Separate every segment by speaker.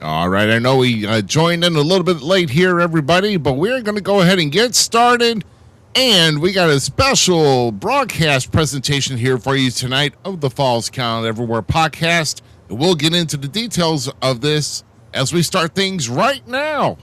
Speaker 1: All right, I know we joined in a little bit late here, everybody, but we're going to go ahead and get started. And we got a special broadcast presentation here for you tonight of the Falls Count Everywhere podcast. And we'll get into the details of this as we start things right now.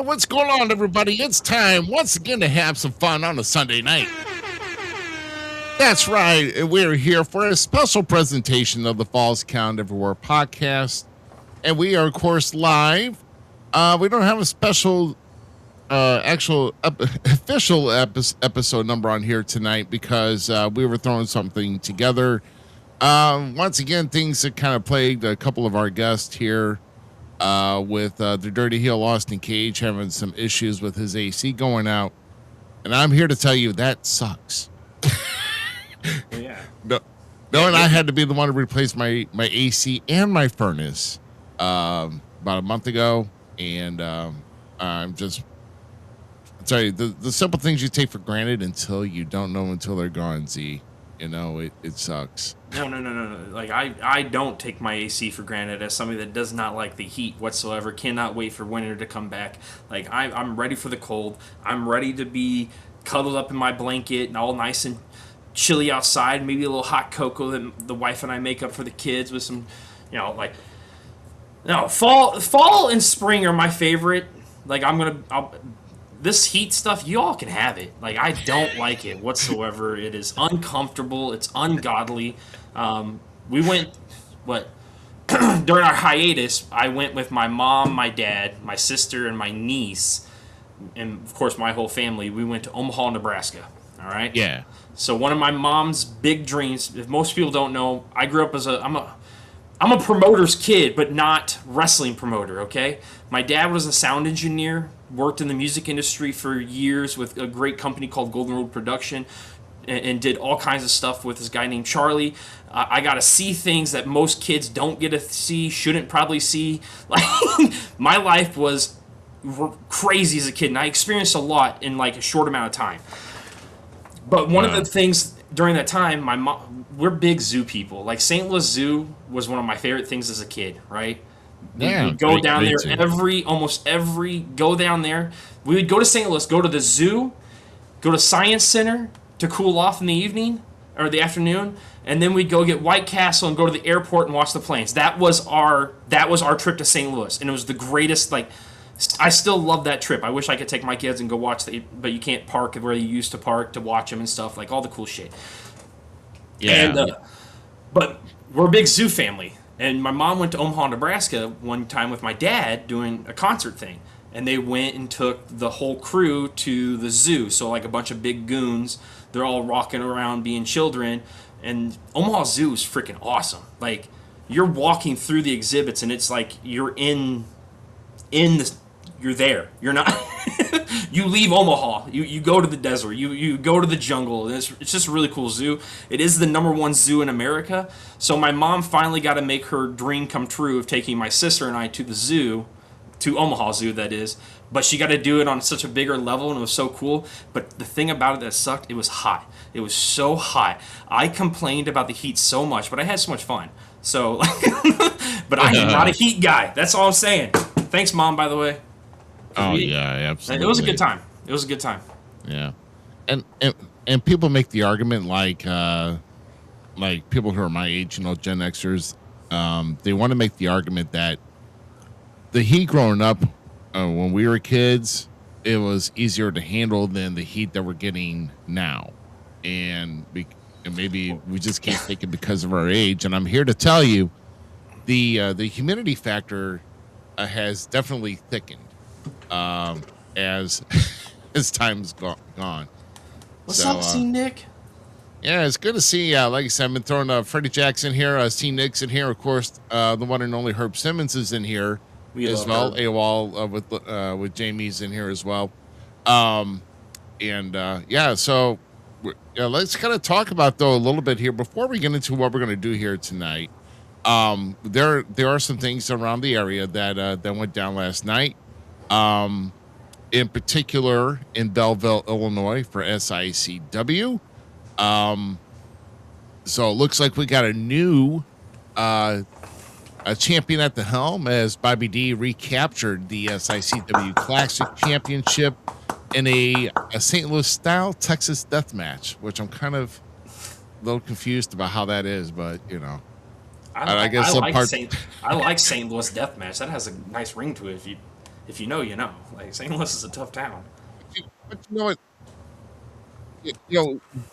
Speaker 1: What's going on, everybody? It's time once again to have some fun on a Sunday night. That's right. We're here for a special presentation of the Falls Count Everywhere podcast. And we are, of course, live. We don't have a special, official episode number on here tonight because we were throwing something together. Once again, things that kind of plagued a couple of our guests here. With the Dirty Heel Austin Cage having some issues with his AC going out. And I'm here to tell you that sucks.
Speaker 2: Yeah.
Speaker 1: And I had to be the one to replace my AC and my furnace about a month ago. And I'm just sorry, the simple things you take for granted until you don't know until they're gone, Z. You know, it sucks.
Speaker 2: No. Like, I don't take my AC for granted as somebody that does not like the heat whatsoever. Cannot wait for winter to come back. Like, I'm ready for the cold. I'm ready to be cuddled up in my blanket and all nice and chilly outside. Maybe a little hot cocoa that the wife and I make up for the kids with some, fall and spring are my favorite. Like, this heat stuff, you all can have it. Like, I don't like it whatsoever. It is uncomfortable. It's ungodly. We went, during our hiatus, I went with my mom, my dad, my sister, and my niece, and, of course, my whole family. We went to Omaha, Nebraska, all right?
Speaker 1: Yeah.
Speaker 2: So one of my mom's big dreams, if most people don't know, I grew up as I'm a promoter's kid, but not wrestling promoter, okay? My dad was a sound engineer, worked in the music industry for years with a great company called Golden Road Production, and did all kinds of stuff with this guy named Charlie. I got to see things that most kids don't get to see, shouldn't probably see. Like, my life was crazy as a kid, and I experienced a lot in like a short amount of time. But one of the things during that time, my mom, we're big zoo people. Like, St. Louis Zoo was one of my favorite things as a kid, right?
Speaker 1: Yeah,
Speaker 2: we'd go down there go down there. We would go to St. Louis, go to the zoo, go to Science Center to cool off in the evening or the afternoon, and then we'd go get White Castle and go to the airport and watch the planes. That was our trip to St. Louis, and it was the greatest. Like, I still love that trip. I wish I could take my kids and go watch but you can't park where you used to park to watch them and stuff, like all the cool shit.
Speaker 1: Yeah.
Speaker 2: And, but we're a big zoo family. And my mom went to Omaha, Nebraska one time with my dad doing a concert thing. And they went and took the whole crew to the zoo. So, like, a bunch of big goons. They're all rocking around being children. And Omaha Zoo is freaking awesome. Like, you're walking through the exhibits and it's like you're in this. You're there. You're not. You leave Omaha. You go to the desert. You go to the jungle. It's just a really cool zoo. It is the #1 zoo in America. So my mom finally got to make her dream come true of taking my sister and I to the zoo to Omaha Zoo, that is. But she got to do it on such a bigger level, and it was so cool. But the thing about it that sucked, it was hot. It was so hot. I complained about the heat so much, but I had so much fun. So, but I am not a heat guy. That's all I'm saying. Thanks, Mom, by the way.
Speaker 1: Oh, yeah, absolutely.
Speaker 2: It was a good time. It was a good time.
Speaker 1: Yeah. And people make the argument like people who are my age, Gen Xers, they want to make the argument that the heat growing up when we were kids, it was easier to handle than the heat that we're getting now. And maybe we just can't take it because of our age. And I'm here to tell you the humidity factor has definitely thickened as time's gone.
Speaker 2: What's up, C. Nick?
Speaker 1: Yeah, it's good to see. Like I said, I've been throwing Freddie Jackson here, C. Nick's in here, of course. The one and only Herb Simmons is in here as well. AWOL with Jamie's in here as well. So let's kind of talk about though a little bit here before we get into what we're going to do here tonight. There are some things around the area that went down last night. In particular in Belleville, Illinois for SICW. So it looks like we got a new a champion at the helm as Bobby D recaptured the SICW Classic Championship in a St. Louis style Texas death match, which I'm kind of a little confused about how that is, but I guess
Speaker 2: I like St. Louis death match. That has a nice ring to it. If you know, you know. Like, St. Louis is a tough town.
Speaker 1: But you know what?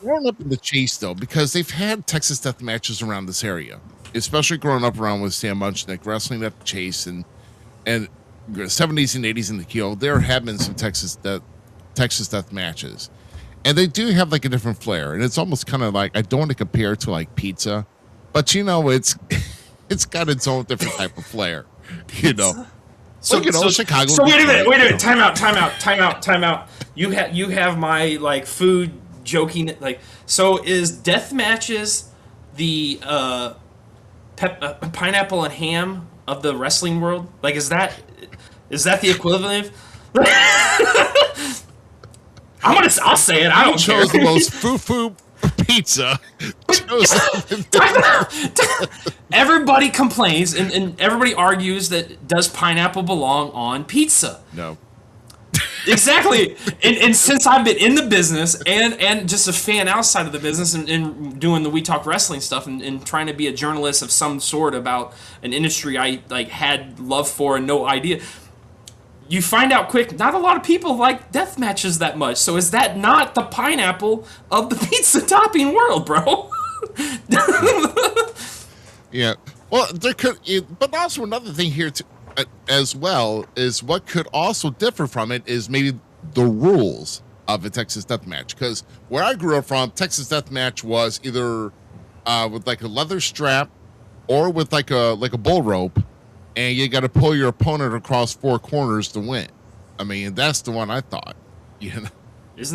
Speaker 1: Growing up in the Chase, though, because they've had Texas death matches around this area, especially growing up around with Sam Munchnick, wrestling at the Chase, and 70s and 80s in the Keel, there have been some Texas death matches. And they do have, like, a different flair. And it's almost kind of like, I don't want to compare it to, like, pizza, but, it's got its own different type of flair, So Chicago.
Speaker 2: So wait a minute. Time out. You have my like food joking like. So is death matches the pineapple and ham of the wrestling world? Like, is that the equivalent? I'll say it. I don't
Speaker 1: chose
Speaker 2: care.
Speaker 1: The most foo-foo pizza.
Speaker 2: Everybody complains and everybody argues that does pineapple belong on pizza?
Speaker 1: No.
Speaker 2: Exactly. And since I've been in the business and just a fan outside of the business and doing the We Talk Wrestling stuff and trying to be a journalist of some sort about an industry I like had love for and no idea, you find out quick, not a lot of people like death matches that much. So is that not the pineapple of the pizza topping world, bro?
Speaker 1: Yeah. Well, there could, but also another thing here too, as well is what could also differ from it is maybe the rules of a Texas death match. Because where I grew up from, Texas death match was either with like a leather strap or with like a bull rope, and you got to pull your opponent across four corners to win. I mean, that's the one I thought.
Speaker 2: Isn't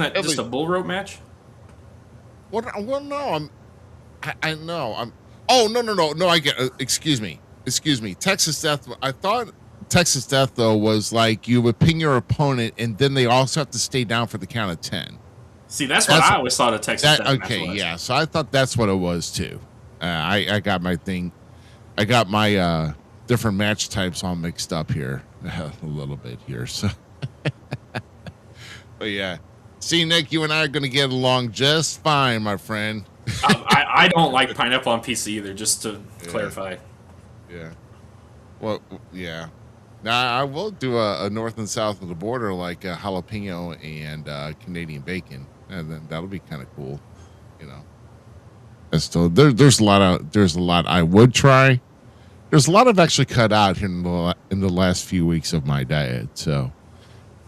Speaker 2: that just a bull rope match?
Speaker 1: Well, no. I know. Oh, no. I get. Excuse me. Texas death. I thought Texas death though was like you would pin your opponent, and then they also have to stay down for the count of 10.
Speaker 2: See, that's what I always thought of Texas death match was.
Speaker 1: Okay, yeah. So I thought that's what it was too. I got my thing. I got my different match types all mixed up here a little bit here. So, but yeah. See, Nick, you and I are going to get along just fine, my friend.
Speaker 2: I don't like pineapple on pizza either, just to clarify.
Speaker 1: Yeah. Well, yeah. Now, I will do a north and south of the border, like jalapeno and Canadian bacon, and then that'll be kind of cool, And still, there's a lot I would try. There's a lot I've actually cut out here in the last few weeks of my diet, so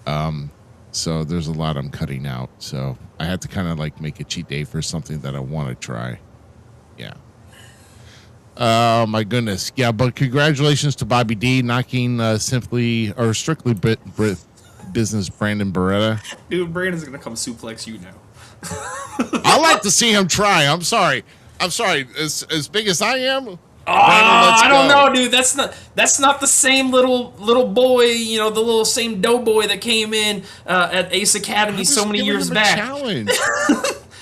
Speaker 1: there's a lot I'm cutting out. So I had to kind of like make a cheat day for something that I want to try. Yeah. Oh my goodness. Yeah, but congratulations to Bobby D knocking Strictly Business Brandon Beretta.
Speaker 2: Dude, Brandon's gonna come suplex you now.
Speaker 1: I like to see him try. I'm sorry. As big as I am,
Speaker 2: Oh, I don't know, dude. That's not the same little boy. You know, the little same doughboy that came in at Ace Academy so many years back.
Speaker 1: Challenge.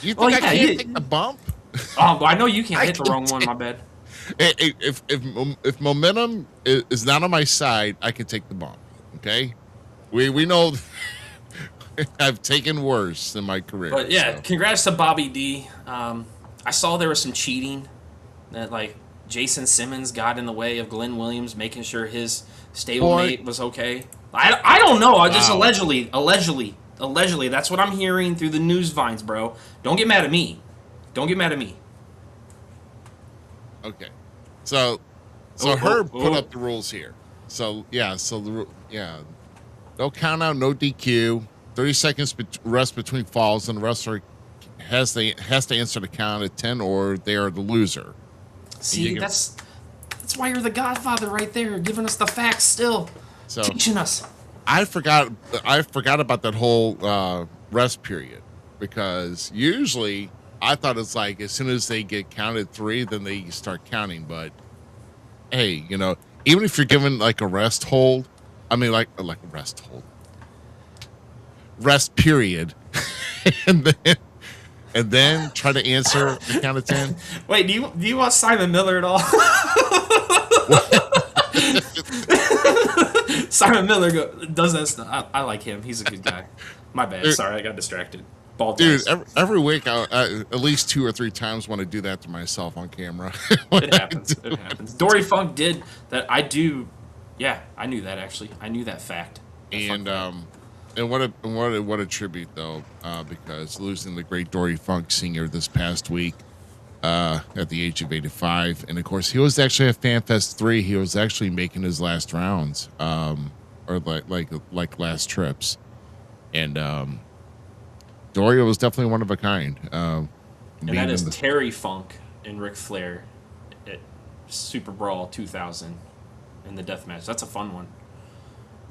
Speaker 1: You think I can't take the bump?
Speaker 2: Oh, I know you can't hit the wrong one. My bad.
Speaker 1: If momentum is not on my side, I can take the bump. Okay, we know. I've taken worse in my career.
Speaker 2: But yeah, congrats to Bobby D. I saw there was some cheating that like Jason Simmons got in the way of Glenn Williams making sure his stablemate was okay. I don't know. I just allegedly. That's what I'm hearing through the news vines, bro. Don't get mad at me.
Speaker 1: Okay, so Herb put up the rules here. So no count out, no DQ, 30 seconds rest between falls, and the wrestler has to answer the count at 10, or they are the loser.
Speaker 2: See, that's why you're the Godfather right there, giving us the facts still, teaching us.
Speaker 1: I forgot about that whole rest period, because usually I thought it's like as soon as they get counted 3, then they start counting. But hey, you know, even if you're given like a rest hold, I mean like a rest period, and then try to answer the count of 10.
Speaker 2: Wait, do you watch Simon Miller at all? Simon Miller does that stuff. I like him. He's a good guy. My bad. Sorry, I got distracted.
Speaker 1: Dude, every week I at least 2 or 3 times want to do that to myself on camera.
Speaker 2: It happens. Dory Funk did that. I do. Yeah, I knew that actually. I knew that fact.
Speaker 1: And what a tribute though, because losing the great Dory Funk Sr. this past week at the age of 85, and of course he was actually at FanFest 3. He was actually making his last rounds, or like last trips, and Dory was definitely one of a kind.
Speaker 2: And that is Terry Funk and Ric Flair at Super Brawl 2000 in the death match. That's a fun one.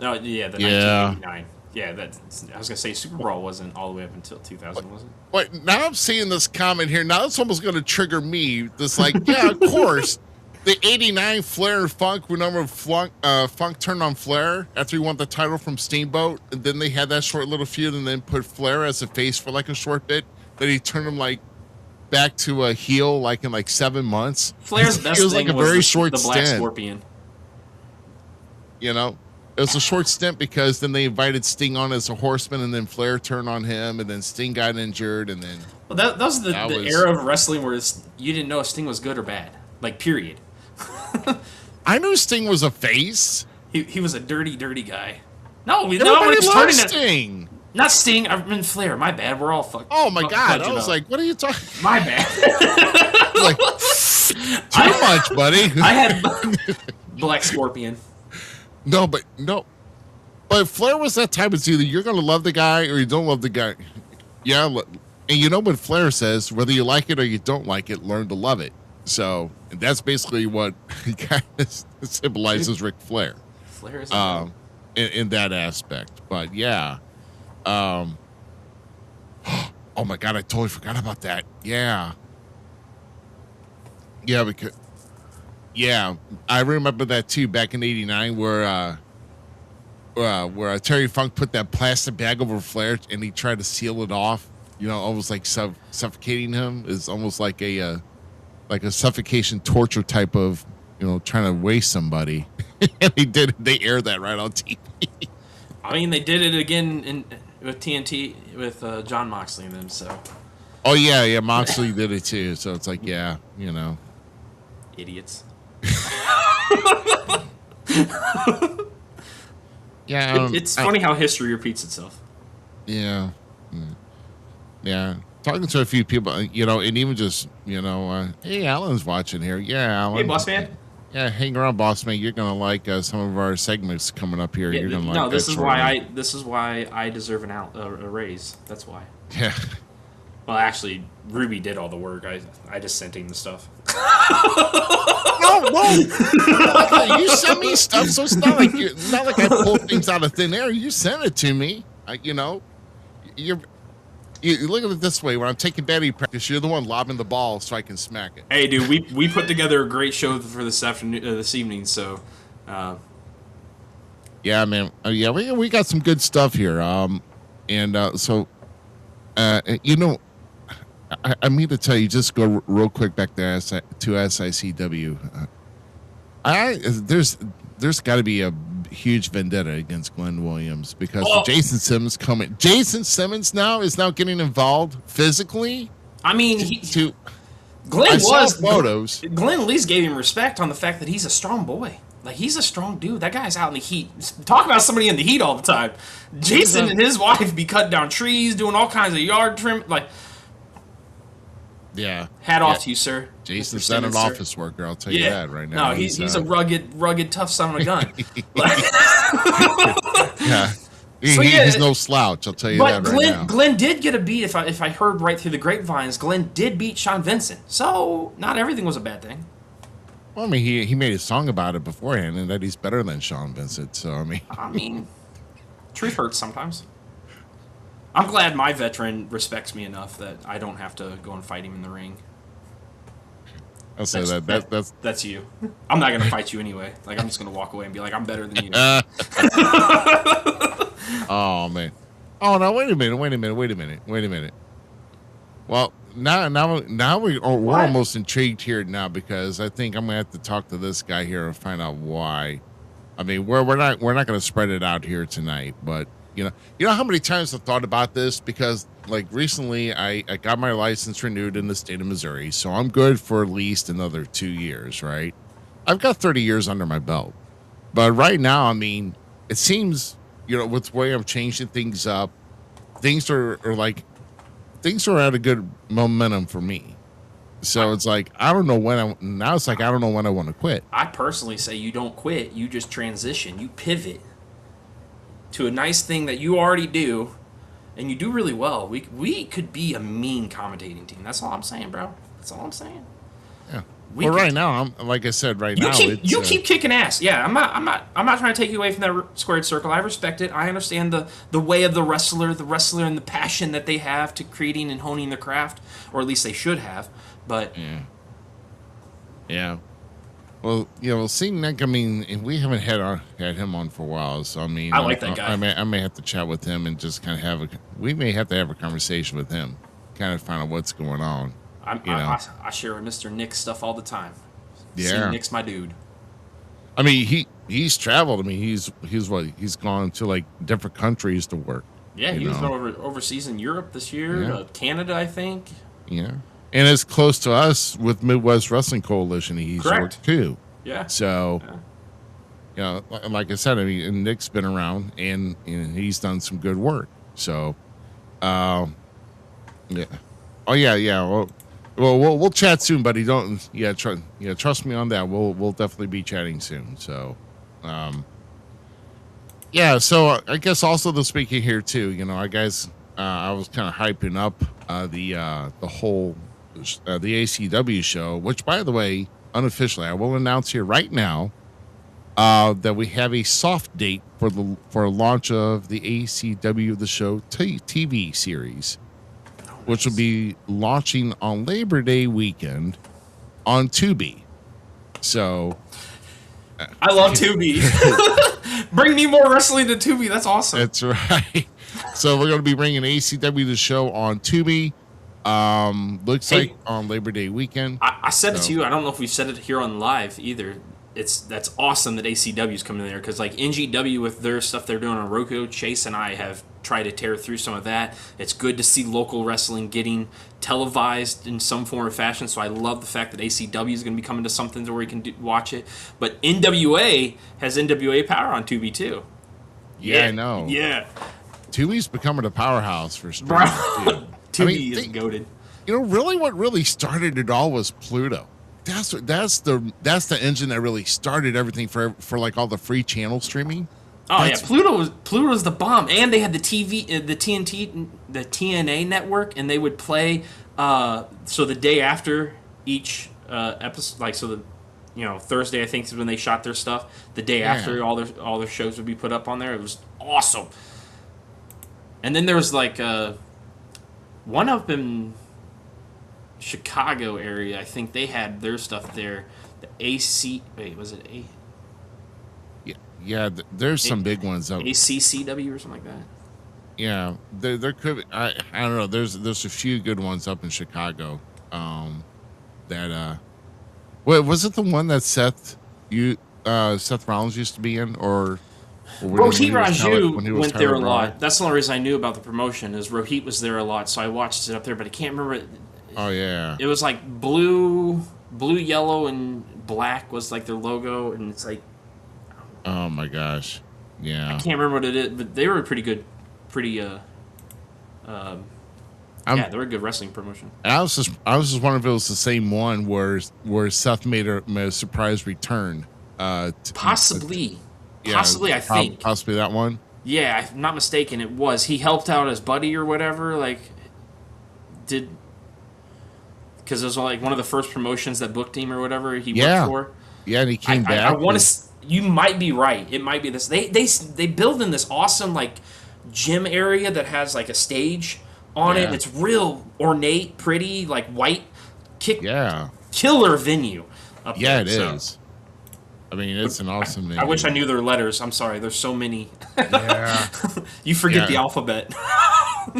Speaker 2: No, yeah, the 1989. Yeah, I was gonna say Super Brawl wasn't all the way up until 2000, was it?
Speaker 1: Wait, now I'm seeing this comment here. Now it's almost gonna trigger me. This like, yeah, of course. The 89 Flair and Funk, remember Funk turned on Flair after he won the title from Steamboat, and then they had that short little feud, and then put Flair as a face for like a short bit. Then he turned him like back to a heel like in like 7 months.
Speaker 2: Flair's best
Speaker 1: was
Speaker 2: thing
Speaker 1: like a very short
Speaker 2: the Black
Speaker 1: stint.
Speaker 2: Scorpion.
Speaker 1: You know, it was a short stint because then they invited Sting on as a horseman, and then Flair turned on him, and then Sting got injured, and then
Speaker 2: well, that was the era of wrestling where you didn't know if Sting was good or bad, like period.
Speaker 1: I knew Sting was a face.
Speaker 2: He was a dirty guy. No,
Speaker 1: everybody loves Sting.
Speaker 2: Not Sting. I mean Flair. My bad. We're all fucked.
Speaker 1: Oh my god! I was like, what are you talking?
Speaker 2: My bad.
Speaker 1: Like, too much, buddy.
Speaker 2: I had Black Scorpion.
Speaker 1: No, but Flair was that type. It's either you're gonna love the guy or you don't love the guy. Yeah, and you know what Flair says: whether you like it or you don't like it, learn to love it. So that's basically what he kind of symbolizes Ric Flair.
Speaker 2: Flair is
Speaker 1: in that aspect. But yeah. Oh my god, I totally forgot about that. Yeah. Yeah, because I remember that too back in '89 where Terry Funk put that plastic bag over Flair and he tried to seal it off, you know, almost like suffocating him. Is almost like a suffocation torture type of, you know, trying to waste somebody. And they aired that right on TV.
Speaker 2: I mean, they did it again with TNT with John Moxley and them, so.
Speaker 1: Oh yeah, Moxley did it too. So it's like, yeah, you know.
Speaker 2: Idiots.
Speaker 1: Yeah.
Speaker 2: It's funny how history repeats itself.
Speaker 1: Yeah. Yeah. Talking to a few people, you know, and even just, you know, hey, Alan's watching here. Yeah, Alan.
Speaker 2: Hey, boss man.
Speaker 1: Yeah, hang around, boss man. You're gonna like some of our segments coming up here.
Speaker 2: Yeah,
Speaker 1: You're gonna like.
Speaker 2: No, this is why I deserve a raise. That's why.
Speaker 1: Yeah.
Speaker 2: Well, actually, Ruby did all the work. I just sent him the stuff.
Speaker 1: No. You sent me stuff, so it's not like I pulled things out of thin air. You sent it to me. You know, You look at it this way: when I'm taking batting practice, you're the one lobbing the ball so I can smack it.
Speaker 2: Hey, dude, we put together a great show for this afternoon, this evening. So,
Speaker 1: Yeah, man. Yeah, we got some good stuff here. So you know, I mean to tell you, just go real quick back to SICW. There's got to be a huge vendetta against Glenn Williams because Jason Simmons now is getting involved physically.
Speaker 2: I mean, Glenn at least gave him respect on the fact that he's a strong boy. Like, he's a strong dude. That guy's out in the heat. Talk about somebody in the heat all the time. Jason and his wife be cutting down trees, doing all kinds of yard trim. Like,
Speaker 1: yeah.
Speaker 2: Hat off to you, sir.
Speaker 1: Jason's not an office worker. I'll tell you that right now.
Speaker 2: No, he's a rugged, tough son of a gun.
Speaker 1: Yeah. He's no slouch. I'll tell you that right now.
Speaker 2: Glenn did get a beat. If I heard right through the grapevines, Glenn did beat Sean Vincent. So not everything was a bad thing.
Speaker 1: Well, I mean, he made a song about it beforehand, and that he's better than Sean Vincent. So
Speaker 2: I mean, truth hurts sometimes. I'm glad my veteran respects me enough that I don't have to go and fight him in the ring.
Speaker 1: I'll say that's
Speaker 2: you. I'm not gonna fight you anyway. Like, I'm just gonna walk away and be like, I'm better than you.
Speaker 1: Oh man. Oh no! Wait a minute. Well, now we're almost intrigued here now because I think I'm gonna have to talk to this guy here and find out why. I mean, we're not gonna spread it out here tonight, but you know how many times I've thought about this because like recently I got my license renewed in the state of Missouri, so I'm good for at least another 2 years, right? I've got 30 years under my belt, but right now, I mean, it seems with the way I'm changing things up, things are at a good momentum for me. So it's like I don't know when I want to quit.
Speaker 2: I personally say you don't quit. You just transition. You pivot to a nice thing that you already do, and you do really well. We could be a mean commentating team. That's all I'm saying, bro. That's all I'm saying.
Speaker 1: Yeah. Right now, like I said,
Speaker 2: you keep kicking ass. Yeah, I'm not trying to take you away from that squared circle. I respect it. I understand the way of the wrestler and the passion that they have to creating and honing the craft, or at least they should have. But
Speaker 1: yeah. Well, seeing Nick, I mean, we haven't had him on for a while, so I mean,
Speaker 2: I like that guy.
Speaker 1: I may have to chat with him and just kind of we may have to have a conversation with him, kind of find out what's going on.
Speaker 2: I share Mr. Nick's stuff all the time.
Speaker 1: Yeah,
Speaker 2: Nick's my dude.
Speaker 1: I mean, he's traveled. I mean, he's gone to like different countries to work.
Speaker 2: Yeah, he was overseas in Europe this year, Canada, I think.
Speaker 1: Yeah, and as close to us with Midwest Wrestling Coalition, he's worked too.
Speaker 2: Yeah.
Speaker 1: So, like I said, I mean, Nick's been around and he's done some good work. So, yeah. Oh yeah. Well, we'll chat soon, buddy. Trust me on that. We'll definitely be chatting soon. So, yeah. So I guess also the speaking here too. I guess I was kind of hyping up the whole the ACW show, which by the way, unofficially, I will announce here right now that we have a soft date for launch of the ACW the Show TV series. Which will be launching on Labor Day weekend on Tubi. So,
Speaker 2: I love Tubi. Bring me more wrestling to Tubi. That's awesome.
Speaker 1: That's right. So we're going to be bringing ACW the Show on Tubi. Looks like on Labor Day weekend.
Speaker 2: I said it to you. I don't know if we've said it here on live either. That's awesome that ACW is coming in there because like NGW with their stuff they're doing on Roku, Chase and I have tried to tear through some of that. It's good to see local wrestling getting televised in some form or fashion. So I love the fact that ACW is going to be coming to something where you can watch it. But NWA has NWA Power on Tubi too.
Speaker 1: Yeah, I know.
Speaker 2: Yeah,
Speaker 1: Tubi's becoming a powerhouse for streaming.
Speaker 2: Tubi is goated.
Speaker 1: Really, what really started it all was Pluto. That's the engine that really started everything for like all the free channel streaming.
Speaker 2: Oh Pluto was the bomb, and they had the TV, the TNT, the TNA network, and they would play. So the day after each episode, like Thursday I think is when they shot their stuff. The day after all their shows would be put up on there. It was awesome. And then there was like one up in Chicago area. I think they had their stuff there. The AC. Wait, was it
Speaker 1: Yeah. There's some big ones up.
Speaker 2: ACCW or something like that?
Speaker 1: Yeah, there could be, I don't know. There's a few good ones up in Chicago. That wait, was it the one that Seth Rollins used to be in, or
Speaker 2: Rohit Raju
Speaker 1: when he was
Speaker 2: went there
Speaker 1: Tyler
Speaker 2: a
Speaker 1: Brawley?
Speaker 2: lot. That's the only reason I knew about the promotion is Rohit was there a lot, so I watched it up there. But I can't remember.
Speaker 1: Oh yeah.
Speaker 2: It was like blue, yellow, and black was like their logo, and it's like
Speaker 1: Oh my gosh. Yeah.
Speaker 2: I can't remember what it is, but they were pretty good. Yeah, they were a good wrestling promotion.
Speaker 1: And I was just wondering if it was the same one where Seth made a surprise return.
Speaker 2: Possibly,
Speaker 1: Yeah,
Speaker 2: I think.
Speaker 1: possibly that one.
Speaker 2: Yeah, if I'm not mistaken, it was. He helped out his buddy or whatever. Because it was like one of the first promotions that booked him or whatever he worked for.
Speaker 1: Yeah, and he came back.
Speaker 2: I want to. You might be right. It might be this. They build in this awesome like gym area that has like a stage on it. It's real ornate, pretty, like white. Killer venue. Up there,
Speaker 1: it is. I mean, it's an awesome venue.
Speaker 2: I wish I knew their letters. I'm sorry. There's so many.
Speaker 1: Yeah.
Speaker 2: You forget the alphabet.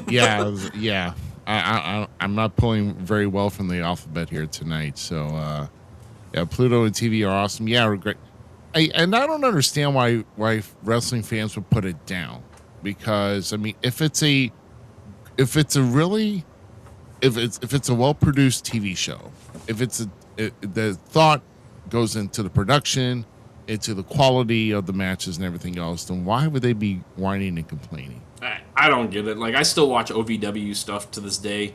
Speaker 1: Yeah. I'm not pulling very well from the alphabet here tonight. So, Pluto and TV are awesome. Yeah, we're great. And I don't understand why wrestling fans would put it down, because I mean, if it's a well produced TV show, the thought goes into the production, into the quality of the matches and everything else, then why would they be whining and complaining?
Speaker 2: I don't get it. Like, I still watch OVW stuff to this day.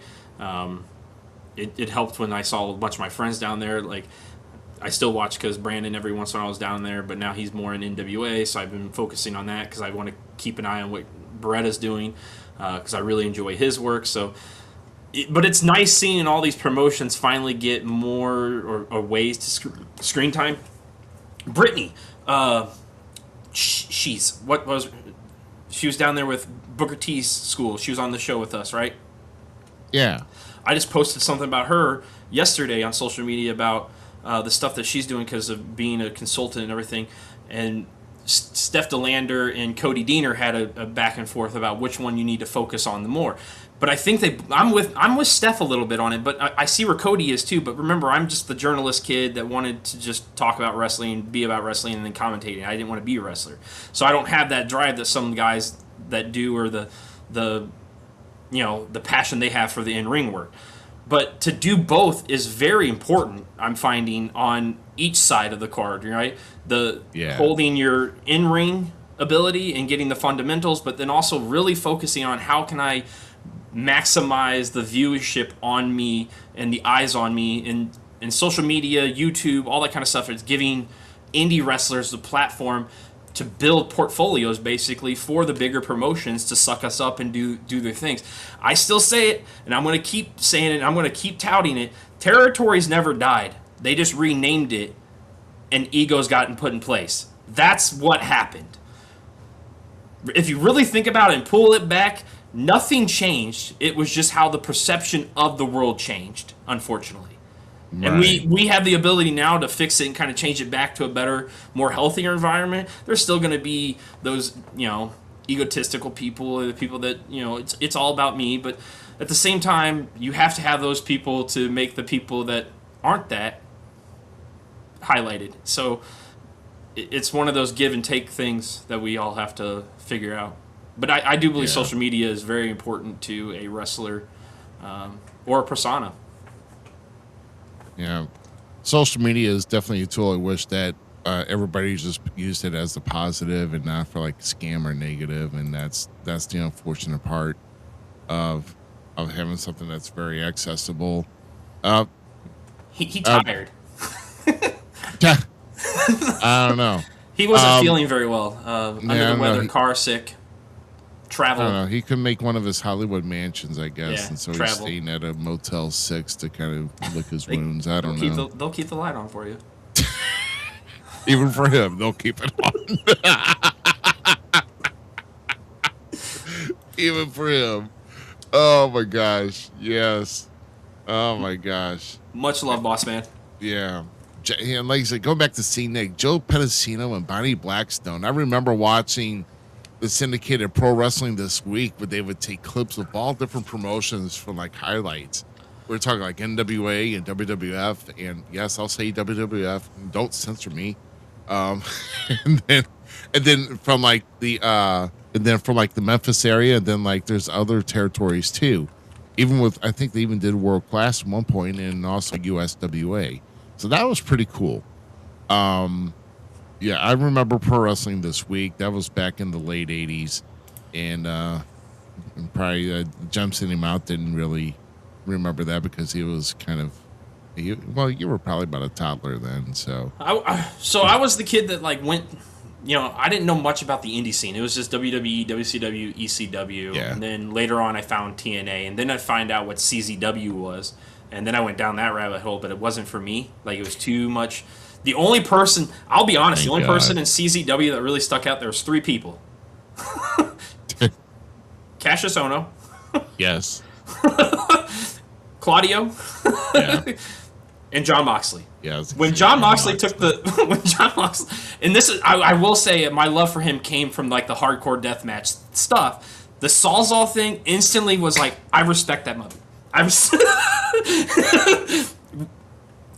Speaker 2: It helped when I saw a bunch of my friends down there. Like, I still watch because Brandon every once in a while was down there, but now he's more in NWA, so I've been focusing on that because I want to keep an eye on what Beretta's doing because I really enjoy his work. So, but it's nice seeing all these promotions finally get more or ways to screen time. Brittany, she was down there with Booker T's school. She was on the show with us, right?
Speaker 1: Yeah.
Speaker 2: I just posted something about her yesterday on social media about the stuff that she's doing because of being a consultant and everything. And Steph DeLander and Cody Deaner had a back and forth about which one you need to focus on the more. But I think I'm with Steph a little bit on it, but I see where Cody is too. But remember, I'm just the journalist kid that wanted to just talk about wrestling, be about wrestling, and then commentating. I didn't want to be a wrestler, so I don't have that drive that some guys that do, or the passion they have for the in-ring work. But to do both is very important, I'm finding, on each side of the card, right? Holding your in-ring ability and getting the fundamentals, but then also really focusing on how can I maximize the viewership on me and the eyes on me in social media, YouTube, all that kind of stuff. It's giving indie wrestlers the platform to build portfolios basically for the bigger promotions to suck us up and do their things. I still say it, and I'm going to keep saying it, and I'm going to keep touting it. Territories never died. They just renamed it, and egos got put in place. That's what happened. If you really think about it and pull it back, nothing changed. It was just how the perception of the world changed, unfortunately. Right. And we have the ability now to fix it and kind of change it back to a better, more healthier environment. There's still going to be those, egotistical people, the people that, it's all about me. But at the same time, you have to have those people to make the people that aren't that highlighted. So it's one of those give and take things that we all have to figure out. But I do believe social media is very important to a wrestler or a persona.
Speaker 1: Yeah, social media is definitely a tool. I wish that everybody just used it as a positive and not for like scam or negative. And that's the unfortunate part of having something that's very accessible.
Speaker 2: He tired.
Speaker 1: I don't know.
Speaker 2: He wasn't feeling very well. Under the weather, car sick. Travel.
Speaker 1: I don't know. He could make one of his Hollywood mansions, I guess,
Speaker 2: Yeah,
Speaker 1: and so
Speaker 2: travel.
Speaker 1: he's staying at a Motel 6 to kind of lick his wounds. I don't know.
Speaker 2: They'll keep the light on for you.
Speaker 1: Even for him, they'll keep it on. Even for him. Oh my gosh. Yes. Oh my gosh.
Speaker 2: Much love, boss man.
Speaker 1: Yeah. And like I said, going back to St. Nick, Joe Pedicino and Bonnie Blackstone. I remember watching the syndicated pro wrestling this week where they would take clips of all different promotions from like highlights. We're talking like NWA and WWF, and yes, I'll say WWF. Don't censor me. Um, and then from like the Memphis area, and then like there's other territories too. Even with, I think they even did world class at one point, and also USWA. So that was pretty cool. Yeah, I remember pro wrestling this week. That was back in the late '80s, and probably Jump City Mount didn't really remember that because he was kind of. You were probably about a toddler then, so.
Speaker 2: I was the kid that like went. I didn't know much about the indie scene. It was just WWE, WCW, ECW, and then later on I found TNA, and then I find out what CZW was, and then I went down that rabbit hole. But it wasn't for me. Like it was too much. The only person, I'll be honest, the only person in CZW that really stuck out there was 3 people. Cassius Ohno.
Speaker 1: Yes.
Speaker 2: Claudio.
Speaker 1: Yeah.
Speaker 2: And John Moxley.
Speaker 1: Yeah.
Speaker 2: When John Moxley and this is, I will say my love for him came from like the hardcore deathmatch stuff. The Sawzall thing instantly was like, I respect that mother.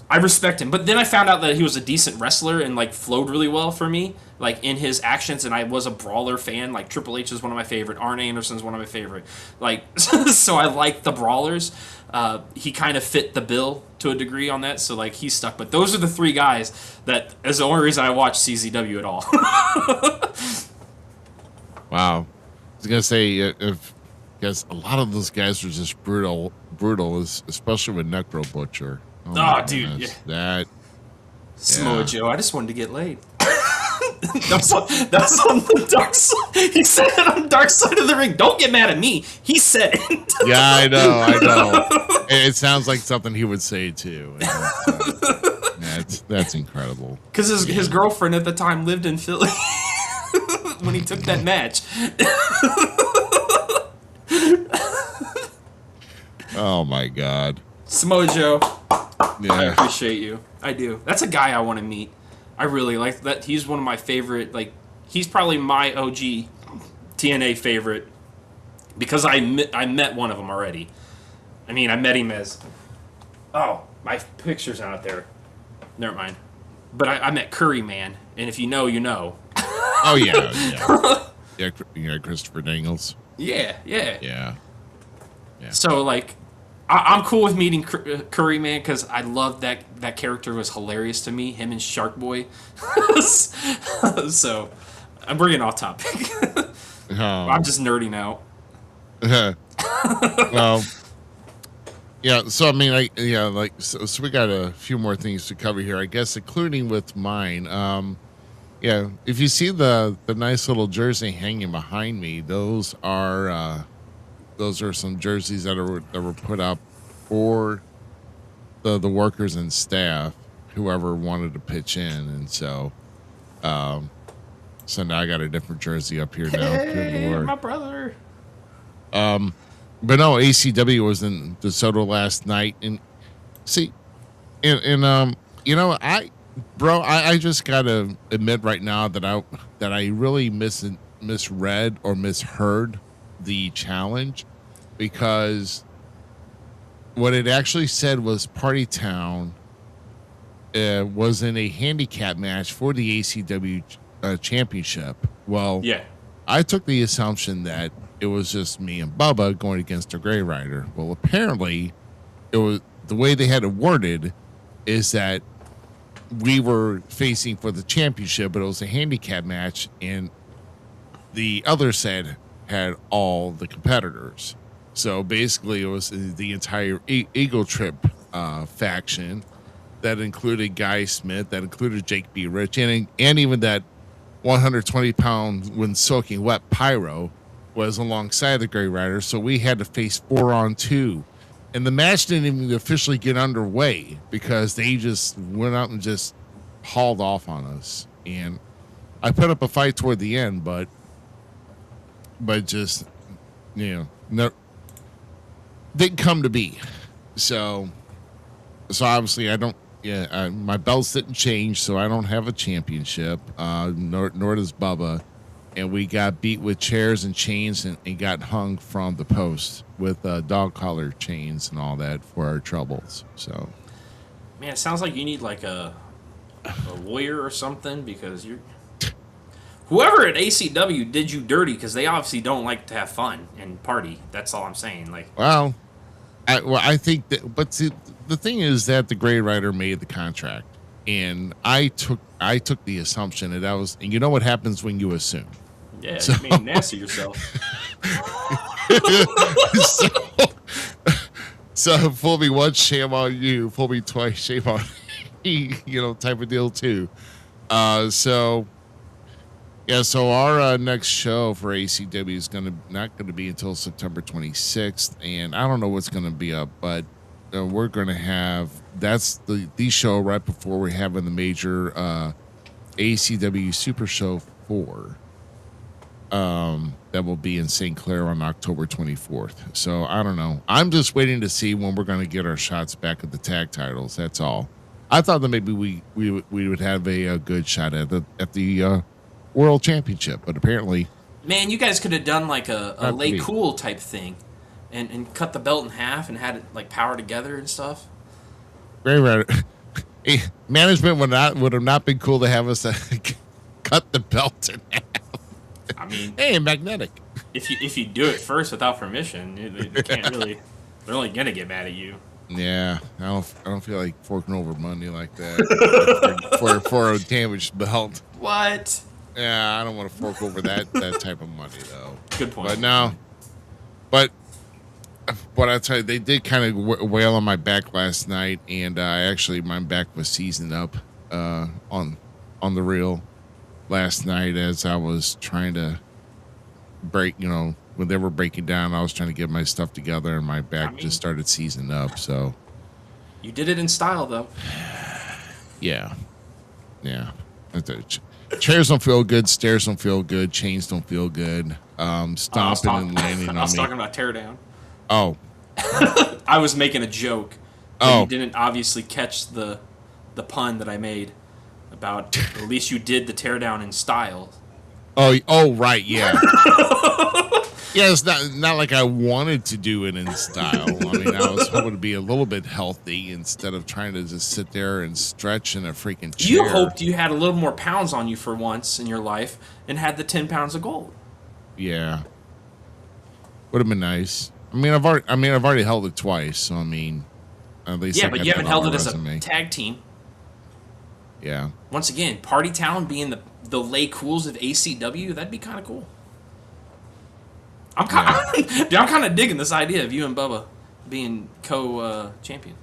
Speaker 2: I respect him. But then I found out that he was a decent wrestler and like flowed really well for me, like in his actions, and I was a brawler fan. Like Triple H is one of my favorite. Arn Anderson's one of my favorite. Like so I like the brawlers. He kind of fit the bill to a degree on that, so like he stuck. But those are the 3 guys that is the only reason I watch CZW at all.
Speaker 1: Wow. I was gonna say because a lot of those guys were just brutal, especially with Necro Butcher.
Speaker 2: Oh dude, yeah.
Speaker 1: That
Speaker 2: Samoa Joe. I just wanted to get laid. That's on the dark side. He said it on Dark Side of the Ring. Don't get mad at me. He said it.
Speaker 1: Yeah, I know. It sounds like something he would say too. That's incredible.
Speaker 2: Because his girlfriend at the time lived in Philly when he took that match.
Speaker 1: Oh my God.
Speaker 2: Samoa Joe.
Speaker 1: Yeah.
Speaker 2: I appreciate you. I do. That's a guy I want to meet. I really like that. He's one of my favorite. Like, he's probably my OG TNA favorite because I met one of them already. I mean, I met him as. Oh, my picture's not out there. Never mind. But I met Curry Man, and if you know, you know.
Speaker 1: Oh yeah. Yeah, Christopher Daniels.
Speaker 2: Yeah.
Speaker 1: Yeah.
Speaker 2: So like, I'm cool with meeting Curry Man because I love that character was hilarious to me. Him and Shark Boy. So I'm bringing off topic. I'm just nerding out.
Speaker 1: Well, yeah. So I mean, so we got a few more things to cover here, I guess, including with mine. Yeah. If you see the nice little jersey hanging behind me, those are some jerseys that were put up for the workers and staff, whoever wanted to pitch in, and so now I got a different jersey up here now.
Speaker 2: Hey, my brother.
Speaker 1: But no, ACW was in DeSoto last night, and see, and I just gotta admit right now that I really misread or misheard the challenge, because what it actually said was Party Town was in a handicap match for the ACW championship. Well,
Speaker 2: Yeah.
Speaker 1: I took the assumption that it was just me and Bubba going against a Gray Rider. Well, apparently it was the way they had it worded is that we were facing for the championship, but it was a handicap match, and the other side had all the competitors. So basically it was the entire Eagle Trip faction that included Guy Smith, that included Jake B. Rich, and even that 120-pound when soaking wet Pyro was alongside the Gray Riders. So we had to face 4-on-2. And the match didn't even officially get underway because they just went out and just hauled off on us. And I put up a fight toward the end, but just, no, didn't come to be. So obviously I don't. Yeah, my belts didn't change, so I don't have a championship. Nor does Bubba, and we got beat with chairs and chains, and got hung from the post with dog collar chains and all that for our troubles. So,
Speaker 2: Man, it sounds like you need like a lawyer or something, because you're whoever at ACW did you dirty, because they obviously don't like to have fun and party. That's all I'm saying. Like,
Speaker 1: well, I think that, but see, the thing is that the Gray Rider made the contract, and I took the assumption that was, and you know what happens when you assume.
Speaker 2: yeah, so, you made nasty yourself.
Speaker 1: so fool me once, shame on you. Fool me twice, shame on me. Type of deal too. So our next show for ACW is not gonna be until September 26th, and I don't know what's gonna be up, but we're gonna have the show right before we're having the major ACW Super Show 4. That will be in St. Clair on October 24th. So I don't know. I'm just waiting to see when we're gonna get our shots back at the tag titles. That's all. I thought that maybe we would have a good shot at the World Championship, but apparently,
Speaker 2: man, you guys could have done like a lay cool type thing, and cut the belt in half and had it like power together and stuff.
Speaker 1: Very rare. Management would have not been cool to have us cut the belt in half.
Speaker 2: I mean,
Speaker 1: hey, magnetic.
Speaker 2: If you do it first without permission, they can't really. They're only gonna get mad at you.
Speaker 1: Yeah, I don't feel like forking over money like that for a damaged belt.
Speaker 2: What?
Speaker 1: Yeah, I don't want to fork over that type of money though.
Speaker 2: Good point.
Speaker 1: But no, but I tell you, they did kind of wail on my back last night, and actually my back was seasoned up on the reel last night as I was trying to break. When they were breaking down, I was trying to get my stuff together, and my back just started seasoning up. So
Speaker 2: you did it in style, though.
Speaker 1: Yeah. Chairs don't feel good. Stairs don't feel good. Chains don't feel good. Stomping and landing on me.
Speaker 2: I was talking about teardown.
Speaker 1: Oh.
Speaker 2: I was making a joke.
Speaker 1: Oh.
Speaker 2: You didn't obviously catch the pun that I made about at least you did the teardown in style.
Speaker 1: Oh, right, yeah. Yeah, it's not like I wanted to do it in style. I mean, I was hoping to be a little bit healthy instead of trying to just sit there and stretch in a freaking chair.
Speaker 2: You hoped you had a little more pounds on you for once in your life and had the 10 pounds of gold.
Speaker 1: Yeah. Would have been nice. I mean, I've already held it twice, so I mean, at least
Speaker 2: yeah, but you haven't held it as a tag team.
Speaker 1: Yeah.
Speaker 2: Once again, Party Town being the lay cools of ACW, that'd be kind of cool. I'm kind of digging this idea of you and Bubba being co-champion.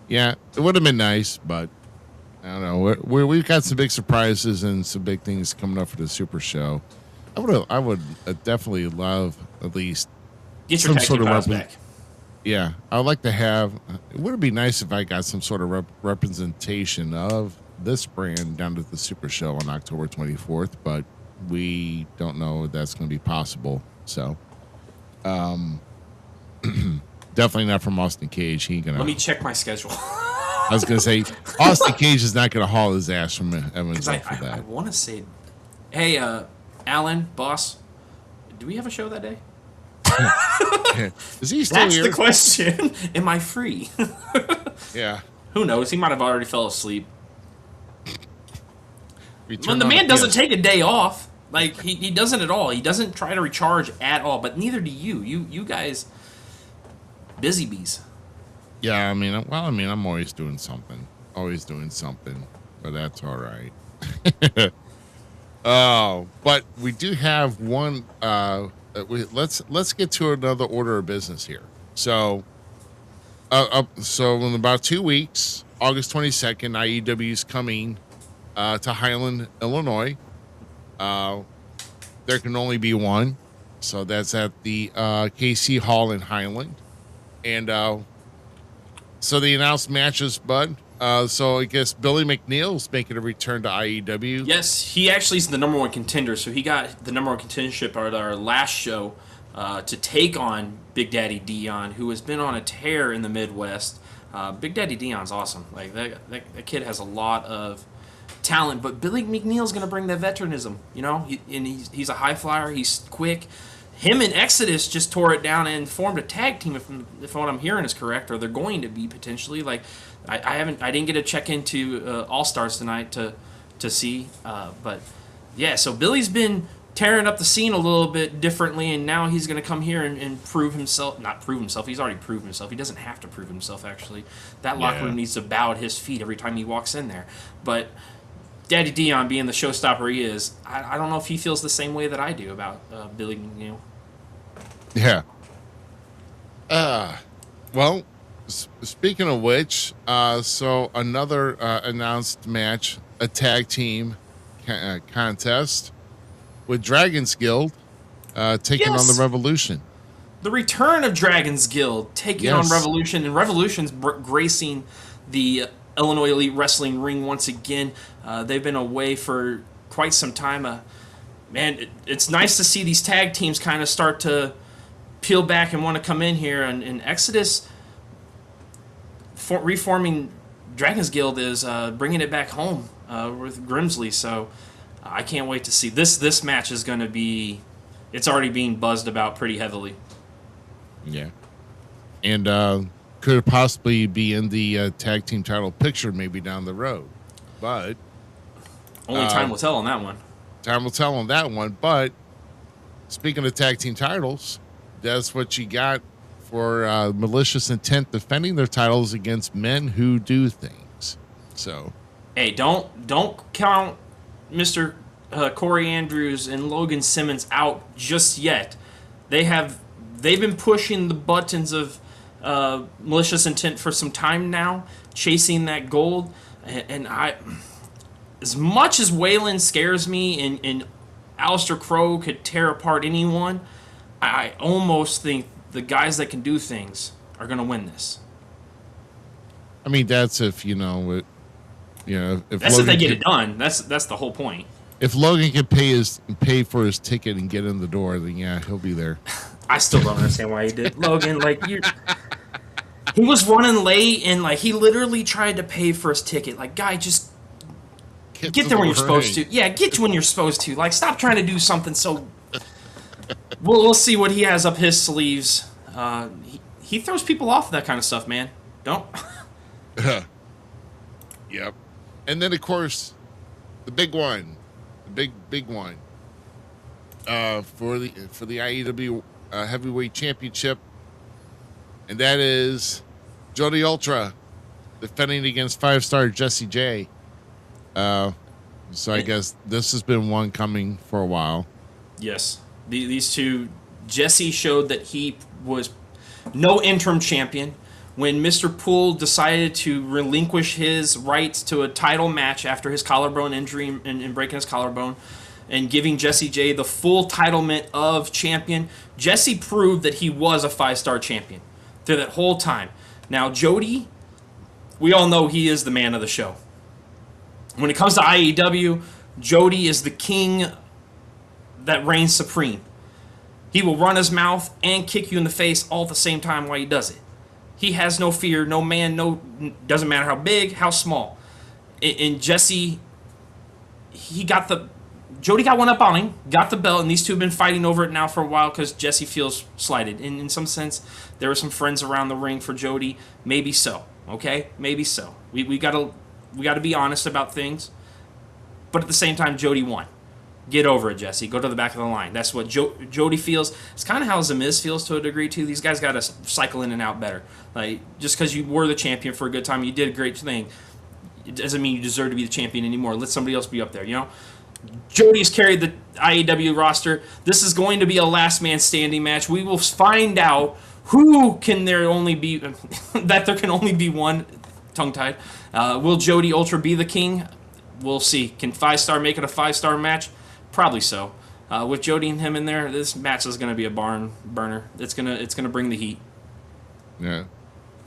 Speaker 1: Yeah, it would have been nice, but I don't know. We've got some big surprises and some big things coming up for the Super Show. I would definitely love at least
Speaker 2: get your tag team titles back.
Speaker 1: Yeah, I would like to have. It would be nice if I got some sort of representation of this brand down to the Super Show on October 24th, but we don't know if that's going to be possible. So, definitely not from Austin Cage. He ain't gonna.
Speaker 2: Let me check my schedule.
Speaker 1: I was gonna say Austin Cage is not gonna haul his ass from Evansville for that.
Speaker 2: I want to say, hey, Alan, boss, do we have a show that day?
Speaker 1: Is he still
Speaker 2: That's
Speaker 1: here?
Speaker 2: the question. Am I free?
Speaker 1: Yeah.
Speaker 2: Who knows? He might have already fell asleep.
Speaker 1: When
Speaker 2: the man doesn't take a day off. Like, he doesn't at all. He doesn't try to recharge at all. But neither do you. You guys, busy bees.
Speaker 1: Yeah, I mean, I'm always doing something. But that's all right. Oh, but we do have one. Let's get to another order of business here. So, so in about 2 weeks, August 22nd, IEW is coming to Highland, Illinois. There can only be one, so that's at the KC Hall in Highland, and so they announced matches, bud. So I guess Billy McNeil's making a return to IEW.
Speaker 2: Yes, he actually is the number one contender. So he got the number one contendership at our last show to take on Big Daddy Dion, who has been on a tear in the Midwest. Big Daddy Dion's awesome. Like that kid has a lot of talent, but Billy McNeil's going to bring that veteranism, you know. He's a high flyer. He's quick. Him and Exodus just tore it down and formed a tag team. If what I'm hearing is correct, or they're going to be potentially. Like I didn't get to check into All Stars tonight to see, but yeah. So Billy's been tearing up the scene a little bit differently, and now he's going to come here and prove himself. Not prove himself. He's already proved himself. He doesn't have to prove himself. Actually, that locker room needs to bow at his feet every time he walks in there. But Daddy Dion being the showstopper he is, I don't know if he feels the same way that I do about Billy McNeil.
Speaker 1: Yeah. Well, speaking of which, so another announced match, a tag team contest with Dragon's Guild taking on the Revolution.
Speaker 2: The return of Dragon's Guild taking on Revolution, and Revolution's gracing the Illinois Elite Wrestling ring once again. They've been away for quite some time. Man, it's nice to see these tag teams kind of start to peel back and want to come in here. And Exodus reforming Dragon's Guild is bringing it back home with Grimsley. So I can't wait to see this. This match is going to be. It's already being buzzed about pretty heavily.
Speaker 1: Yeah, and could possibly be in the tag team title picture maybe down the road, but
Speaker 2: only time will tell on that one.
Speaker 1: Time will tell on that one. But speaking of tag team titles, that's what you got for Malicious Intent defending their titles against Men Who Do Things. So,
Speaker 2: hey, don't count Mr. Corey Andrews and Logan Simmons out just yet. They've been pushing the buttons of Malicious Intent for some time now, chasing that gold. And I, as much as Waylon scares me and Aleister Crow could tear apart anyone, I almost think the guys that can do things are going to win this.
Speaker 1: I mean, that's if if
Speaker 2: that's
Speaker 1: Logan
Speaker 2: if they get it done. That's the whole point.
Speaker 1: If Logan can pay for his ticket and get in the door, then yeah, he'll be there.
Speaker 2: I still don't understand why he did. Logan, like, he was running late, and like he literally tried to pay for his ticket. Like, guy, just get there when you're supposed to. Yeah, get when you're supposed to. Like, stop trying to do something so. We'll see what he has up his sleeves. He throws people off that kind of stuff, man. Don't.
Speaker 1: Yep. And then of course, the big one, the big one, for the AIWF Heavyweight Championship, and that is Jody Ultra defending against 5-star Jesse J. So I guess this has been one coming for a while.
Speaker 2: Yes. These two, Jesse showed that he was no interim champion. When Mr. Poole decided to relinquish his rights to a title match after his collarbone injury and breaking his collarbone and giving Jesse J the full titlement of champion, Jesse proved that he was a 5-star champion through that whole time. Now, Jody, we all know he is the man of the show. When it comes to IEW, Jody is the king that reigns supreme. He will run his mouth and kick you in the face all at the same time while he does it. He has no fear, no man, doesn't matter how big, how small. And Jesse, Jody got one up on him, got the belt, and these two have been fighting over it now for a while because Jesse feels slighted. And in some sense, there were some friends around the ring for Jody. Maybe so, okay? Maybe so. We gotta be honest about things. But at the same time, Jody won. Get over it, Jesse. Go to the back of the line. That's what Jody feels. It's kind of how Zmiz feels to a degree, too. These guys got to cycle in and out better. Like, just because you were the champion for a good time, you did a great thing, it doesn't mean you deserve to be the champion anymore. Let somebody else be up there, you know? Jody's carried the IAW roster. This is going to be a last man standing match. We will find out that there can only be one, tongue-tied. Will Jody Ultra be the king? We'll see. Can 5-star make it a 5-star match? Probably so. With Jody and him in there, this match is going to be a barn burner. It's gonna bring the heat.
Speaker 1: Yeah.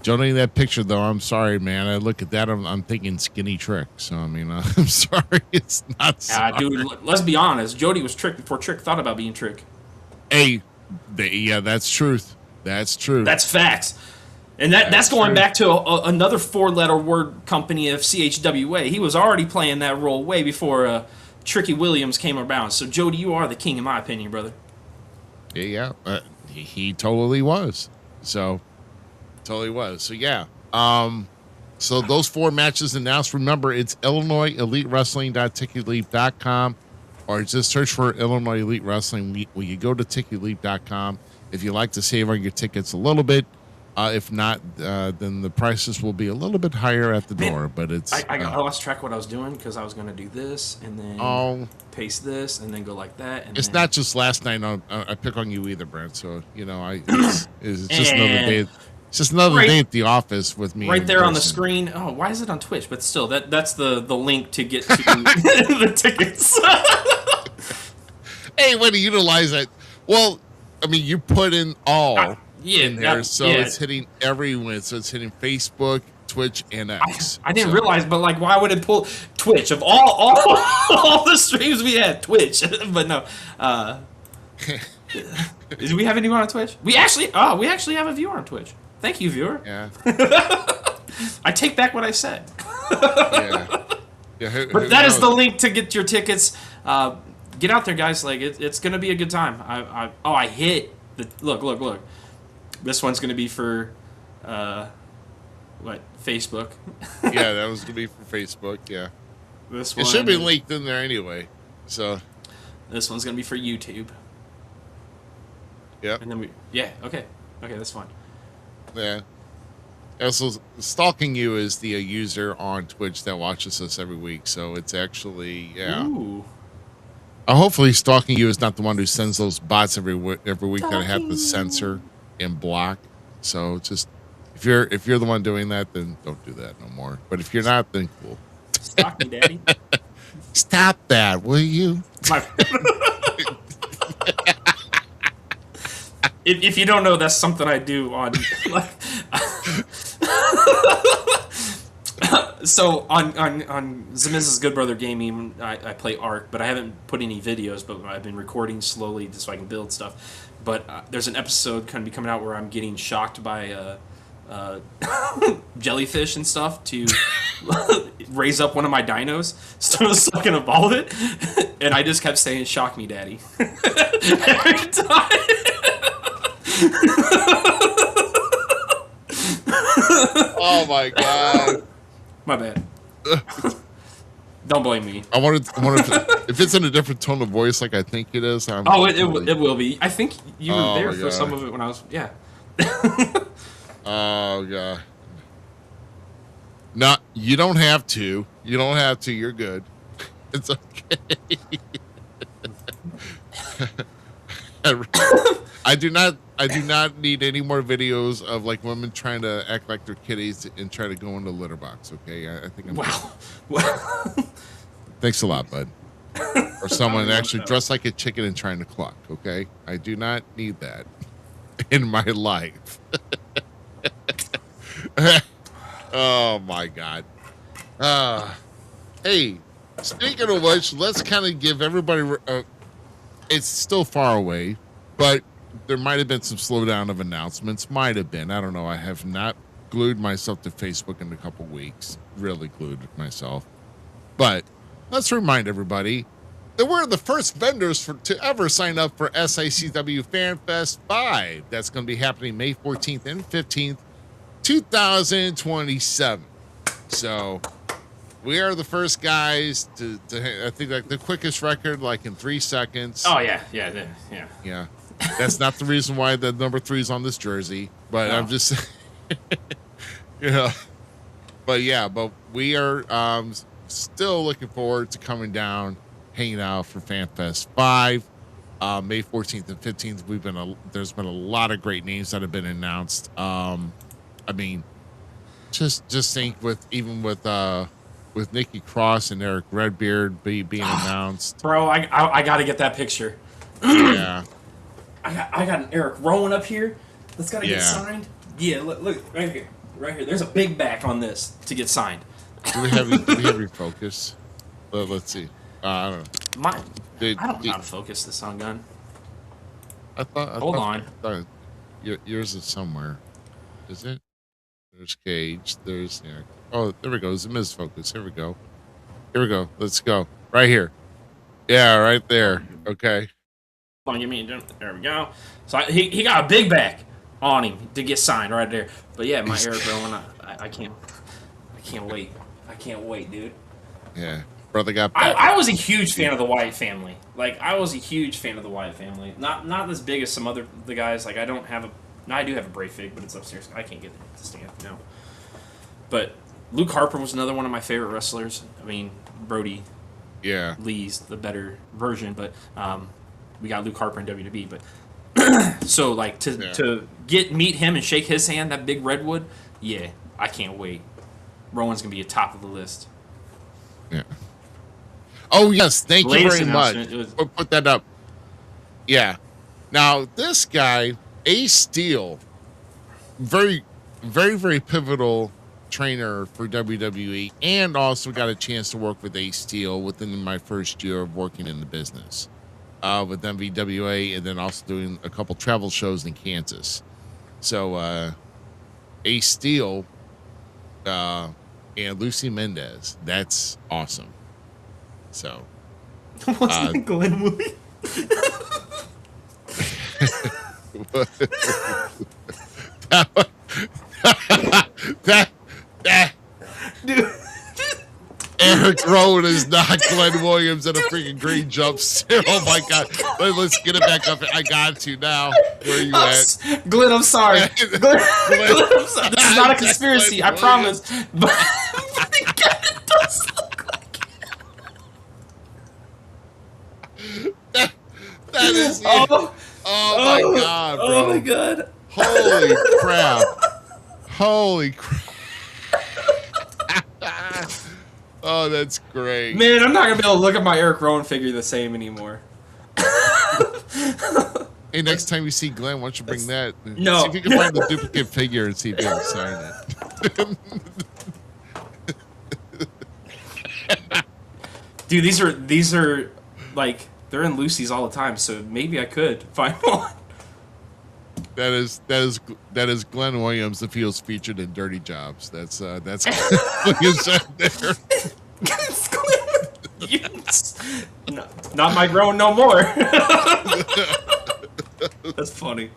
Speaker 1: Jody, that picture though, I'm sorry, man. I look at that, I'm thinking skinny Trick. So I mean, I'm sorry, it's not.
Speaker 2: Dude, let's be honest. Jody was Trick before Trick thought about being Trick.
Speaker 1: Hey, Yeah, that's truth. That's true.
Speaker 2: That's facts. And that's going
Speaker 1: true.
Speaker 2: back to another four-letter word company of CHWA. He was already playing that role way before Tricky Williams came around. So, Jody, you are the king, in my opinion, brother.
Speaker 1: Yeah. He totally was. So, totally was. So, yeah. So those 4 matches announced. Remember, it's IllinoisEliteWrestling.TicketLeap.com, or just search for Illinois Elite Wrestling. When you go to TicketLeap.com, if you like to save on your tickets a little bit, if not, then the prices will be a little bit higher at the door. But it's
Speaker 2: I lost track of what I was doing because I was going to do this and then paste this and then go like that. And
Speaker 1: it's not just last night. I pick on you either, Brent. So it's just another day. It's just another day at the office with me.
Speaker 2: Right there on the screen. Oh, why is it on Twitch? But still, that's the link to get to the tickets.
Speaker 1: Hey, way to utilize that. Well, I mean, you put in all in there, so it's hitting everyone. So it's hitting Facebook, Twitch, and X.
Speaker 2: I didn't realize, but like, why would it pull Twitch of all the streams we had? Twitch, but no. Do we have anyone on Twitch? We actually have a viewer on Twitch. Thank you, viewer.
Speaker 1: Yeah.
Speaker 2: I take back what I said.
Speaker 1: Yeah.
Speaker 2: But that is the link to get your tickets. Get out there, guys. Like it's gonna be a good time. I hit the look. This one's gonna be for Facebook.
Speaker 1: Yeah, that was gonna be for Facebook. Yeah.
Speaker 2: This one.
Speaker 1: It should be linked in there anyway. So.
Speaker 2: This one's gonna be for YouTube.
Speaker 1: Yep.
Speaker 2: And then okay, that's fine.
Speaker 1: Yeah. Also, stalking you is the user on Twitch that watches us every week. So it's actually
Speaker 2: Ooh.
Speaker 1: Hopefully, stalking you is not the one who sends those bots every week that I have to censor and block. So just if you're the one doing that, then don't do that no more. But if you're not, then cool.
Speaker 2: Stalk me, Daddy.
Speaker 1: Stop that, will you?
Speaker 2: If you don't know, that's something I do on. So on Zmiz's Good Brother Gaming, I play Ark, but I haven't put any videos. But I've been recording slowly just so I can build stuff. But there's an episode going to be coming out where I'm getting shocked by jellyfish and stuff to raise up one of my dinos. So I was sucking a ball of it, and I just kept saying, "Shock me, Daddy," every time.
Speaker 1: Oh my god!
Speaker 2: My bad. Don't blame me.
Speaker 1: I wanted to, if it's in a different tone of voice, like I think it is.
Speaker 2: It will be. I think you were there for some of it when I was. Yeah.
Speaker 1: Oh god. No, you don't have to. You don't have to. You're good. It's okay. I do not need any more videos of like women trying to act like they're kitties and try to go in the litter box. Okay, I think I'm.
Speaker 2: Wow.
Speaker 1: Thanks a lot, bud. Or someone actually dressed like a chicken and trying to cluck. Okay, I do not need that in my life. Oh my god. Hey, speaking of which, let's kind of give everybody. It's still far away, but there might have been some slowdown of announcements. Might have been. I don't know. I have not glued myself to Facebook in a couple weeks. Really glued myself. But let's remind everybody that we're the first vendors to ever sign up for SICW FanFest 5. That's going to be happening May 14th and 15th, 2027. So we are the first guys to I think like the quickest record, like in 3 seconds.
Speaker 2: Oh yeah.
Speaker 1: That's not the reason why the number 3 is on this jersey, but no. I'm just, but we are still looking forward to coming down, hanging out for FanFest 5, May 14th and 15th. There's been a lot of great names that have been announced. I mean, just think with Nikki Cross and Eric Redbeard being announced.
Speaker 2: Bro, I got to get that picture.
Speaker 1: Yeah.
Speaker 2: I got an Eric Rowan up here that's got to get signed. Yeah, look right here. There's a big back on this to get signed.
Speaker 1: Do we have your focus? Let's see. I don't know.
Speaker 2: I don't know how to focus this on gun. Hold on.
Speaker 1: I thought yours is somewhere. Is it? There's Cage. There's oh, there we go. Zmiz focus. Here we go. Here we go. Let's go. Right here. Yeah, right there. Okay.
Speaker 2: Hold on, give me there we go. So he got a big back on him to get signed right there. But yeah, my Eric Rowan, I can't wait. I can't wait, dude.
Speaker 1: Yeah. Brother got
Speaker 2: I was a huge fan of the Wyatt family. Like, I was a huge fan of the Wyatt family. Not as big as some other the guys. Like, I do have a Brave Fig, but it's upstairs. I can't get it to stand now. But Luke Harper was another one of my favorite wrestlers. I mean, Brody Lee's the better version, but we got Luke Harper in WWE. But so, like, to meet him and shake his hand, that big redwood, yeah, I can't wait. Rowan's going to be at top of the list.
Speaker 1: Yeah. Oh, yes. Thank you very much. Put that up. Yeah. Now, this guy, Ace Steel, very, very, very pivotal trainer for WWE, and also got a chance to work with Ace Steel within my first year of working in the business with MVWA, and then also doing a couple travel shows in Kansas. So, Ace Steel and Lucy Mendez, that's awesome. So,
Speaker 2: wasn't Glenn Williams?
Speaker 1: that dude. Eric Rowan is not Glenn Williams in a freaking green jumpsuit. Oh my god! Let's get it back up. I got to now. Where are you at,
Speaker 2: Glenn? I'm sorry. Glenn, I'm sorry. This is not a conspiracy. I promise. But it does look like
Speaker 1: that is it. Oh my god, bro!
Speaker 2: Oh my god!
Speaker 1: Holy crap! Holy crap! Oh, that's great.
Speaker 2: Man, I'm not going to be able to look at my Eric Rowan figure the same anymore.
Speaker 1: Hey, next time you see Glenn, why don't you bring that?
Speaker 2: No.
Speaker 1: See if you can find the duplicate figure and see if he'll sign it.
Speaker 2: Dude, these are like, they're in Lucy's all the time, so maybe I could find one.
Speaker 1: That is Glenn Williams if he was featured in Dirty Jobs. That's Williams right there.
Speaker 2: It's Glenn Williams. No, not my grown no more. That's funny.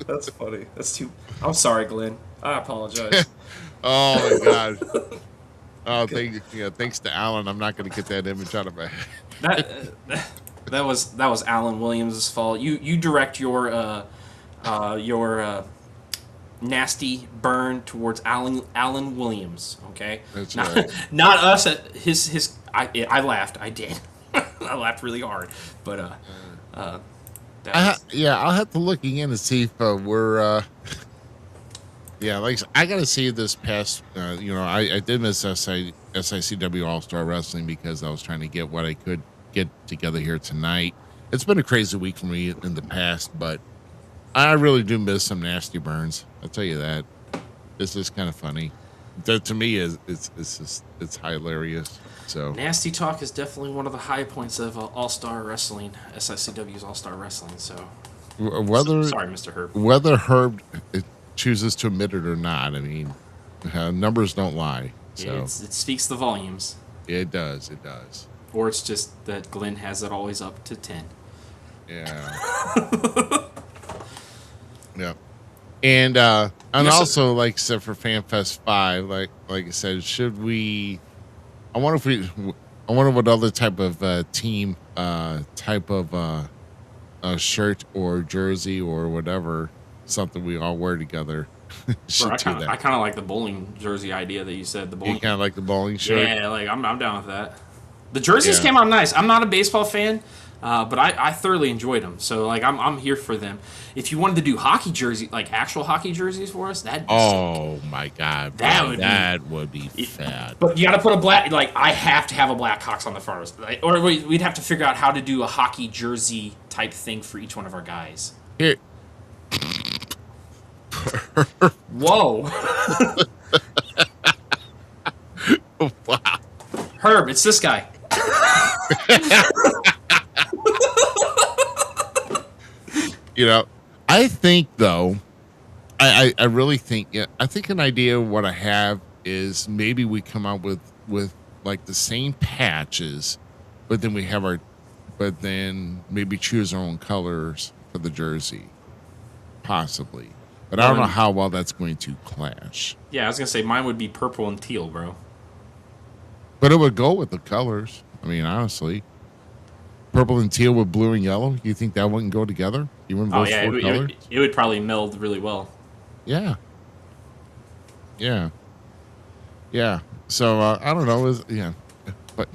Speaker 2: That's funny. That's too. I'm sorry, Glenn. I apologize.
Speaker 1: Oh my god. Oh, thanks to Alan. I'm not going to get that image out of my head.
Speaker 2: That was Alan Williams' fault. You direct your nasty burn towards Alan Williams, okay?
Speaker 1: That's right.
Speaker 2: Not us at his I laughed. I did. I laughed really hard. But
Speaker 1: I'll have to look again to see if we're yeah, like I got to see this past I did miss SICW All Star Wrestling because I was trying to get what I could get together here tonight. It's been a crazy week for me in the past, but I really do miss some nasty burns. I'll tell you that. This is kind of funny. That to me it's hilarious. So
Speaker 2: nasty talk is definitely one of the high points of All Star Wrestling, SICW's All Star Wrestling. So sorry, Mr. Herb.
Speaker 1: Whether Herb chooses to admit it or not, I mean, numbers don't lie. So
Speaker 2: it speaks the volumes.
Speaker 1: It does. It does.
Speaker 2: Or it's just that Glenn has it always up to 10.
Speaker 1: Yeah. Yeah, and also like I said for FanFest 5, like I said, should we? I wonder what other type of team type of shirt or jersey or whatever, something we all wear together.
Speaker 2: I kind of like the bowling jersey idea that you said. The bowling.
Speaker 1: You kind of like the bowling shirt.
Speaker 2: Yeah, like I'm down with that. The jerseys came out nice. I'm not a baseball fan. But I thoroughly enjoyed them, so like I'm here for them. If you wanted to do hockey jersey, like actual hockey jerseys for us, that'd be sick.
Speaker 1: My god,
Speaker 2: that
Speaker 1: would be fat.
Speaker 2: But you got to put a black. Like I have to have a Blackhawks on the front, or we'd have to figure out how to do a hockey jersey type thing for each one of our guys.
Speaker 1: Here.
Speaker 2: Whoa.
Speaker 1: Wow.
Speaker 2: Herb, it's this guy.
Speaker 1: You know, I think though, I really think, yeah, I think an idea of what I have is maybe we come out with like the same patches, but then we have our, but then maybe choose our own colors for the jersey, possibly. But I don't know how well that's going to clash.
Speaker 2: Yeah, I was gonna say mine would be purple and teal, bro.
Speaker 1: But it would go with the colors. I mean, honestly, purple and teal with blue and yellow. You think that wouldn't go together? Even
Speaker 2: Oh
Speaker 1: those
Speaker 2: yeah,
Speaker 1: four colors?
Speaker 2: it would probably meld really well.
Speaker 1: Yeah. Yeah. Yeah. So I don't know. Yeah. But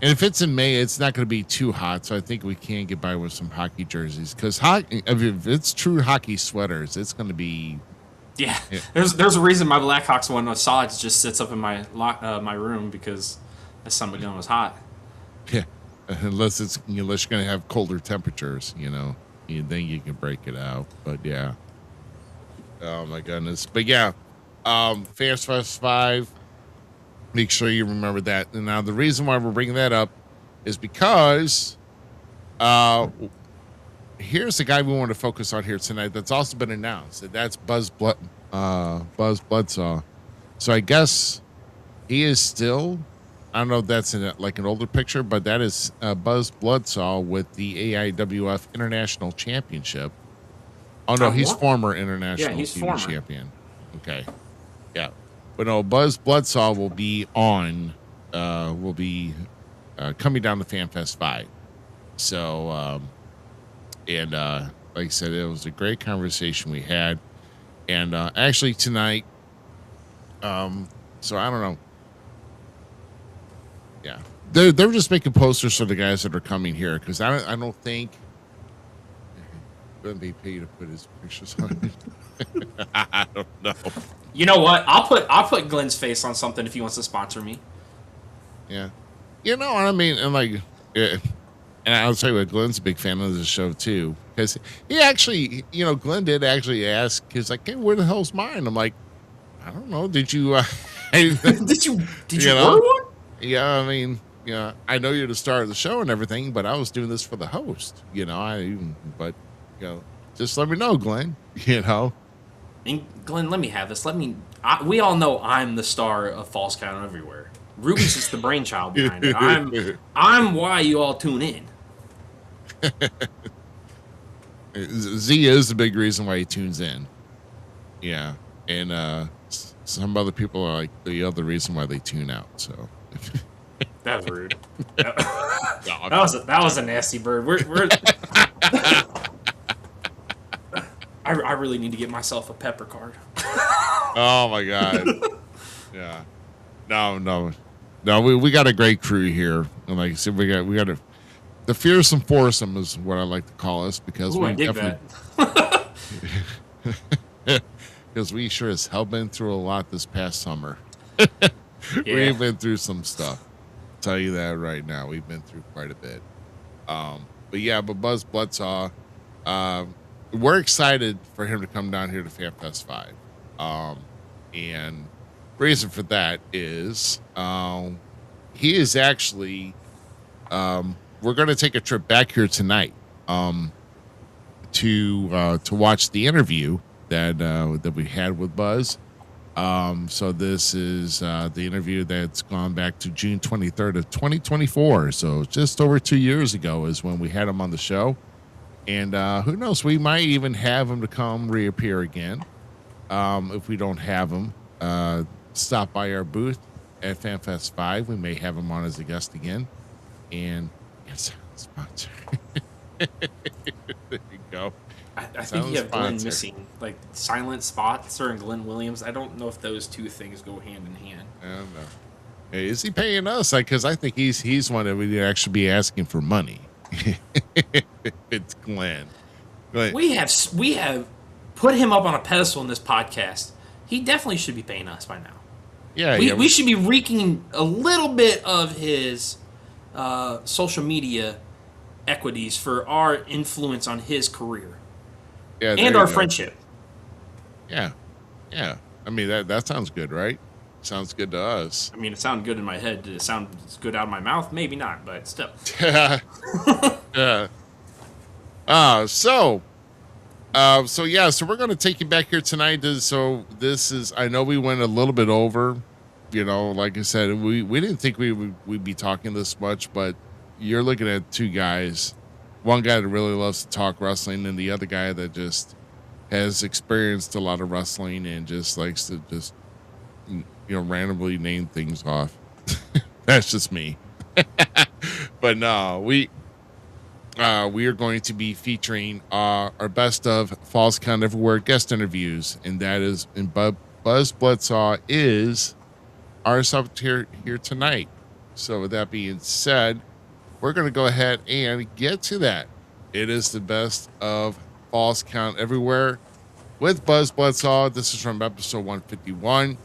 Speaker 1: and if it's in May, it's not going to be too hot. So I think we can get by with some hockey jerseys because hockey. If it's true hockey sweaters, it's going to be.
Speaker 2: Yeah. There's a reason my Blackhawks one Assange just sits up in my my room because the summer gun was hot.
Speaker 1: Yeah. Unless you're going to have colder temperatures, then you can break it out. But yeah. Oh my goodness. But yeah, Fans Fest 5. Make sure you remember that. And now the reason why we're bringing that up is because here's the guy we want to focus on here tonight that's also been announced. And that's Buzz Bloodsaw. So I guess he is still, I don't know if that's like an older picture, but that is Buzz Bloodsaw with the AIWF International Championship. Oh no, he's former international TV champion. Okay, yeah, but no, Buzz Bloodsaw will be coming down to FanFest 5. So, and like I said, it was a great conversation we had, and actually tonight, so I don't know, yeah, they're just making posters for the guys that are coming here because I don't think. Be paid to put his pictures on. I don't know.
Speaker 2: You know what? I'll put Glenn's face on something if he wants to sponsor me.
Speaker 1: Yeah, what I mean, and like, and I'll tell you what, Glenn's a big fan of the show too because he actually, Glenn did actually ask. He's like, "Hey, where the hell's mine?" I'm like, "I don't know. Did you?
Speaker 2: did you order one?"
Speaker 1: Yeah, I mean. Yeah, I know you're the star of the show and everything, but I was doing this for the host. Just let me know, Glenn.
Speaker 2: And Glenn, let me have this. We all know I'm the star of Falls Count Everywhere. Ruby's just the brainchild behind it. I'm why you all tune in.
Speaker 1: Z is the big reason why he tunes in. Yeah, and some other people are like the other reason why they tune out. So
Speaker 2: that was rude. That was a nasty bird. We're I really need to get myself a pepper card.
Speaker 1: Oh my god. Yeah. No. We got a great crew here, and like I said, we got the fearsome foursome is what I like to call us because we definitely because we sure as hell been through a lot this past summer. We've been through some stuff. I'll tell you that right now. We've been through quite a bit. But Buzz Bloodsaw. We're excited for him to come down here to FanFest 5. And reason for that is he is actually we're going to take a trip back here tonight to watch the interview that we had with Buzz. So this is the interview that's gone back to June 23rd of 2024. So just over 2 years ago is when we had him on the show. And who knows, we might even have him to come reappear again. If we don't have him, stop by our booth at FanFest 5. We may have him on as a guest again. And yes, sponsor. There you go.
Speaker 2: I think you have Glenn missing, like Silent Sponsor and Glenn Williams. I don't know if those two things go hand in hand.
Speaker 1: I don't know. Hey, is he paying us? Because I think he's one that would actually be asking for money. It's Glenn.
Speaker 2: We have put him up on a pedestal in this podcast. He definitely should be paying us by now.
Speaker 1: Yeah,
Speaker 2: we should be wreaking a little bit of his social media equities for our influence on his career.
Speaker 1: Yeah,
Speaker 2: and our friendship.
Speaker 1: Yeah. I mean that sounds good, right? Sounds good to us.
Speaker 2: I mean, it sounded good in my head. Did it sound good out of my mouth? Maybe not, but still.
Speaker 1: Yeah. So So we're going to take you back here tonight. I know we went a little bit over, like I said, we didn't think we'd be talking this much, but you're looking at two guys, one guy that really loves to talk wrestling and the other guy that just has experienced a lot of wrestling and just likes to just, randomly name things off. That's just me. But no, we are going to be featuring our best of Falls Count Everywhere guest interviews, and that is in Buzz Bloodsaw is our subject here tonight. So with that being said, we're going to go ahead and get to that. It is the best of Falls Count Everywhere with Buzz Bloodsaw. This is from episode 151.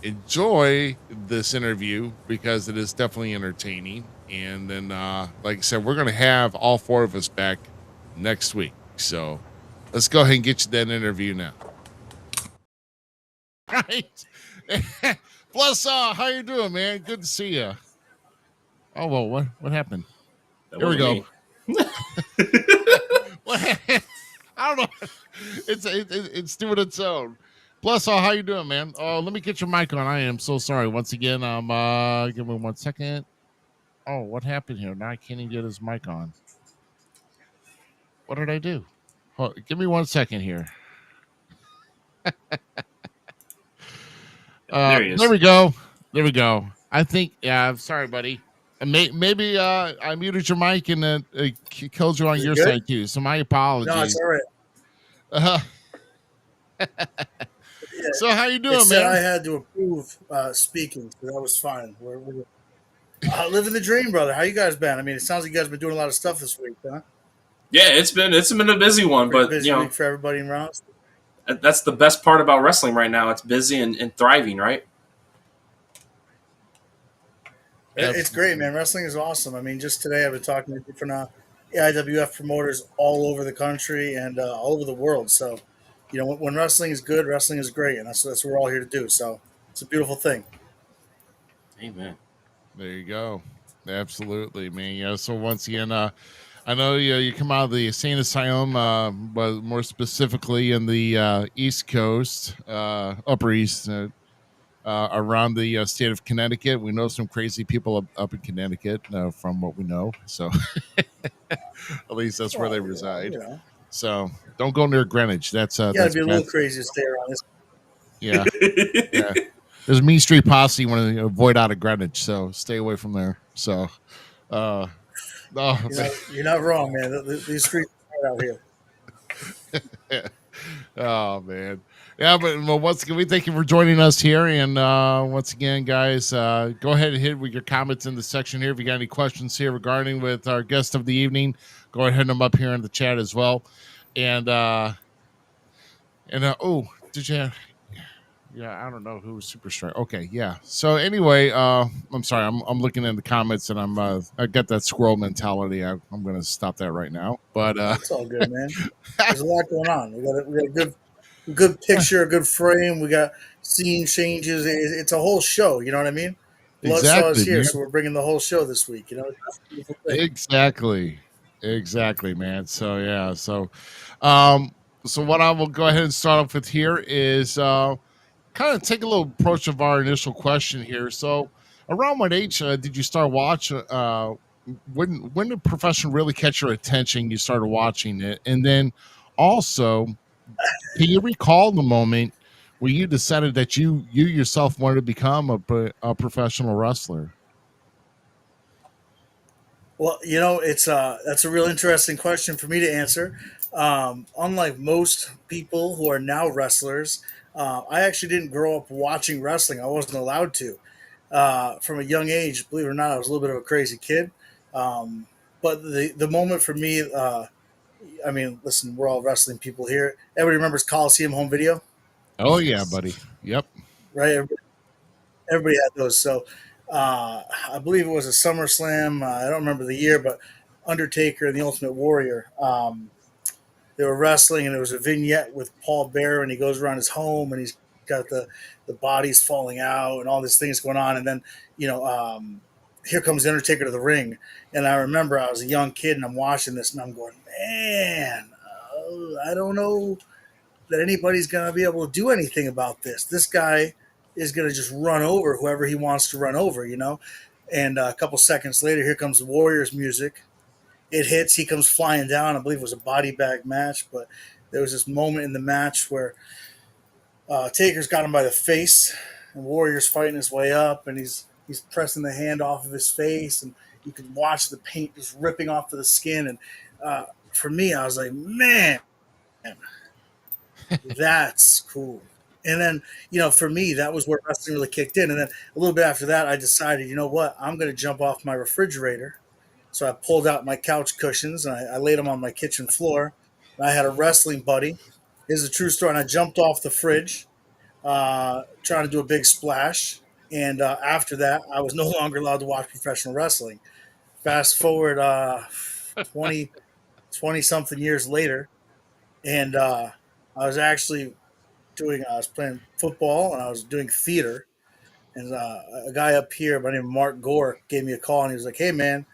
Speaker 1: Enjoy this interview because it is definitely entertaining. And then, like I said, we're going to have all four of us back next week. So let's go ahead and get you that interview now. Right. Bloodsaw, how you doing, man? Good to see you. Oh, well, what happened? Here we go. I don't know. It's doing its own. Bloodsaw, how you doing, man? Oh, let me get your mic on. I am so sorry. Once again, give me 1 second. Oh, what happened here? Now I can't even get his mic on. What did I do? Oh, give me 1 second here.
Speaker 3: There he is.
Speaker 1: There we go. I think, I'm sorry, buddy. Maybe I muted your mic and it killed you on your side too. So my apologies.
Speaker 4: No, it's all right.
Speaker 1: So how you doing, man?
Speaker 4: Said I had to approve speaking, so that was fine. We're living the dream, brother. How you guys been? I mean, it sounds like you guys been doing a lot of stuff this week, huh?
Speaker 3: Yeah, it's been a busy one, but
Speaker 4: busy week for everybody in Rouse.
Speaker 3: That's the best part about wrestling right now. It's busy and thriving, right?
Speaker 4: It's great, man. Wrestling is awesome. I mean, just today I've been talking to different AIWF promoters all over the country and all over the world. So, when wrestling is good, wrestling is great, and that's what we're all here to do. So, it's a beautiful thing.
Speaker 3: Amen.
Speaker 1: There you go. Absolutely, man. Yeah. So once again, I know you come out of the insane asylum, but more specifically in the East Coast, Upper East. Around the state of Connecticut. We know some crazy people up in Connecticut from what we know. So at least that's where they reside. So don't go near Greenwich. That's
Speaker 4: you gotta be a little crazy to stay around this.
Speaker 1: Yeah. Yeah. There's a Mean Street Posse want to avoid out of Greenwich, so stay away from there. So
Speaker 4: you're not wrong, man. These streets are out here.
Speaker 1: Oh man. Yeah, but once again, we thank you for joining us here. And once again, guys, go ahead and hit with your comments in the section here. If you got any questions here regarding with our guest of the evening, go ahead and hit them up here in the chat as well. And did you? Yeah, I don't know who was Super Strike. Okay, yeah. So anyway, I'm sorry, I'm looking in the comments and I got that squirrel mentality. I'm going to stop that right now. But
Speaker 4: it's all good, man. There's a lot going on. We got a good picture, a good frame. We got scene changes. It's a whole show. You know what I mean? Bloodsaw is here, so we're bringing the whole show this week.
Speaker 1: Exactly, man. So yeah, so what I will go ahead and start off with here is kind of take a little approach of our initial question here. So around what age did you start watching? When did profession really catch your attention? You started watching it, and then also, can you recall the moment where you decided that you yourself wanted to become a professional wrestler?
Speaker 4: Well, it's that's a real interesting question for me to answer. Unlike most people who are now wrestlers, I actually didn't grow up watching wrestling. I wasn't allowed to. From a young age, believe it or not, I was a little bit of a crazy kid. But the moment for me, I mean, listen, we're all wrestling people here. Everybody remembers Coliseum home video?
Speaker 1: Oh, yeah, buddy. Yep.
Speaker 4: Right? Everybody had those. So I believe it was a SummerSlam. I don't remember the year, but Undertaker and the Ultimate Warrior. They were wrestling, and there was a vignette with Paul Bearer, and he goes around his home, and he's got the bodies falling out and all these things going on. And then, here comes the Undertaker to the ring. And I remember I was a young kid, and I'm watching this, and I'm going, man, I don't know that anybody's going to be able to do anything about this. This guy is going to just run over whoever he wants to run over, you know? And a couple seconds later, here comes the Warriors music. It hits. He comes flying down. I believe it was a body bag match, but there was this moment in the match where Taker's got him by the face, and Warrior's fighting his way up, and he's pressing the hand off of his face, and you can watch the paint just ripping off of the skin. And for me, I was like, man, that's cool. And then, for me, that was where wrestling really kicked in. And then a little bit after that, I decided, you know what, I'm going to jump off my refrigerator. So I pulled out my couch cushions and I laid them on my kitchen floor. And I had a wrestling buddy. This is a true story. And I jumped off the fridge, trying to do a big splash. And after that, I was no longer allowed to watch professional wrestling. Fast forward 20-something years later, and I was actually I was playing football and I was doing theater. And a guy up here by the name of Mark Gore gave me a call and he was like, "Hey man,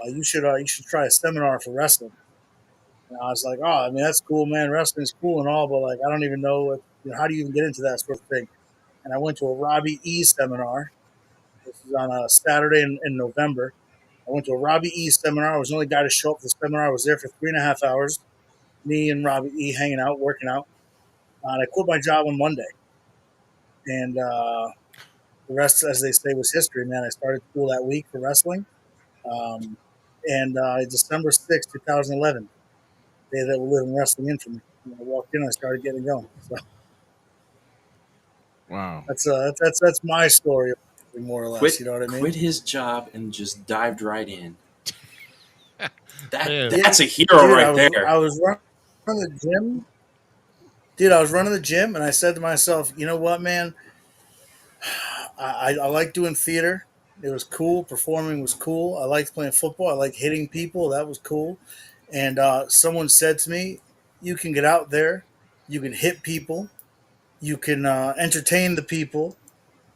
Speaker 4: you should try a seminar for wrestling." And I was like, "Oh, I mean that's cool, man. Wrestling's cool and all, but like I don't even know how do you even get into that sort of thing." And I went to a Robbie E seminar. This was on a Saturday in November. I went to a Robbie E seminar. I was the only guy to show up for the seminar. I was there for 3.5 hours. Me and Robbie E hanging out, working out. And I quit my job on Monday. And the rest, as they say, was history, man. I started school that week for wrestling. And December 6th, 2011, day that will live in wrestling infamy. When I walked in, I started getting going. So
Speaker 1: Wow.
Speaker 4: That's my story, more or less. You know what I mean?
Speaker 3: Quit his job and just dived right in.
Speaker 1: Yeah.
Speaker 3: That's a hero right there.
Speaker 4: I was running the gym. Dude, I was running the gym, and I said to myself, you know what, man? I like doing theater. It was cool. Performing was cool. I liked playing football. I liked hitting people. That was cool. And someone said to me, you can get out there. You can hit people. You can entertain the people.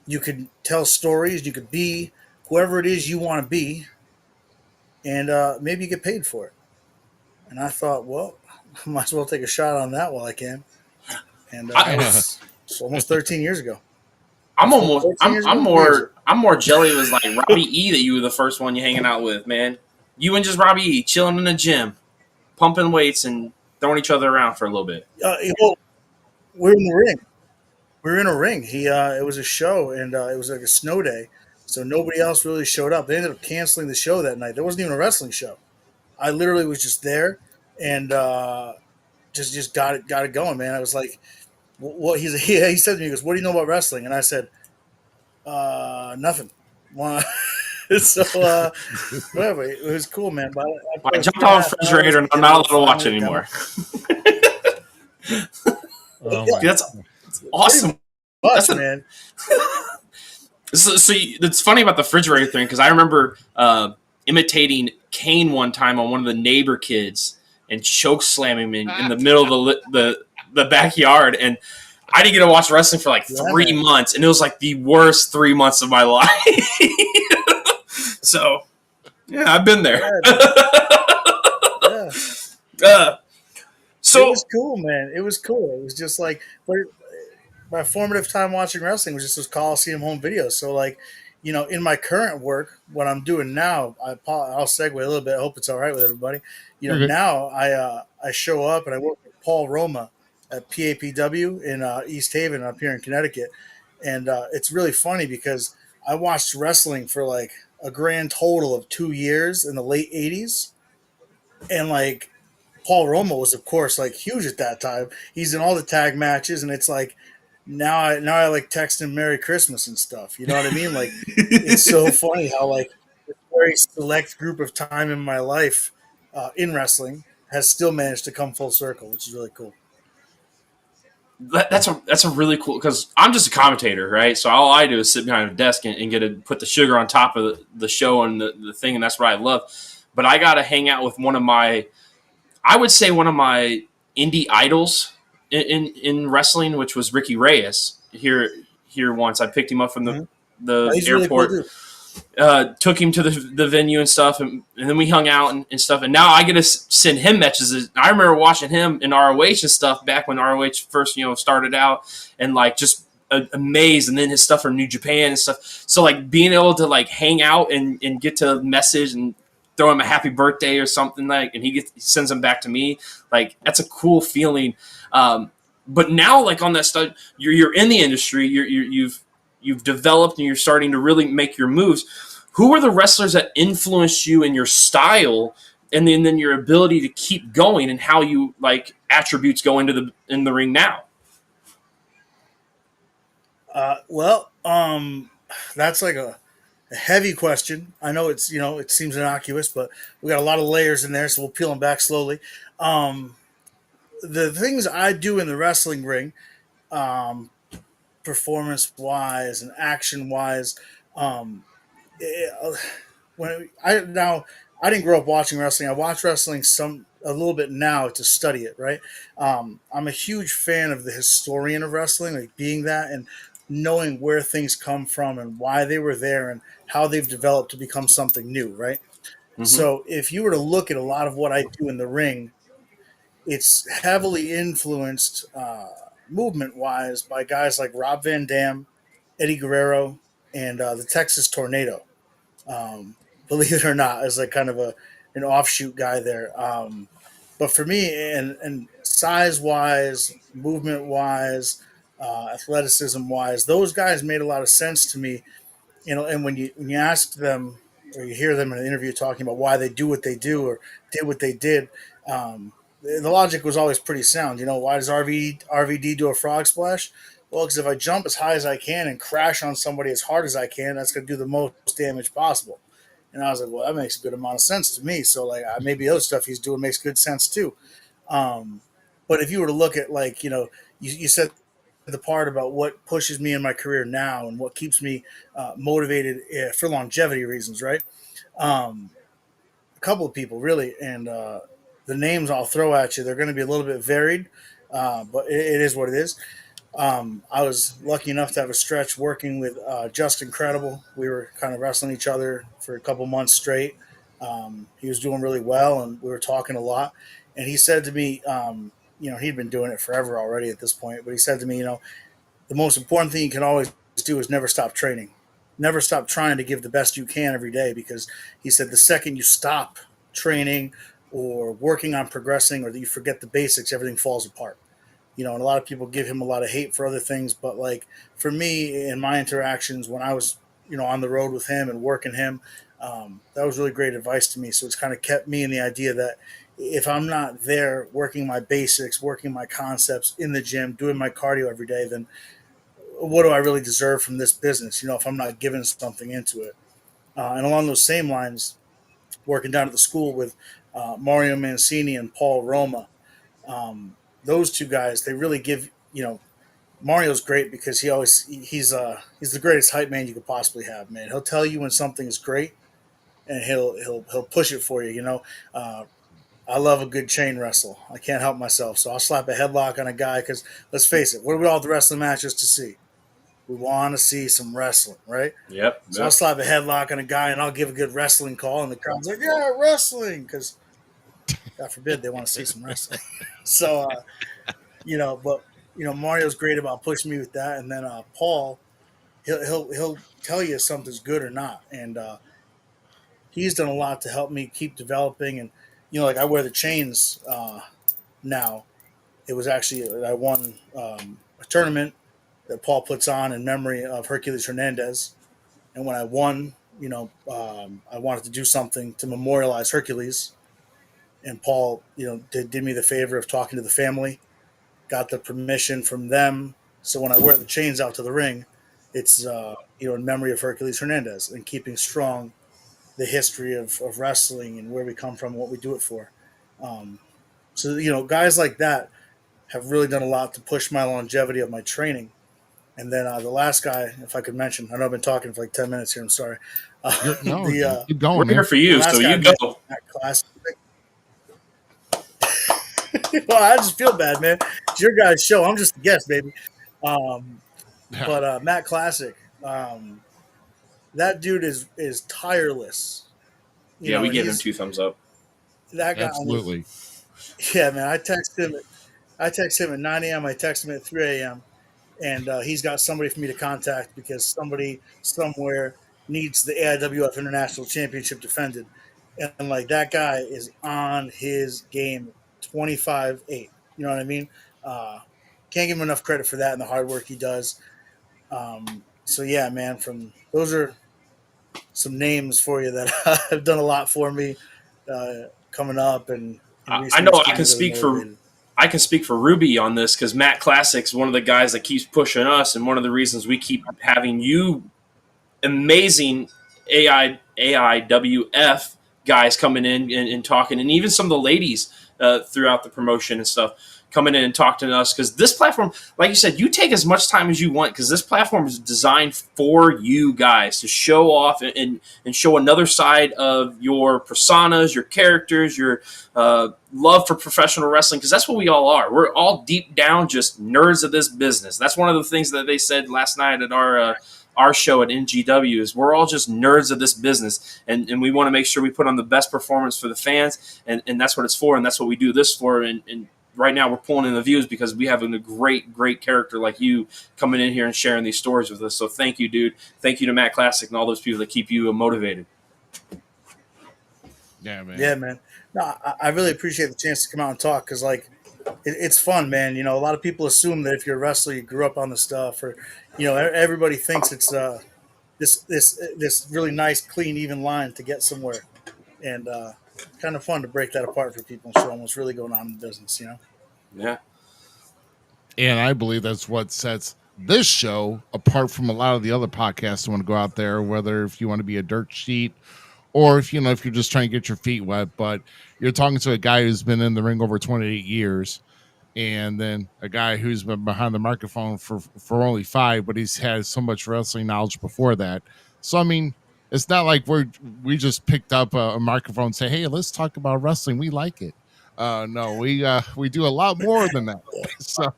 Speaker 4: You can tell stories. You could be whoever it is you want to be. And maybe you get paid for it. And I thought, well, I might as well take a shot on that while I can. And that was almost 13 years ago.
Speaker 3: I'm more jelly. It was like Robbie E that you were the first one you hanging out with, man. You and just Robbie E chilling in the gym, pumping weights and throwing each other around for a little bit.
Speaker 4: We're in the ring. We were in a ring. It was a show, and it was like a snow day, so nobody else really showed up. They ended up canceling the show that night. There wasn't even a wrestling show. I literally was just there, and just got it going, man. I was like, "What?" He said to me, "He goes, what do you know about wrestling?" And I said, "Nothing." So whatever. It was cool, man. But
Speaker 3: I jumped on the refrigerator, and I'm not allowed to watch it anymore. Dude, that's awesome.
Speaker 4: Much, man.
Speaker 3: So it's funny about the refrigerator thing because I remember imitating Kane one time on one of the neighbor kids and choke slamming him in the middle of the backyard, and I didn't get to watch wrestling for like 3 months, and it was like the worst 3 months of my life. So yeah, I've been there.
Speaker 4: Yeah.
Speaker 3: So
Speaker 4: it was cool, man. It was cool. It was just like my formative time watching wrestling was just those Coliseum home videos. So like, in my current work, what I'm doing now, I'll segue a little bit. I hope it's all right with everybody. Now I show up and I work with Paul Roma at PAPW in East Haven up here in Connecticut. And it's really funny because I watched wrestling for like a grand total of 2 years in the late 80s. And like, Paul Roma was, of course, like huge at that time. He's in all the tag matches, and it's like now I like text him Merry Christmas and stuff. You know what I mean? Like it's so funny how like a very select group of time in my life in wrestling has still managed to come full circle, which is really cool.
Speaker 3: That's a really cool because I'm just a commentator, right? So all I do is sit behind a desk and get to put the sugar on top of the show and the thing, and that's what I love. But I got to hang out with one of my indie idols in wrestling, which was Ricky Reyes. Here once I picked him up from the
Speaker 4: He's
Speaker 3: airport.
Speaker 4: Really cool,
Speaker 3: took him to the venue and stuff, and then we hung out and stuff. And now I get to send him messages. I remember watching him in ROH and stuff back when ROH first, started out, and like just amazed. And then his stuff from New Japan and stuff. So like being able to like hang out and get to message and throw him a happy birthday or something and he sends them back to me. Like that's a cool feeling. But now like on that stuff, you're in the industry. You've developed and you're starting to really make your moves. Who are the wrestlers that influenced you in your style and then your ability to keep going and how you like attributes go in the ring now?
Speaker 4: That's like a heavy question. I know it's, it seems innocuous, but we got a lot of layers in there, so we'll peel them back slowly. The things I do in the wrestling ring, performance wise and action wise, when I didn't grow up watching wrestling. I watch wrestling a little bit now to study it, right? I'm a huge fan of the historian of wrestling, like being that and knowing where things come from and why they were there and how they've developed to become something new, right? Mm-hmm. So if you were to look at a lot of what I do in the ring, it's heavily influenced movement-wise by guys like Rob Van Dam, Eddie Guerrero, and the Texas Tornado. Believe it or not, as like kind of an offshoot guy there. But for me, and size-wise, movement-wise, athleticism-wise, those guys made a lot of sense to me. And when you ask them or you hear them in an interview talking about why they do what they do or did what they did, the logic was always pretty sound. Why does RVD do a frog splash? Well, because if I jump as high as I can and crash on somebody as hard as I can, that's going to do the most damage possible. And I was like, well, that makes a good amount of sense to me. So, like, maybe other stuff he's doing makes good sense too. But if you were to look at, like, you said the part about what pushes me in my career now and what keeps me motivated for longevity reasons, right? A couple of people, really, and the names I'll throw at you, they're going to be a little bit varied, but it is what it is. I was lucky enough to have a stretch working with Just Incredible. We were kind of wrestling each other for a couple months straight. He was doing really well, and we were talking a lot. And he said to me, he'd been doing it forever already at this point, but he said to me, the most important thing you can always do is never stop training. Never stop trying to give the best you can every day, because he said the second you stop training or working on progressing or that you forget the basics, everything falls apart. And a lot of people give him a lot of hate for other things, but like for me in my interactions when I was, on the road with him and working him, that was really great advice to me. So it's kind of kept me in the idea that if I'm not there working my basics, working my concepts in the gym, doing my cardio every day, then what do I really deserve from this business? If I'm not giving something into it. And along those same lines, working down at the school with Mario Mancini and Paul Roma, those two guys, they really give, Mario's great because he's the greatest hype man you could possibly have, man. He'll tell you when something is great and he'll push it for you, I love a good chain wrestle. I can't help myself. So I'll slap a headlock on a guy because let's face it, what are we all at the wrestling matches to see? We want to see some wrestling, right?
Speaker 3: Yep.
Speaker 4: So I'll slap a headlock on a guy and I'll give a good wrestling call and the crowd's like, yeah, wrestling, because God forbid they want to see some wrestling. So, Mario's great about pushing me with that. And then Paul, he'll tell you if something's good or not. And he's done a lot to help me keep developing. And, like I wear the chains now. It was actually, I won a tournament that Paul puts on in memory of Hercules Hernandez. And when I won, I wanted to do something to memorialize Hercules. And Paul, did me the favor of talking to the family, got the permission from them. So when I wear the chains out to the ring, it's, in memory of Hercules Hernandez and keeping strong the history of wrestling and where we come from and what we do it for. So, guys like that have really done a lot to push my longevity of my training. And then the last guy, if I could mention, I know I've been talking for like 10 minutes here. I'm sorry.
Speaker 1: Keep going,
Speaker 3: we're here for you, so you go.
Speaker 4: Classic. Well, I just feel bad, man. It's your guys' show. I'm just a guest, baby. But Matt Classic, that dude is tireless.
Speaker 3: Yeah, we
Speaker 4: And
Speaker 3: gave him 2 thumbs up.
Speaker 4: that guy.
Speaker 1: Absolutely.
Speaker 4: Yeah, man. I text him at 9 a.m. I text him at 3 a.m. and he's got somebody for me to contact because somebody somewhere needs the AIWF International Championship defended, and like that guy is on his game 25-8. You know what I mean? Can't give him enough credit for that and the hard work he does. So yeah, man. From those are some names for you that have done a lot for me coming up and.
Speaker 3: I know I can speak for Ruby on this because Matt Classic's one of the guys that keeps pushing us, and one of the reasons we keep having you amazing AIWF guys coming in and talking, and even some of the ladies throughout the promotion and stuff coming in and talking to us, because this platform, like you said, you take as much time as you want because this platform is designed for you guys to show off and show another side of your personas, your characters, your love for professional wrestling, because that's what we all are. We're all deep down just nerds of this business. That's one of the things that they said last night at our show at NGW is we're all just nerds of this business, and we want to make sure we put on the best performance for the fans, and that's what it's for, and that's what we do this for. And right now we're pulling in the views because we have a great character like you coming in here and sharing these stories with us. So thank you, dude. Thank you to Matt Classic and all those people that keep you motivated.
Speaker 1: Yeah, man.
Speaker 4: Yeah, man. No, I really appreciate the chance to come out and talk because, like, it's fun, man. A lot of people assume that if you're a wrestler, you grew up on the stuff, or everybody thinks it's this really nice, clean, even line to get somewhere, and kind of fun to break that apart for people and show them what's really going on in the business.
Speaker 3: Yeah.
Speaker 1: And I believe that's what sets this show apart from a lot of the other podcasts that want to go out there, whether if you want to be a dirt sheet or if you're just trying to get your feet wet, but you're talking to a guy who's been in the ring over 28 years and then a guy who's been behind the microphone for only 5, but he's had so much wrestling knowledge before that. So, I mean, it's not like we just picked up a microphone and say, hey, let's talk about wrestling. We like it. No, we do a lot more than that. So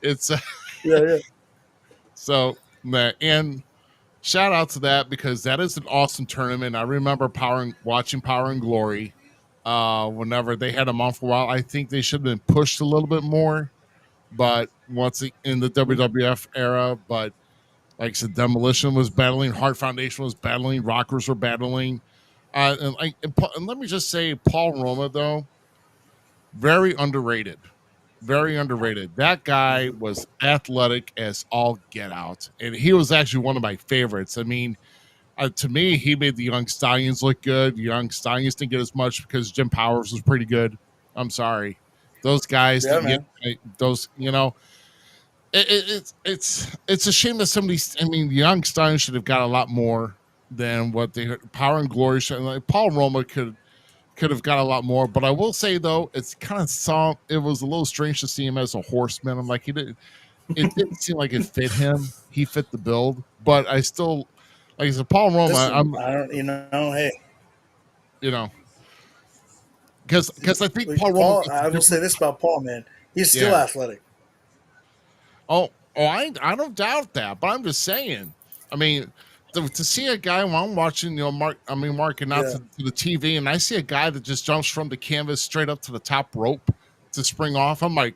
Speaker 1: it's
Speaker 4: Yeah.
Speaker 1: So and shout out to that because that is an awesome tournament. I remember watching Power and Glory whenever they had them on for a while. I think they should have been pushed a little bit more, but once in the WWF era. But like I said, Demolition was battling, Heart Foundation was battling, Rockers were battling. And let me just say, Paul Roma, though, very underrated. Very underrated. That guy was athletic as all get out. And he was actually one of my favorites. I mean, to me, he made the Young Stallions look good. The Young Stallions didn't get as much because Jim Powers was pretty good. I'm sorry. Those guys didn't get those, it's a shame that the Young Stallions should have got a lot more than what they Power and Glory should. Like Paul Roma could have got a lot more, but I will say though, it was a little strange to see him as a horseman. I'm like, it didn't seem like it fit him. He fit the build, but I still, like I said, Paul Roma. Because I think Paul Roma.
Speaker 4: I will say this about Paul, man. He's still athletic.
Speaker 1: I don't doubt that, but I'm just saying. I mean, to see a guy when I'm watching, marking out to the TV, and I see a guy that just jumps from the canvas straight up to the top rope to spring off. I'm like,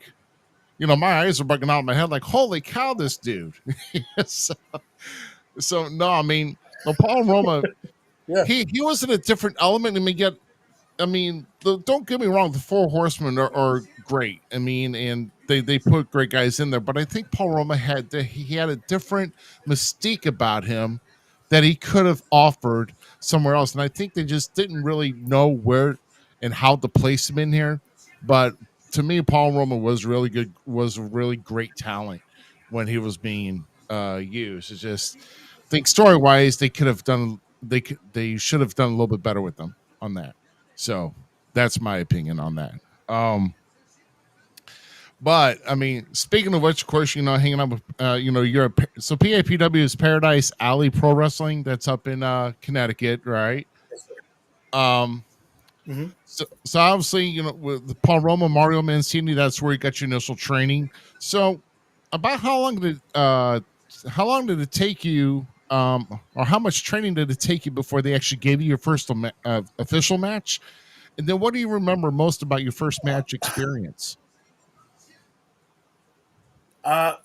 Speaker 1: my eyes are bugging out in my head, like, holy cow, this dude. so no, I mean, Paul Roma, he was in a different element. Don't get me wrong, the Four Horsemen are great. I mean, and they put great guys in there, but I think Paul Roma had a different mystique about him that he could have offered somewhere else. And I think they just didn't really know where and how to place him in here. But to me, Paul Roma was really good, was a really great talent when he was being used. It's just, I think story-wise, they should have done a little bit better with them on that. So that's my opinion on that. But I mean, speaking of which, of course, hanging out with, so PAPW is Paradise Alley Pro Wrestling. That's up in Connecticut, right? So obviously, with Paul Roma, Mario Mancini, that's where you got your initial training. So, about how long did it take you or how much training did it take you before they actually gave you your first official match? And then what do you remember most about your first match experience?
Speaker 4: The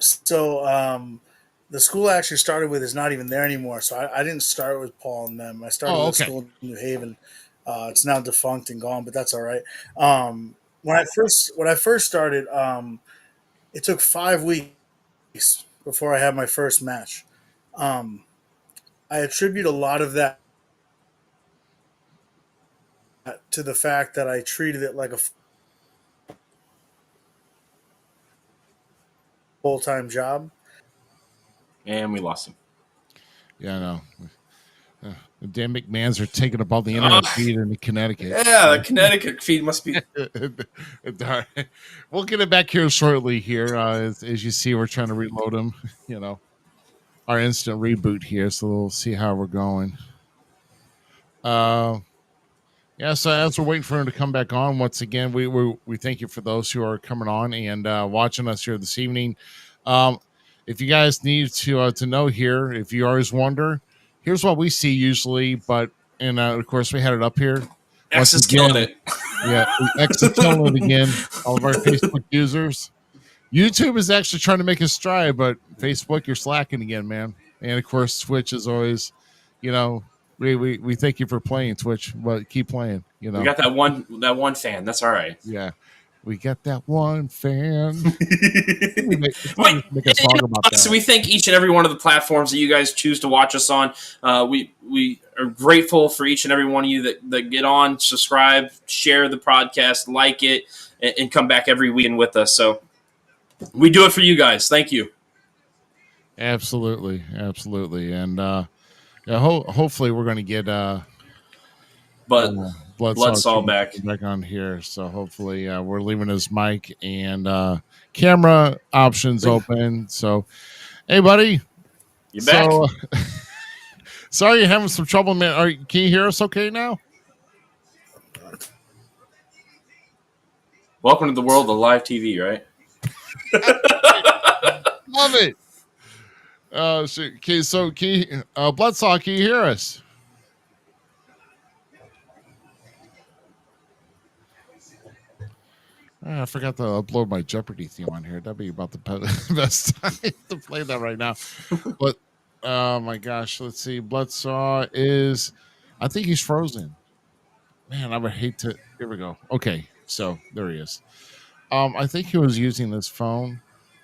Speaker 4: school I actually started with is not even there anymore. So I didn't start with Paul and them. I started with a
Speaker 1: Okay.
Speaker 4: school in New Haven. It's now defunct and gone, but that's all right. When I first started, it took 5 weeks before I had my first match. Um, I attribute a lot of that to the fact that I treated it like a full-time job.
Speaker 3: And we lost him.
Speaker 1: Yeah, I know. The damn McMahons are taking up all the internet feed in Connecticut.
Speaker 3: Yeah, the Connecticut feed must be.
Speaker 1: We'll get it back here shortly. Here, as you see, we're trying to reload them. Our instant reboot here, so we'll see how we're going. Yeah, so as we're waiting for him to come back on, once again, we thank you for those who are coming on and watching us here this evening. If you guys need to know here, if you always wonder, here's what we see usually, and of course we had it up here.
Speaker 3: X is killing it.
Speaker 1: Yeah, X is killing it again. All of our Facebook users. YouTube is actually trying to make a stride, but Facebook, you're slacking again, man. And of course, Twitch is always, we thank you for playing, Twitch, but keep playing.
Speaker 3: We got that one fan. That's all right.
Speaker 1: Yeah. We got that one fan.
Speaker 3: So we thank each and every one of the platforms that you guys choose to watch us on. We are grateful for each and every one of you that get on, subscribe, share the podcast, like it, and come back every weekend with us. So we do it for you guys. Thank you.
Speaker 1: Absolutely. And hopefully we're going to get Bloodsaw back on here. So hopefully we're leaving his mic and camera options open. So, hey, buddy.
Speaker 3: You back?
Speaker 1: So, sorry you're having some trouble, man. Can you hear us okay now?
Speaker 3: Welcome to the world of live TV, right?
Speaker 1: Love it. So Bloodsaw, can you hear us? I forgot to upload my Jeopardy theme on here. That'd be about the best time to play that right now. But oh my gosh, let's see. Bloodsaw I think he's frozen. Man, I would hate to. Here we go. Okay, so there he is. I think he was using his phone.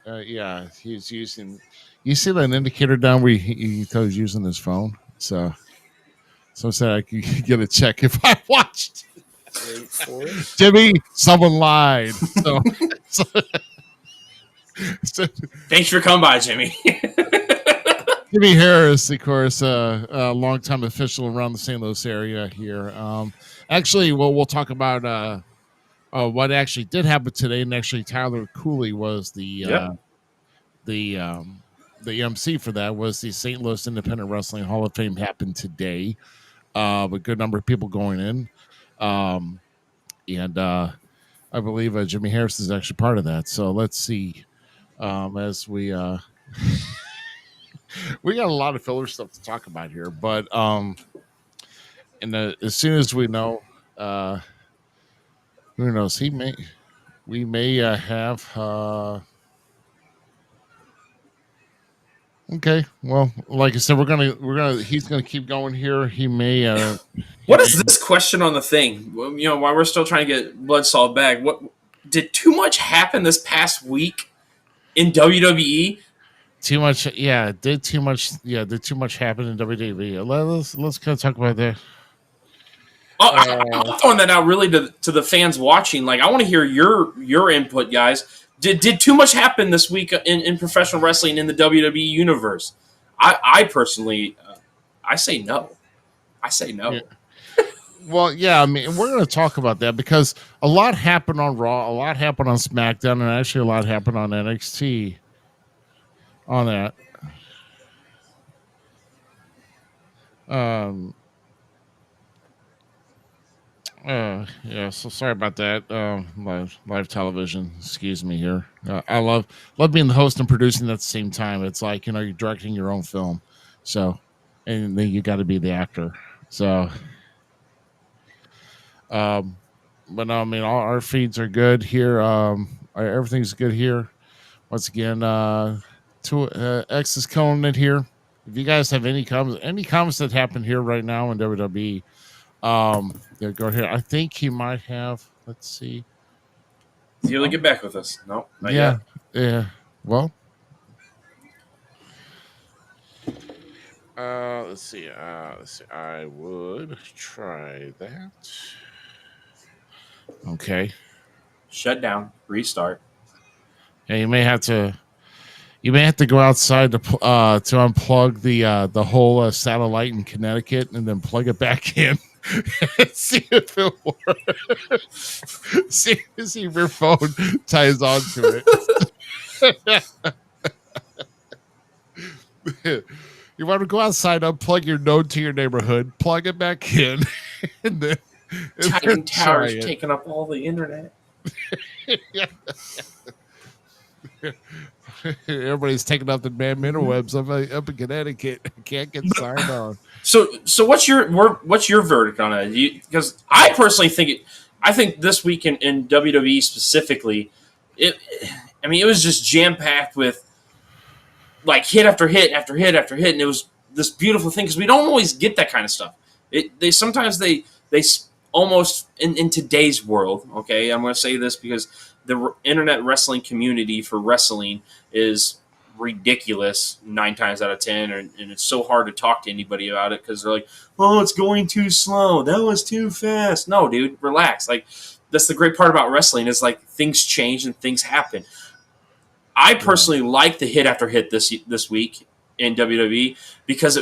Speaker 1: Yeah, he's using. You see that indicator down where he tells using his phone. So I said I could get a check if I watched. Jimmy, someone lied. So
Speaker 3: thanks for coming by, Jimmy.
Speaker 1: Jimmy Harris, of course, a longtime official around the St. Louis area here. Actually, we'll talk about what actually did happen today. And actually, Tyler Cooley was the MC for that. Was the St. Louis Independent Wrestling Hall of Fame happened today. A good number of people going in. And I believe Jimmy Harris is actually part of that. So let's see. As we we got a lot of filler stuff to talk about here, but and as soon as we know, who knows? We may have. Okay, well, like I said, he's gonna keep going here. He may.
Speaker 3: What is this question on the thing? While we're still trying to get Bloodsaw back, what did too much happen this past week in WWE?
Speaker 1: Too much, yeah. Did too much happen in WWE? Let's kind of talk about that.
Speaker 3: I'm throwing that out really to the fans watching. Like, I want to hear your input, guys. Did too much happen this week in professional wrestling in the WWE universe? I personally, I say no. I say no.
Speaker 1: Yeah. Well, yeah, I mean, we're going to talk about that because a lot happened on Raw, a lot happened on SmackDown, and actually a lot happened on NXT on that. Yeah, so sorry about that. Live television, excuse me here. I love being the host and producing at the same time. It's like, you're directing your own film. So and then you got to be the actor. So, but no, I mean, all our feeds are good here. Everything's good here. Once again, X is killing it here. If you guys have any comments that happen here right now in WWE, yeah, go ahead. I think he might have. Let's see.
Speaker 3: Did you really get back with us? No, not
Speaker 1: Yeah,
Speaker 3: yet.
Speaker 1: yeah. Well, let's see. I would try that. Okay.
Speaker 3: Shut down. Restart.
Speaker 1: Yeah, you may have to. You may have to go outside to unplug the whole satellite in Connecticut and then plug it back in. See if it works. see if your phone ties onto it. You want to go outside, unplug your node to your neighborhood, plug it back in, and then
Speaker 3: Titan Tower's taking up all the internet.
Speaker 1: Everybody's taking up the man interwebs up in Connecticut. Can't get signed on.
Speaker 3: So what's your verdict on it? Because I personally think I think this week in WWE specifically, it was just jam packed with like hit after hit after hit after hit, and it was this beautiful thing because we don't always get that kind of stuff. They sometimes almost in today's world. Okay, I'm going to say this because the internet wrestling community for wrestling is ridiculous 9 times out of 10, and it's so hard to talk to anybody about it because they're like, oh, it's going too slow, that was too fast. No, dude, relax. Like, that's the great part about wrestling is like things change and things happen. I personally like the hit after hit this week in WWE because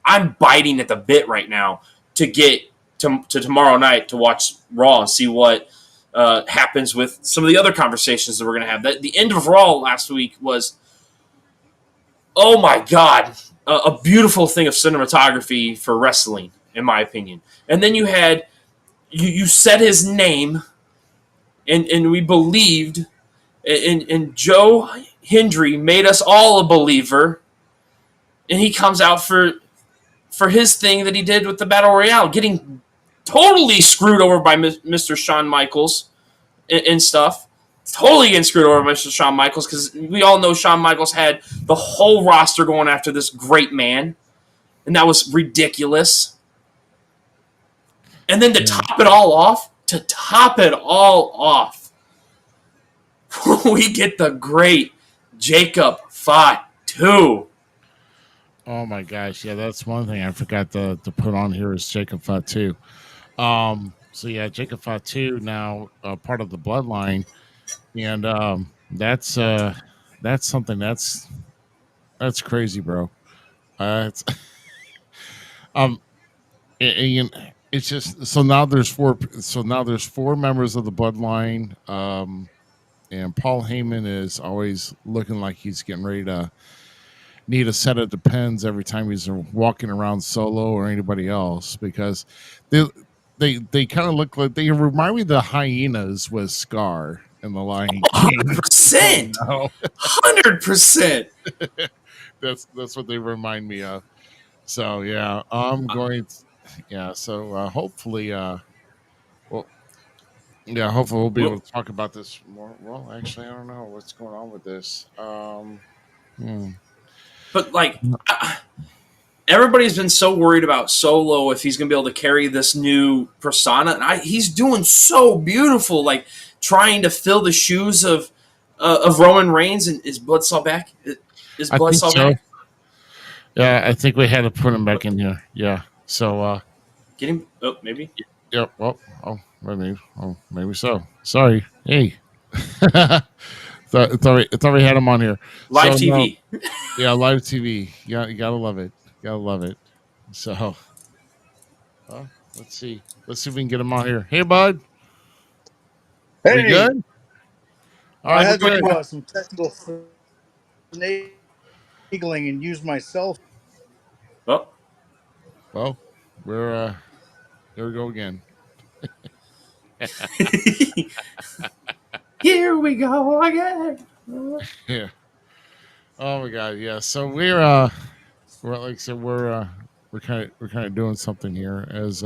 Speaker 3: I'm biting at the bit right now to get to tomorrow night to watch Raw and see what happens with some of the other conversations that we're going to have. The end of Raw last week was, oh my God, a beautiful thing of cinematography for wrestling, in my opinion. And then you had, you said his name, and we believed, and Joe Hendry made us all a believer, and he comes out for his thing that he did with the Battle Royale, getting totally screwed over by Mr. Shawn Michaels and stuff. Totally getting screwed over by Mr. Shawn Michaels because we all know Shawn Michaels had the whole roster going after this great man, and that was ridiculous. And then to top it all off, we get the great Jacob Fatu.
Speaker 1: Oh my gosh, yeah, that's one thing I forgot to put on here is Jacob Fatu. So yeah, Jacob Fatu now part of the bloodline, and that's something that's crazy, bro. It's it's just so now there's four members of the bloodline, and Paul Heyman is always looking like he's getting ready to need a set of depends every time he's walking around solo or anybody else because they kind of look like they remind me of the hyenas with Scar in the Lion King.
Speaker 3: 100%. 100%.
Speaker 1: That's what they remind me of. So yeah, I'm going. So hopefully, hopefully we'll be able to talk about this more. Well, actually, I don't know what's going on with this.
Speaker 3: But like, everybody's been so worried about Solo if he's going to be able to carry this new persona, and he's doing so beautiful, like trying to fill the shoes of Roman Reigns. And is Bloodsaw back? Is Bloodsaw back?
Speaker 1: Yeah, I think we had to put him back in here. Yeah, so
Speaker 3: get him. Oh, maybe.
Speaker 1: Yep. Well, maybe so. Sorry. Hey. It's already had him on here.
Speaker 3: Live TV.
Speaker 1: Yeah, live TV. Yeah, you gotta love it. So, let's see. Let's see if we can get him on here. Hey, bud.
Speaker 5: Hey,
Speaker 1: we good? All right,
Speaker 5: I had to do some technical finagling and use my cell.
Speaker 3: Well,
Speaker 1: we're here we go again.
Speaker 3: Here we go again.
Speaker 1: Yeah. Oh my God. Yeah. So we're Well, like I said, we're kind of doing something here as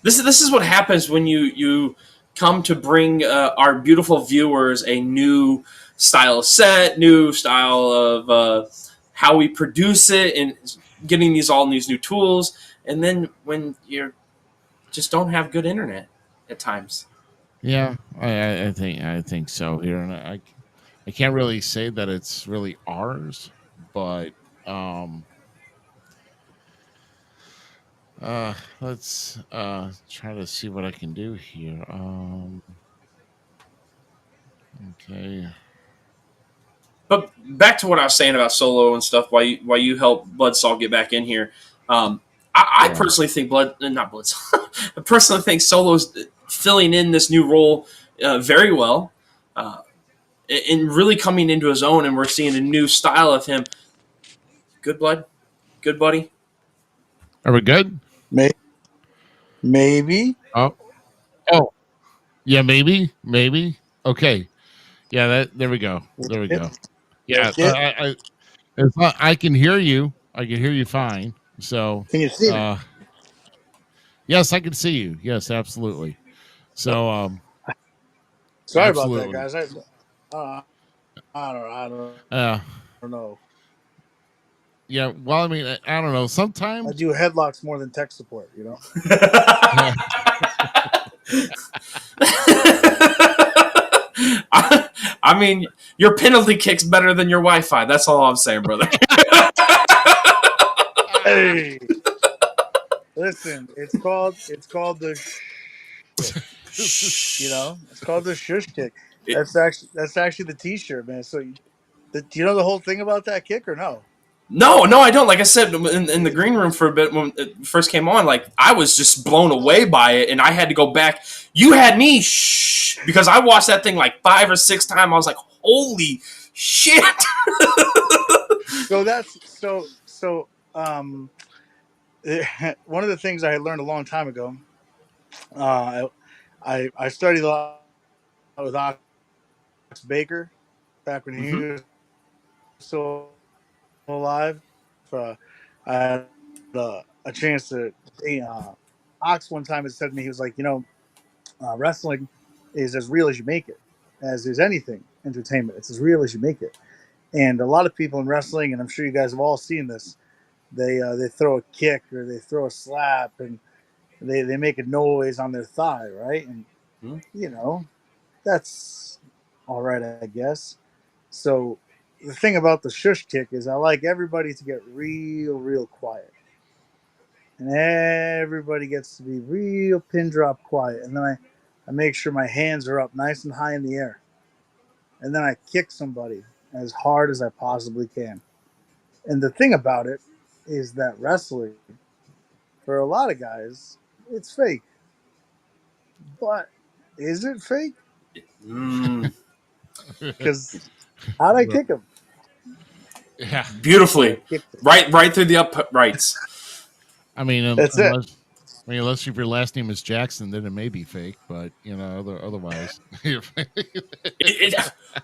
Speaker 3: This is what happens when you come to bring our beautiful viewers a new style of set, new style of how we produce it, and getting these new tools. And then when you just don't have good internet at times.
Speaker 1: yeah, I think so here, and I can't really say that it's really ours, but um let's try to see what I can do here. Okay.
Speaker 3: But back to what I was saying about Solo and stuff. Why you help Bloodsaw get back in here? I
Speaker 1: Yeah.
Speaker 3: personally think not Bloodsaw. I personally think Solo's filling in this new role very well, uh, and really coming into his own. And we're seeing a new style of him. Good blood, good buddy.
Speaker 1: Are we good?
Speaker 5: Maybe.
Speaker 1: Oh. Oh. Yeah, maybe. Okay. Yeah, that there we go. There we go. Yeah,
Speaker 5: That's it.
Speaker 1: I can hear you. I can hear you fine. So,
Speaker 5: Can you see me?
Speaker 1: yes, I can see you. Yes, absolutely. So,
Speaker 5: Sorry about that,
Speaker 1: absolutely.
Speaker 5: guys. Uh, I
Speaker 1: Uh,
Speaker 5: don't know.
Speaker 1: yeah. Well, I mean, I don't know.
Speaker 5: I
Speaker 1: Sometimes,
Speaker 5: do headlocks more than tech support. You know.
Speaker 3: I mean, your penalty kick's better than your Wi-Fi. That's all I'm saying, brother.
Speaker 5: Hey, listen. It's called the. You know, it's called the shush kick. That's actually the T-shirt, man. So, do you know the whole thing about that kick or no?
Speaker 3: No, I don't. Like I said in the green room for a bit when it first came on, like I was just blown away by it, and I had to go back. You had me because I watched that thing like 5 or 6 times. I was like, holy shit!
Speaker 5: So that's so. One of the things I had learned a long time ago. I studied a lot with Ox Baker back when he
Speaker 3: Mm-hmm.
Speaker 5: was still alive. Uh, I had a chance to see Ox one time. Had said to me, he was like, wrestling is as real as you make it, as is anything entertainment. It's as real as you make it. And a lot of people in wrestling, and I'm sure you guys have all seen this, they throw a kick or they throw a slap and they make a noise on their thigh, right? And you know that's all right, I guess. So the thing about the shush kick is I like everybody to get real quiet. And everybody gets to be real pin drop quiet. And then I make sure my hands are up nice and high in the air. And then I kick somebody as hard as I possibly can. And the thing about it is that wrestling, for a lot of guys, it's fake. But is it fake?
Speaker 3: Mm,
Speaker 5: Because how'd I kick him?
Speaker 1: yeah.
Speaker 3: beautifully,
Speaker 5: I kicked him.
Speaker 3: right through the uprights.
Speaker 1: I mean,
Speaker 5: That's it.
Speaker 1: unless if your last name is Jackson, then it may be fake. But otherwise,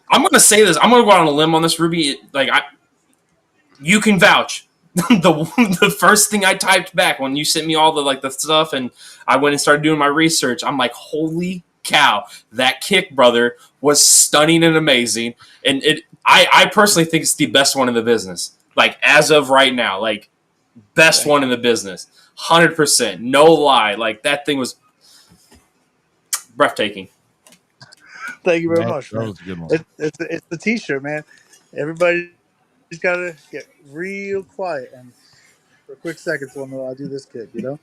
Speaker 3: I'm gonna say this. I'm gonna go out on a limb on this, Ruby. You can vouch. The first thing I typed back when you sent me all the stuff and I went and started doing my research, I'm like, holy cow, that kick, brother, was stunning and amazing. And I personally think it's the best one in the business. Like as of right now, like best one in the business. 100%. No lie. Like that thing was breathtaking.
Speaker 5: Thank you very much,
Speaker 1: that
Speaker 5: man.
Speaker 1: was a good one.
Speaker 5: It's the T-shirt, man. Everybody's got to get real quiet and for a quick second, so I'll do this kick, you know.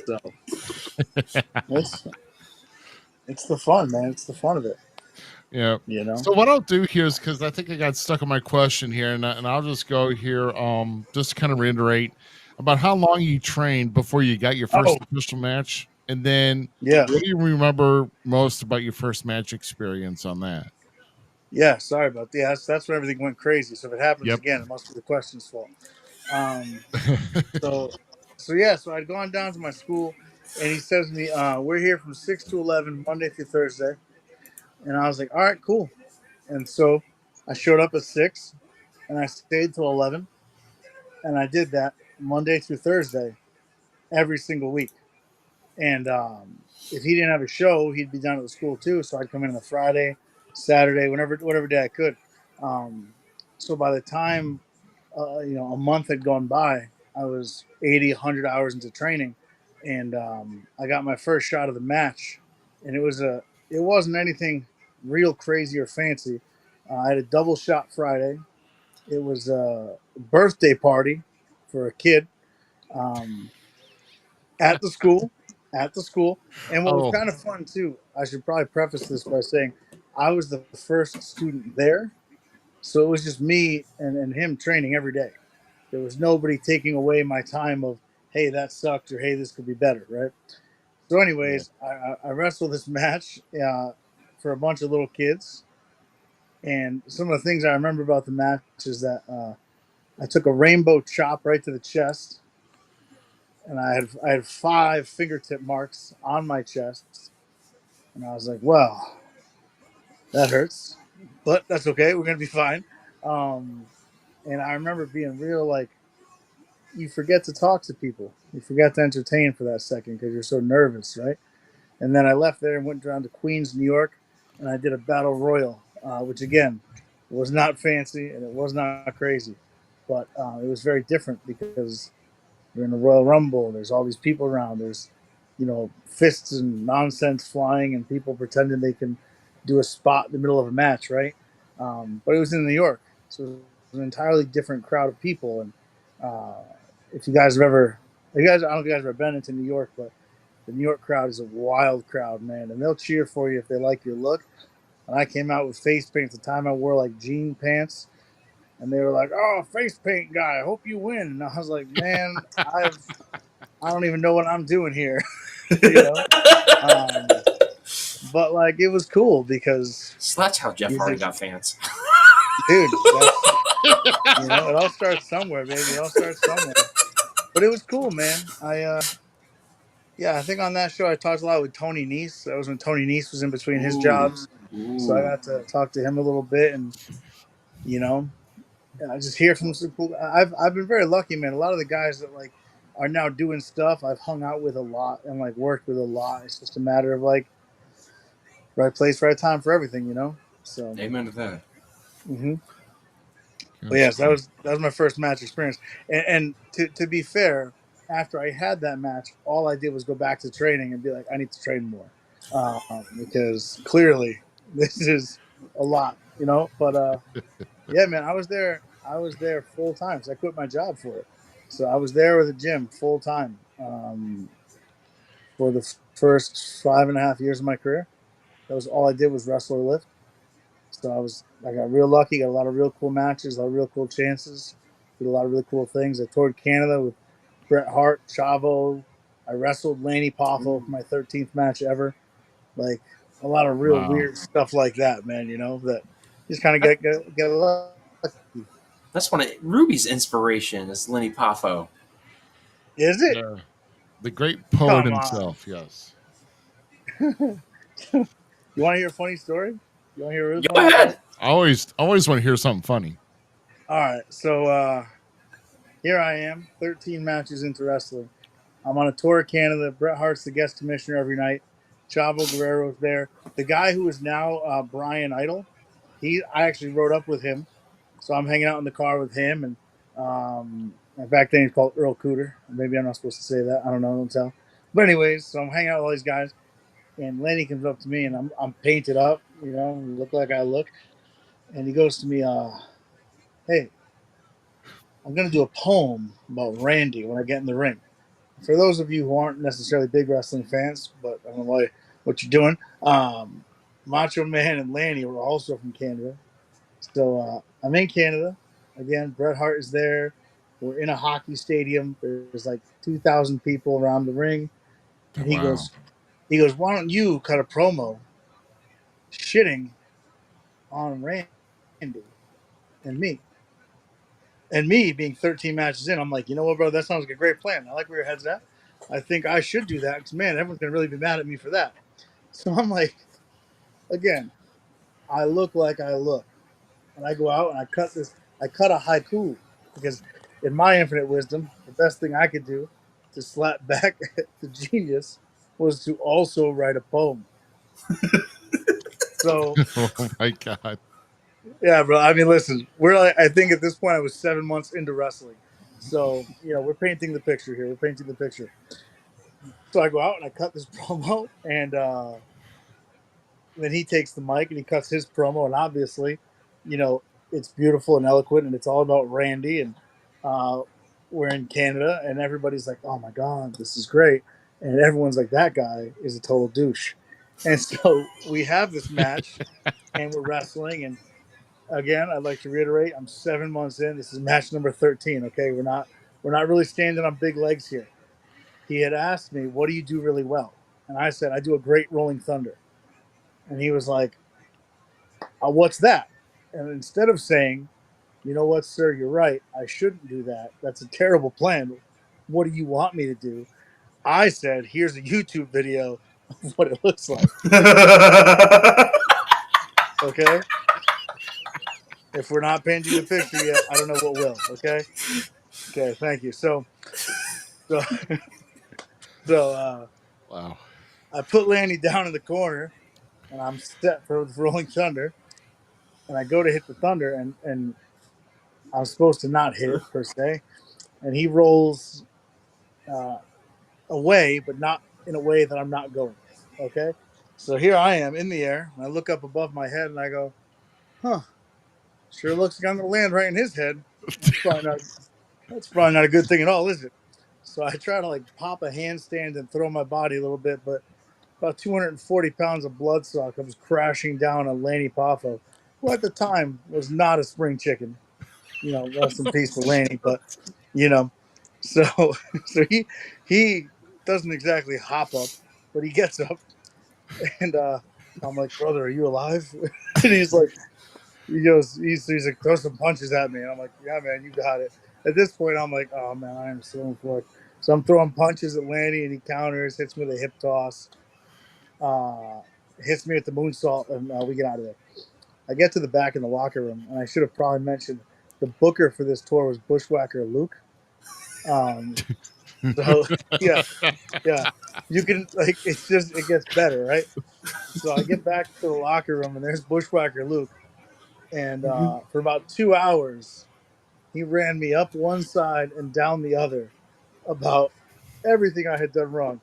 Speaker 5: So it's the fun, man. It's the fun of it,
Speaker 1: Yeah.
Speaker 5: you know.
Speaker 1: So what I'll do here is because I think I got stuck on my question here, and I'll just go here. Just to kind of reiterate about how long you trained before you got your first official match, and then
Speaker 5: Yeah,
Speaker 1: what do you remember most about your first match experience on that?
Speaker 5: yeah. Sorry about that. Yeah, that's when everything went crazy. So if it happens
Speaker 1: Yep.
Speaker 5: again, it must be the question's fault. Um, so so I'd gone down to my school, and he says to me, "We're here from 6 to 11, Monday through Thursday." And I was like, "All right, cool." And so I showed up at 6, and I stayed till 11. and I did that Monday through Thursday every single week. And if he didn't have a show, he'd be down at the school too. So I'd come in on the Friday, Saturday, whatever day I could. Um, so by the time a month had gone by, I was 80, 100 hours into training, and I got my first shot of the match, and it wasn't anything real crazy or fancy. I had a double shot Friday. It was a birthday party for a kid. Um, at the school, at the school. And what was
Speaker 1: Oh,
Speaker 5: kind of fun too, I should probably preface this by saying I was the first student there, so it was just me and him training every day. There was nobody taking away my time of, hey, that sucked, or hey, this could be better, right? So,
Speaker 1: yeah.
Speaker 5: anyways, I wrestled this match for a bunch of little kids, and some of the things I remember about the match is that I took a rainbow chop right to the chest, and I had 5 fingertip marks on my chest, and I was like, "Well, that hurts, but that's okay. We're gonna be fine." Um, and I remember being real like, you forget to talk to people, you forget to entertain for that second because you're so nervous, right? And then I left there and went down to Queens, New York, and I did a battle royal, which again was not fancy and it was not crazy, but it was very different because you're in the Royal Rumble. There's all these people around. There's, fists and nonsense flying and people pretending they can do a spot in the middle of a match, right? But it was in New York, so it was an entirely different crowd of people. And uh, if you guys have ever, if you guys, I don't know if you guys have ever been into New York, but the New York crowd is a wild crowd, man, and they'll cheer for you if they like your look. And I came out with face paint at the time. I wore like jean pants, and they were like, "Oh, face paint guy, I hope you win." And I was like, "Man, I don't even know what I'm doing here," you know. Um, but like, it was cool because
Speaker 3: So that's how Jeff
Speaker 5: you
Speaker 3: Hardy
Speaker 5: just,
Speaker 3: got fans.
Speaker 5: dude, that's it all starts somewhere, baby. It all starts somewhere. But it was cool, man. Yeah, I think on that show I talked a lot with Tony Nese. That was when Tony Nese was in between his
Speaker 3: Ooh.
Speaker 5: jobs, so I
Speaker 3: Ooh.
Speaker 5: got to talk to him a little bit, and you know, I just hear from some cool. I've been very lucky, man. A lot of the guys that like are now doing stuff I've hung out with a lot and like worked with a lot. It's just a matter of like right place, right time for everything, you know. So,
Speaker 3: Amen to that.
Speaker 5: hmm but
Speaker 1: That's
Speaker 5: yes,
Speaker 1: cool.
Speaker 5: that was my first match experience. And to be fair, after I had that match, all I did was go back to training and be like, I need to train more, because clearly this is a lot, you know. But yeah, man, I was there. I was there full time. So I quit my job for it. So I was there with the gym full time for the first 5.5 years of my career. That was all I did was wrestle or lift. So I got real lucky. Got a lot of real cool matches, a lot of real cool chances. Did a lot of really cool things. I toured Canada with Bret Hart, Chavo. I wrestled Lanny Poffo for my 13th match ever. Like a lot of real
Speaker 1: Wow.
Speaker 5: weird stuff like that, man. You know that just kind of get lucky.
Speaker 3: That's one of Ruby's inspiration is Lenny Poffo.
Speaker 5: Is it?
Speaker 1: The great poet
Speaker 5: Come on.
Speaker 1: himself. Yes.
Speaker 5: You want to hear a funny story? You want to hear a really
Speaker 3: Go
Speaker 5: funny story?
Speaker 3: ahead.
Speaker 1: I always want to hear something funny.
Speaker 5: All right. So here I am, 13 matches into wrestling. I'm on a tour of Canada. Bret Hart's the guest commissioner every night. Chavo Guerrero's there. The guy who is now Brian Idol, I actually rode up with him. So I'm hanging out in the car with him. And back then he's called Earl Cooter. Maybe I'm not supposed to say that. I don't know. Don't tell. But anyways, so I'm hanging out with all these guys. And Lenny comes up to me, and I'm painted up, look like I look. And he goes to me, "Hey, I'm gonna do a poem about Randy when I get in the ring." For those of you who aren't necessarily big wrestling fans, but I don't know what you're doing, Macho Man and Lanny were also from Canada. So I'm in Canada again. Bret Hart is there. We're in a hockey stadium. There's like 2,000 people around the ring, and he
Speaker 1: Wow.
Speaker 5: goes, "Why don't you cut a promo shitting on Randy and me?" And me being 13 matches in, I'm like, you know what, bro? That sounds like a great plan. I like where your head's at. I think I should do that because, man, everyone's going to really be mad at me for that. So I'm like, again, I look like I look. And I go out and I cut a haiku because in my infinite wisdom, the best thing I could do to slap back at the genius was to also write a poem. So
Speaker 1: Oh my god.
Speaker 5: yeah, bro. I mean, listen, we're like, I think at this point I was 7 months into wrestling. So, we're painting the picture here. We're painting the picture. So I go out and I cut this promo, and then he takes the mic and he cuts his promo, and obviously, it's beautiful and eloquent, and it's all about Randy, and we're in Canada, and everybody's like, "Oh my god, this is great," and everyone's like, "That guy is a total douche," and so we have this match, and we're wrestling, and again, I'd like to reiterate, I'm 7 months in. This is match number 13. Okay, we're not really standing on big legs here. He had asked me, "What do you do really well?" And I said, "I do a great rolling thunder." And he was like, "What's that?" And instead of saying, "You know what, sir, you're right. I shouldn't do that. That's a terrible plan. What do you want me to do?" I said, "Here's a YouTube video of what it looks like." Okay. If we're not painting the picture yet, I don't know what will. Okay. Okay. Thank you. So, so
Speaker 1: Wow.
Speaker 5: I put Lanny down in the corner, and I'm set for the Rolling Thunder. And I go to hit the Thunder, and I'm supposed to not hit it per se. And he rolls uh, away, but not in a way that I'm not going. Okay. So here I am in the air, and I look up above my head, and I go, "Huh, sure looks like I'm going to land right in his head. That's probably not a good thing at all, is it?" So I try to like pop a handstand and throw my body a little bit, but about 240 pounds of Bloodsaw comes crashing down on Lanny Poffo, who at the time was not a spring chicken. Rest in peace to Lanny, but you know, so so he doesn't exactly hop up, but he gets up, and I'm like, "Brother, are you alive?" And he's like, "Throw some punches at me," and I'm like, "Yeah, man, you got it." At this point, I'm like, "Oh man, I am so in for it." So I'm throwing punches at Lanny, and he counters, hits me with a hip toss, uh, hits me with the moonsault, and we get out of there. I get to the back in the locker room, and I should have probably mentioned the booker for this tour was Bushwhacker Luke. So yeah, yeah, you can like it gets better, right? So I get back to the locker room, and there's Bushwhacker Luke, and for about 2 hours, he ran me up one side and down the other about everything I had done wrong.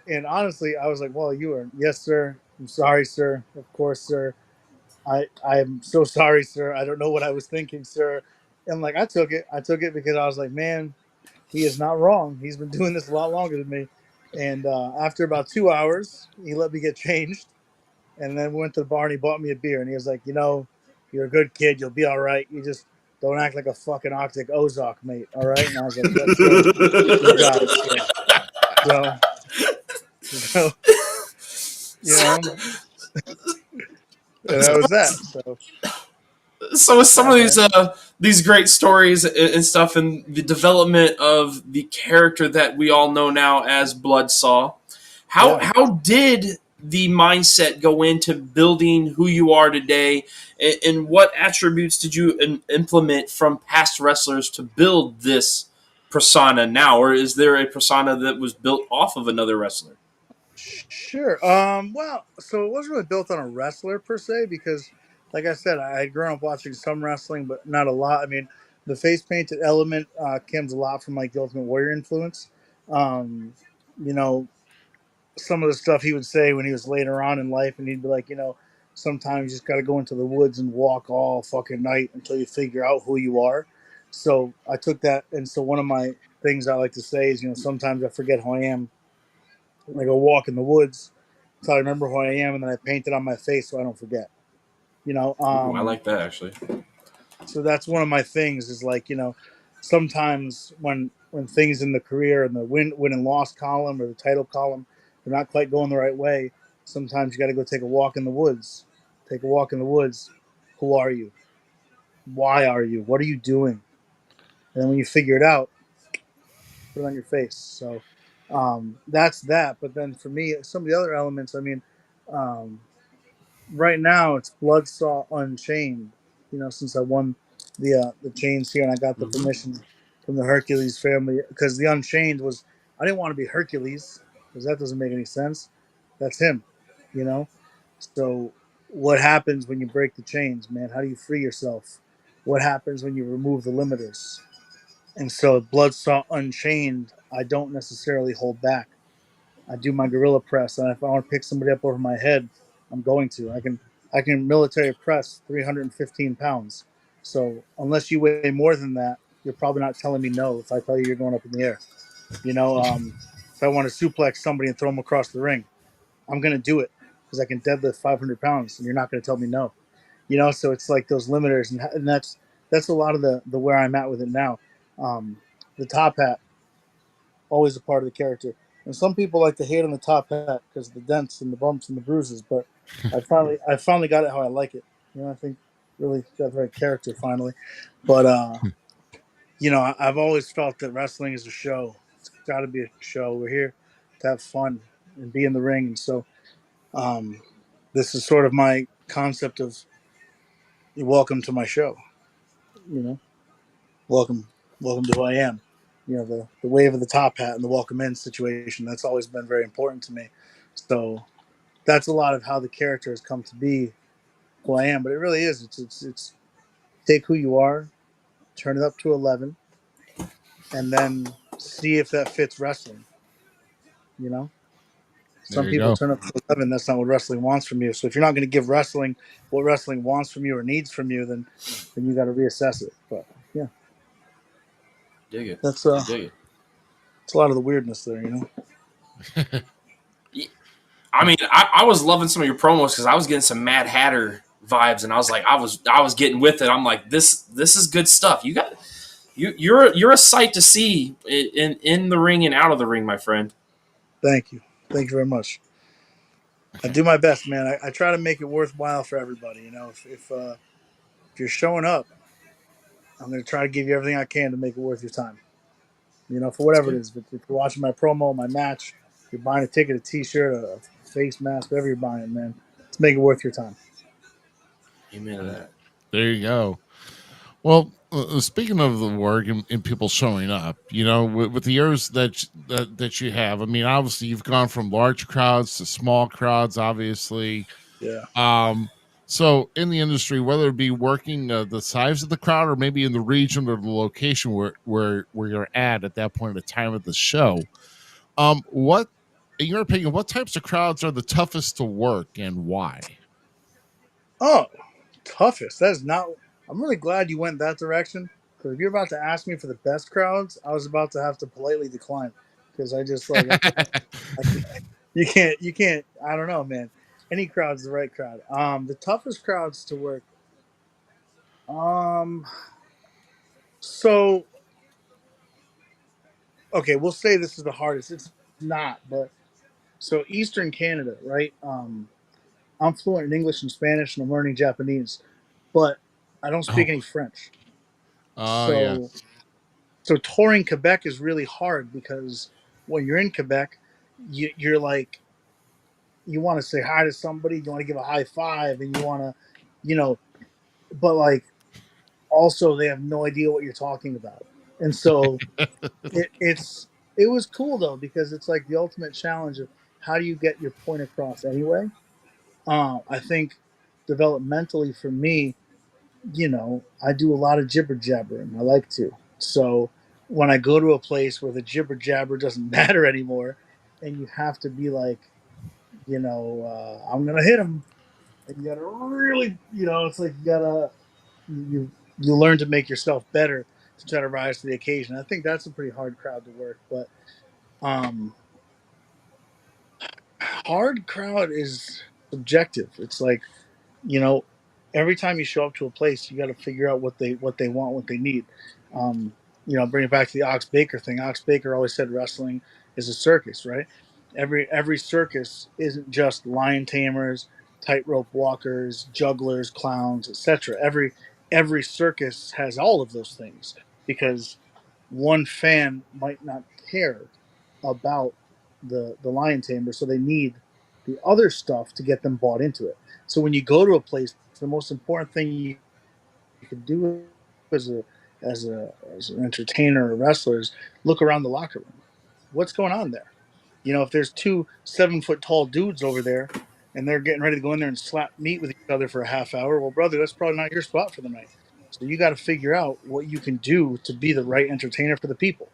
Speaker 5: And honestly, I was like, "Well, you are, yes, sir. I'm sorry, sir. Of course, sir. I'm so sorry, sir. I don't know what I was thinking, sir." And like I took it. I took it because I was like, "Man, he is not wrong. He's been doing this a lot longer than me." And after about 2 hours, he let me get changed, and then we went to the bar and he bought me a beer. And he was like, "You're a good kid. You'll be all right. You just don't act like a fucking Arctic Ozark, mate. All right." And I was like, "Yes, sir. You got it, sir." So you know, and that was that. So
Speaker 3: So with some
Speaker 5: yeah,
Speaker 3: of
Speaker 5: man.
Speaker 3: these great stories and stuff, and the development of the character that we all know now as Bloodsaw, how
Speaker 5: Yeah.
Speaker 3: how did the mindset go into building who you are today, and what attributes did you implement from past wrestlers to build this persona now, or is there a persona that was built off of another wrestler?
Speaker 5: Sure. Well, so it wasn't really built on a wrestler per se because, like I said, I had grown up watching some wrestling, but not a lot. I mean, the face painted element comes a lot from like the Ultimate Warrior influence. Um, you know, some of the stuff he would say when he was later on in life, and he'd be like, sometimes you just got to go into the woods and walk all fucking night until you figure out who you are. So I took that, and so one of my things I like to say is, sometimes I forget who I am when I go walk in the woods until I remember who I am, and then I paint it on my face so I don't forget. You know,
Speaker 3: Ooh, I
Speaker 5: um,
Speaker 3: like that actually.
Speaker 5: so that's one of my things is like sometimes when things in the career and the win and loss column or the title column they're not quite going the right way. Sometimes you got to go take a walk in the woods. Take a walk in the woods. Who are you? Why are you? What are you doing? And then when you figure it out, put it on your face. So that's that. But then for me, some of the other elements. I mean, um, right now it's Bloodsaw Unchained. Since I won the chains here and I got the
Speaker 3: Hmm.
Speaker 5: permission from the Hercules family, because the Unchained was, I didn't want to be Hercules because that doesn't make any sense. That's him, you know. So what happens when you break the chains, man? How do you free yourself? What happens when you remove the limiters? And so Bloodsaw Unchained, I don't necessarily hold back. I do my gorilla press, and if I want to pick somebody up over my head, I'm going to. I can military press 315 pounds. So unless you weigh more than that, you're probably not telling me no. If I tell you you're going up in the air, you know, if I want to suplex somebody and throw them across the ring, I'm going to do it because I can deadlift 500 pounds, and you're not going to tell me no. You know, so it's like those limiters, and that's a lot of the where I'm at with it now. The top hat, always a part of the character. And some people like to hate on the top hat because of the dents and the bumps and the bruises, but I finally got it how I like it. You know, I think really got the right character finally. But you know, I've always felt that wrestling is a show. It's got to be a show. We're here to have fun and be in the ring, and so um, this is sort of my concept of welcome to my show. You know, welcome, welcome to who I am. You know, the wave of the top hat and the welcome in situation. That's always been very important to me. So that's a lot of how the character has come to be who I am. But it really is. It's take who you are, turn it up to 11, and then see if that fits wrestling. You know,
Speaker 1: There
Speaker 5: some
Speaker 1: you
Speaker 5: people
Speaker 1: go.
Speaker 5: turn up to 11. That's not what wrestling wants from you. So if you're not going to give wrestling what wrestling wants from you or needs from you, then you got to reassess it. But yeah,
Speaker 3: Dig it.
Speaker 5: that's
Speaker 3: I dig it.
Speaker 5: it's a lot of the weirdness there. You know.
Speaker 3: I mean, I was loving some of your promos because I was getting some Mad Hatter vibes, and I was like, I was getting with it. I'm like, this is good stuff. You're a sight to see in the ring and out of the ring, my friend.
Speaker 5: Thank you. Thank you very much. I do my best, man. I try to make it worthwhile for everybody. You know, if you're showing up, I'm going to try to give you everything I can to make it worth your time. You know, for
Speaker 3: That's
Speaker 5: whatever it
Speaker 3: good.
Speaker 5: is. If you're watching my promo, my match, if you're buying a ticket, a T-shirt, a face mask, whatever you're buying, man, let's make it worth your time.
Speaker 3: Amen to that.
Speaker 1: There you go. Well, speaking of the work and people showing up, you know, with the years that you have, I mean, obviously you've gone from large crowds to small crowds, obviously.
Speaker 5: Yeah.
Speaker 1: Um, so in the industry, whether it be working the size of the crowd or maybe in the region or the location where you're at that point of time of the show, what, in your opinion, what types of crowds are the toughest to work and why?
Speaker 5: Oh, toughest. That is not. I'm really glad you went that direction because if you're about to ask me for the best crowds, I was about to have to politely decline because I just like I can't, you can't. I don't know, man. Any crowd's the right crowd. The toughest crowds to work. Um, so okay, we'll say this is the hardest. It's not, but so Eastern Canada, right? I'm fluent in English and Spanish, and I'm learning Japanese, but I don't speak
Speaker 1: Oh,
Speaker 5: any French.
Speaker 1: yeah.
Speaker 5: So touring Quebec is really hard because when you're in Quebec, you're like you want to say hi to somebody, you want to give a high five, and you want to, you know, but like also they have no idea what you're talking about, and so it was cool though because it's like the ultimate challenge of how do you get your point across anyway. I think developmentally for me, you know, I do a lot of jibber jabbering. I like to. So when I go to a place where the jibber jabber doesn't matter anymore, and you have to be like, you know, I'm gonna hit him, and you gotta really, you know, it's like you learn to make yourself better to try to rise to the occasion. I think that's a pretty hard crowd to work, but um, hard crowd is subjective. It's like, you know, every time you show up to a place, you got to figure out what they want, what they need. Um, you know, bring it back to the Ox Baker thing. Ox Baker always said wrestling is a circus, right? Every circus isn't just lion tamers, tightrope walkers, jugglers, clowns, etc. Every circus has all of those things because one fan might not care about the lion tamer, so they need the other stuff to get them bought into it. So when you go to a place, the most important thing you can do as as an entertainer or wrestler is look around the locker room. What's going on there? You know, if there's two 7 foot tall dudes over there and they're getting ready to go in there and slap meat with each other for a half hour, well, brother, that's probably not your spot for the night. So you got to figure out what you can do to be the right entertainer for the people.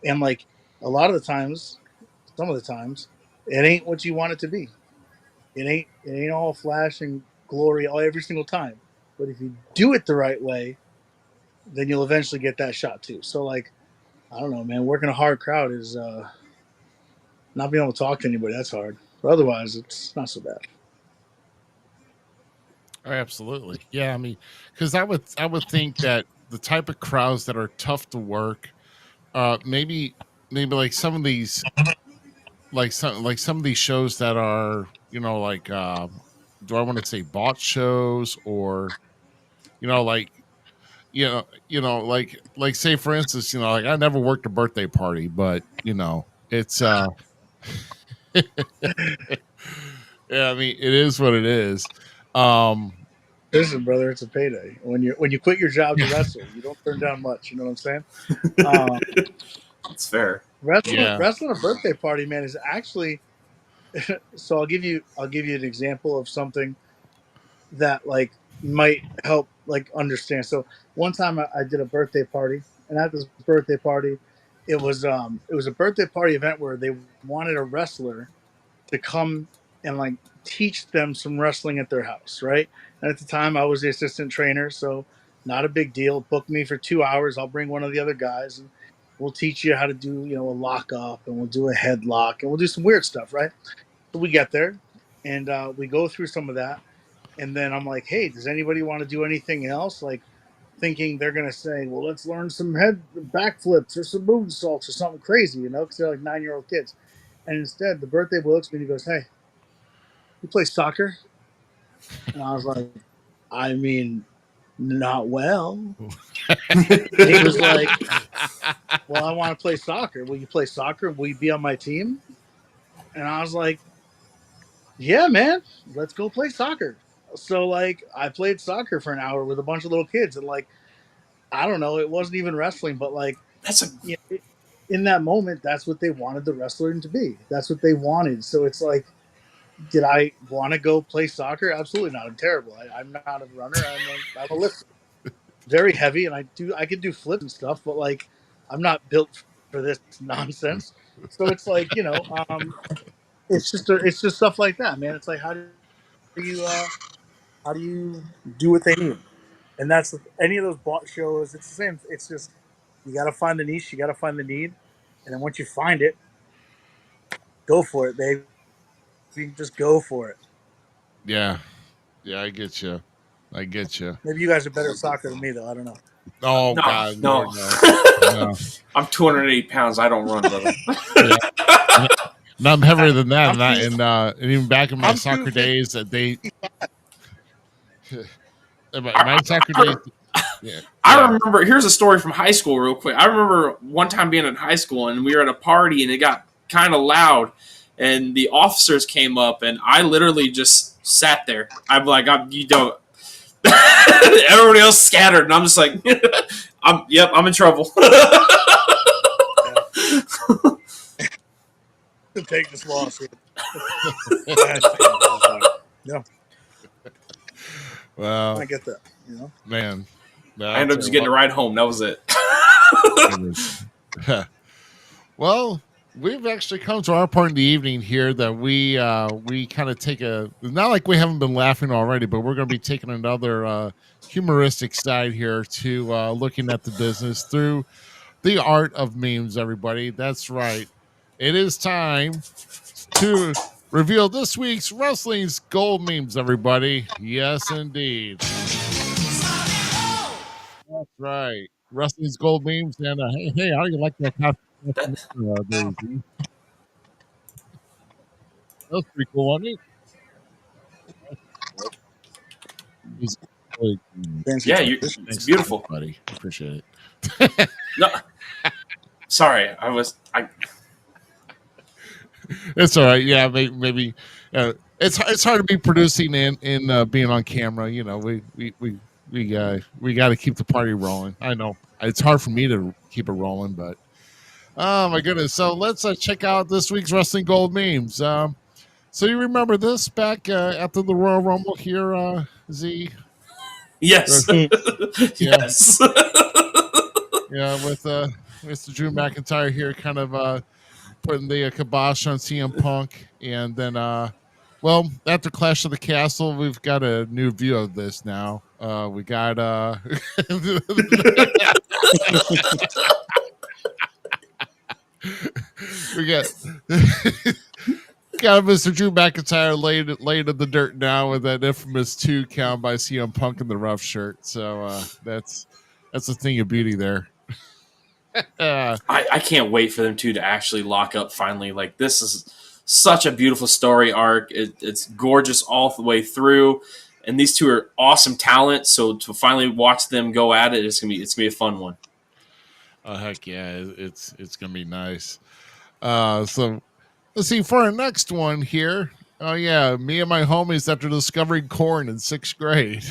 Speaker 5: And like a lot of the times, some of the times, it ain't what you want it to be. It ain't all flash and glory all every single time. But if you do it the right way, then you'll eventually get that shot too. So like, I don't know, man. Working a hard crowd is not being able to talk to anybody. That's hard. But otherwise, it's not so bad.
Speaker 1: Oh, absolutely. Yeah, I mean, because I would think that the type of crowds that are tough to work, maybe like some of these some of these shows that are, like, do I want to say bot shows, or you know like like say for instance, like I never worked a birthday party, but it's yeah, I mean, it is what it is. Um
Speaker 5: Listen, brother, it's a payday. When you quit your job to wrestle, you don't turn down much. You know what I'm saying? Um,
Speaker 3: That's fair.
Speaker 1: yeah.
Speaker 5: wrestling a birthday party, man, is actually. So I'll give you an example of something that like might help like understand. So one time I did a birthday party, and at this birthday party, it was a birthday party event where they wanted a wrestler to come and like teach them some wrestling at their house, right? And at the time, I was the assistant trainer, so not a big deal. Book me for 2 hours. I'll bring one of the other guys, and we'll teach you how to do a lock up, and we'll do a headlock, and we'll do some weird stuff, right? So we get there, and we go through some of that, and then I'm like, hey, does anybody want to do anything else? Like thinking they're gonna say, well, let's learn some head backflips or some moonsaults or something crazy, because they're like 9-year-old kids. And instead, the birthday boy looks at me and he goes, hey, you play soccer? And I was like, I mean, not well. And he was like, well, I want to play soccer. Will you play soccer? Will you be on my team? And I was like, yeah, man, let's go play soccer. So, like, I played soccer for an hour with a bunch of little kids. And, like, I don't know, it wasn't even wrestling, but, like,
Speaker 3: That's a
Speaker 5: in that moment, that's what they wanted the wrestler to be. That's what they wanted. So it's like, did I want to go play soccer? Absolutely not. I'm terrible. I'm not a runner. I'm a lifter. Very heavy, and I can do flips and stuff, but like I'm not built for this nonsense. So it's like it's just stuff like that, man. It's like how do you do what they need? And that's any of those bot shows. It's the same. It's just you got to find the niche, you got to find the need, and then once you find it, go for it, baby. Just go for it.
Speaker 1: Yeah. Yeah, I get you.
Speaker 5: Maybe you guys are better at soccer than me, though. I don't know.
Speaker 1: Oh
Speaker 3: no,
Speaker 1: God,
Speaker 3: no.
Speaker 1: Lord, no.
Speaker 3: I'm 280 pounds. I don't run, brother.
Speaker 1: Yeah. No, I'm heavier than that,
Speaker 5: I'm
Speaker 1: and even back in my
Speaker 5: I'm
Speaker 1: soccer
Speaker 5: 250.
Speaker 1: days, my soccer days. Yeah,
Speaker 3: I remember. Here's a story from high school, real quick. I remember one time being in high school, and we were at a party, and it got kind of loud, and the officers came up, and I literally just sat there. I'm like, you don't. Everybody else scattered, and I'm just like, I'm in trouble.
Speaker 5: To take this loss. Yeah,
Speaker 1: well,
Speaker 5: I get that.
Speaker 1: man,
Speaker 3: I ended up just getting a ride home. That was it.
Speaker 1: Well, we've actually come to our part in the evening here that we kind of take not like we haven't been laughing already, but we're going to be taking another humoristic side here to looking at the business through the art of memes. Everybody, that's right. It is time to reveal this week's wrestling's gold memes. Everybody, yes, indeed. That's right. Wrestling's gold memes. And hey, how do you like that costume? Daisy? That was pretty cool, wasn't it?
Speaker 3: Yeah, it's beautiful,
Speaker 1: buddy. Appreciate it.
Speaker 3: No, sorry,
Speaker 1: It's all right. Yeah, it's hard to be producing and being on camera. We we got to keep the party rolling. I know it's hard for me to keep it rolling, but oh my goodness. So let's check out this week's Wrestling Gold memes. So you remember this back after the Royal Rumble here, Z?
Speaker 3: Yes. Yes.
Speaker 1: Yeah, with Mr. Drew McIntyre here, kind of putting the kibosh on CM Punk, and then well, after Clash of the Castle, we've got a new view of this now. We got we got got Mr. Drew McIntyre laid in the dirt now with that infamous 2 count by CM Punk in the rough shirt. So that's a thing of beauty there.
Speaker 3: I can't wait for them two to actually lock up finally. Like, this is such a beautiful story arc. It's gorgeous all the way through, and these two are awesome talent. So to finally watch them go at it, it's gonna be a fun one.
Speaker 1: Oh heck yeah, it's gonna be nice. So let's see for our next one here. Oh yeah, me and my homies after discovering corn in 6th grade.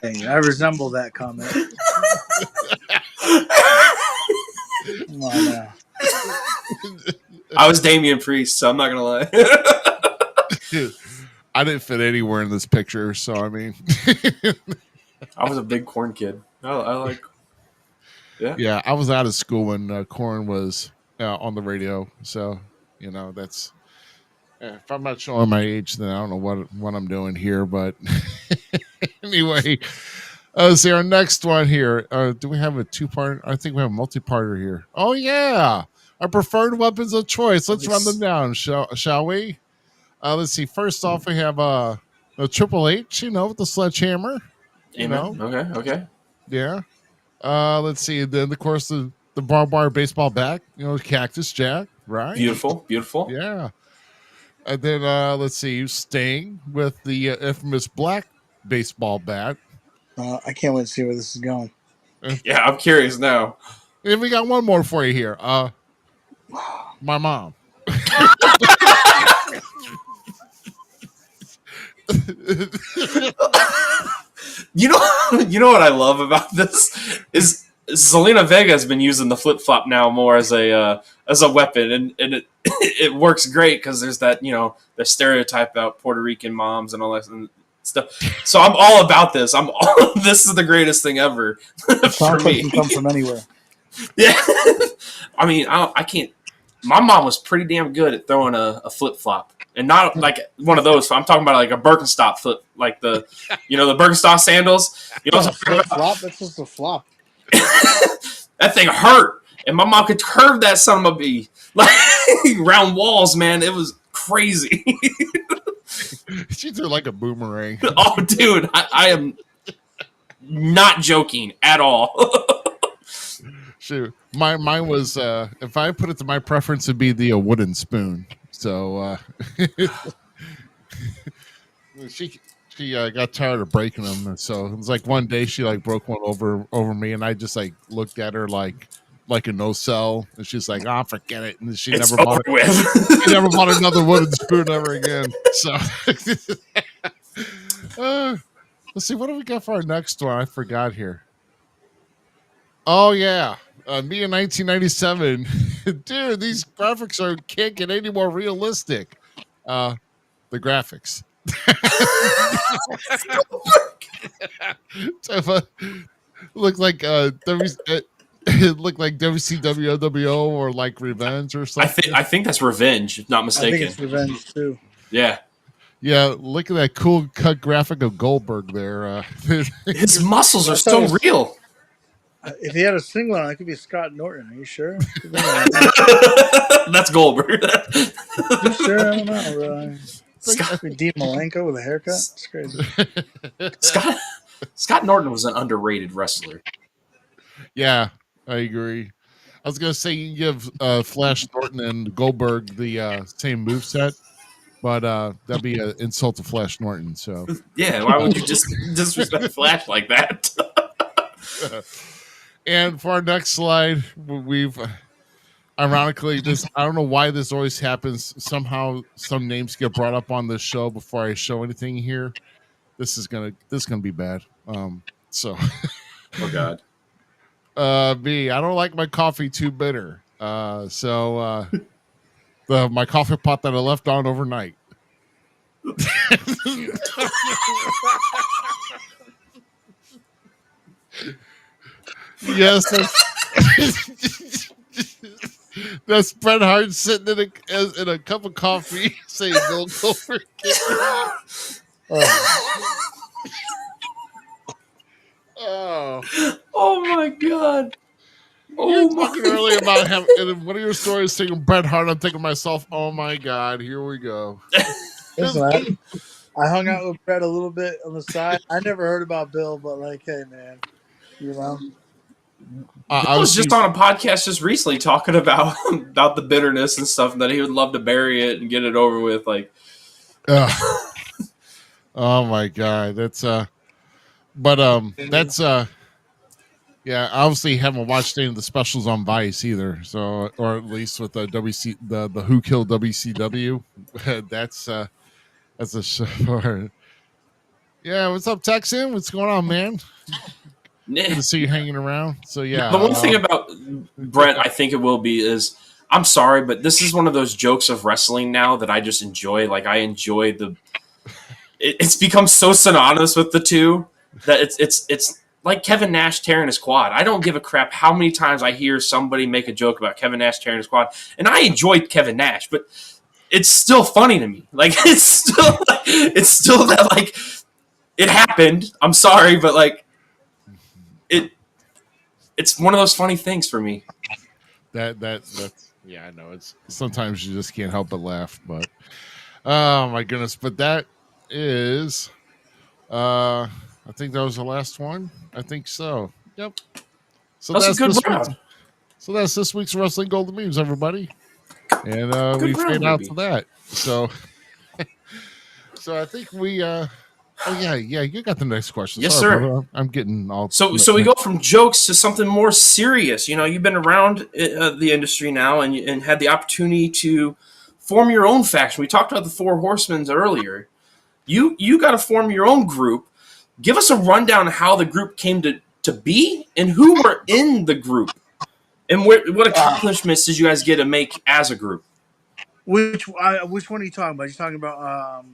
Speaker 5: Hey, I resemble that comment. Come on now.
Speaker 3: I was Damian Priest, so I'm not gonna lie.
Speaker 1: I didn't fit anywhere in this picture, so I mean,
Speaker 3: I was a big corn kid. I like.
Speaker 1: Yeah, I was out of school when corn was on the radio, so you know that's. If I'm not showing my age, then I don't know what I'm doing here. But anyway, see our next one here. Do we have a 2-part? I think we have a multi-parter here. Oh yeah, our preferred weapons of choice. Let's run them down, shall we? Let's see. First off, we have a Triple H. You know, with the sledgehammer. You
Speaker 3: Amen.
Speaker 1: know.
Speaker 3: Okay.
Speaker 1: Yeah. Let's see. Then of course the barbed wire baseball bat. You know, Cactus Jack. Right.
Speaker 3: Beautiful.
Speaker 1: Yeah. And then let's see, Sting with the infamous black baseball bat.
Speaker 5: I can't wait to see where this is going.
Speaker 3: Yeah, I'm curious now.
Speaker 1: And we got one more for you here. My mom.
Speaker 3: You know what I love about this is Zelina Vega has been using the flip flop now more as a weapon, and it it works great because there's that the stereotype about Puerto Rican moms and all that and stuff. So I'm all about this. This is the greatest thing ever for me.
Speaker 5: Can come from anywhere.
Speaker 3: Yeah, I mean I can't. My mom was pretty damn good at throwing a flip flop. And not like one of those. I'm talking about like a Birkenstock flip, like the Birkenstock sandals. You know,
Speaker 5: flop. That's just a flop.
Speaker 3: That thing hurt, and my mom could curve that son of a bee like round walls. Man, it was crazy.
Speaker 1: She threw like a boomerang.
Speaker 3: Oh, dude, I am not joking at all.
Speaker 1: Shoot, mine was. If I put it to my preference, it'd be the wooden spoon. So she got tired of breaking them, and so it was like one day she like broke one over me, and I just like looked at her like a no sell, and she's like, "Ah, forget it," and she never bought another wooden spoon ever again. So let's see, what do we got for our next one? I forgot here. Oh yeah. Me in 1997, dude. These graphics can't get any more realistic. The graphics. Looked like it looked like WCW OWO or like Revenge or something.
Speaker 3: I think that's Revenge, if not mistaken.
Speaker 5: I think it's Revenge too.
Speaker 3: Yeah.
Speaker 1: Yeah, look at that cool cut graphic of Goldberg there.
Speaker 3: His muscles are so real.
Speaker 5: If he had a singlet on, it could be Scott Norton. Are you sure?
Speaker 3: That's Goldberg.
Speaker 5: You sure? I don't know. Dean Malenko with a haircut. It's crazy.
Speaker 3: Scott Norton was an underrated wrestler.
Speaker 1: Yeah, I agree. I was gonna say you give Flash Norton and Goldberg the same moveset, but that'd be an insult to Flash Norton. So
Speaker 3: yeah, why would you just disrespect Flash like that?
Speaker 1: And for our next slide, we've ironically I don't know why this always happens. Somehow some names get brought up on this show before I show anything here. this is gonna be bad. So
Speaker 3: Oh God.
Speaker 1: me, I don't like my coffee too bitter. My coffee pot that I left on overnight. Yes, that's Bret Hart sitting in a cup of coffee saying, "Don't go for kick." Oh,
Speaker 3: Oh my God.
Speaker 1: you're
Speaker 3: Oh my
Speaker 1: talking earlier about him in one of your stories saying Bret Hart. I'm thinking to myself, "Oh my God, here we go."
Speaker 5: Listen, I hung out with Brett a little bit on the side. I never heard about Bill, but like, hey, man, you know,
Speaker 3: Bill was just on a podcast just recently talking about about the bitterness and stuff, and that he would love to bury it and get it over with. Like,
Speaker 1: oh my God, yeah. Obviously, haven't watched any of the specials on Vice either. So, or at least with the the Who Killed WCW. that's a show. Yeah, what's up, Texan? What's going on, man? Good to see you hanging around. So yeah,
Speaker 3: the one thing about Brett, I think it will be is, I'm sorry, but this is one of those jokes of wrestling now that I just enjoy. Like, I enjoy it's become so synonymous with the two that it's like Kevin Nash tearing his quad. I don't give a crap how many times I hear somebody make a joke about Kevin Nash tearing his quad, and I enjoyed Kevin Nash, but it's still funny to me. Like, it's still that, like, it happened. I'm sorry, but like it's one of those funny things for me.
Speaker 1: That's yeah, I know. It's sometimes you just can't help but laugh. But oh my goodness! But that is, I think that was the last one. I think so. Yep. So
Speaker 3: That's a good
Speaker 1: this
Speaker 3: round.
Speaker 1: week's, so that's this week's Wrestling Golden Memes, everybody. And we
Speaker 3: Good round,
Speaker 1: fade out
Speaker 3: maybe.
Speaker 1: to that. So I think we oh yeah, you got the next question.
Speaker 3: Yes,
Speaker 1: Sorry,
Speaker 3: sir.
Speaker 1: brother. I'm getting all
Speaker 3: So we go from jokes to something more serious. You know, you've been around the industry now, and had the opportunity to form your own faction. We talked about the Four Horsemen earlier. You got to form your own group. Give us a rundown of how the group came to be, and who were in the group, and what accomplishments did you guys get to make as a group?
Speaker 5: which one are you talking about? You're talking about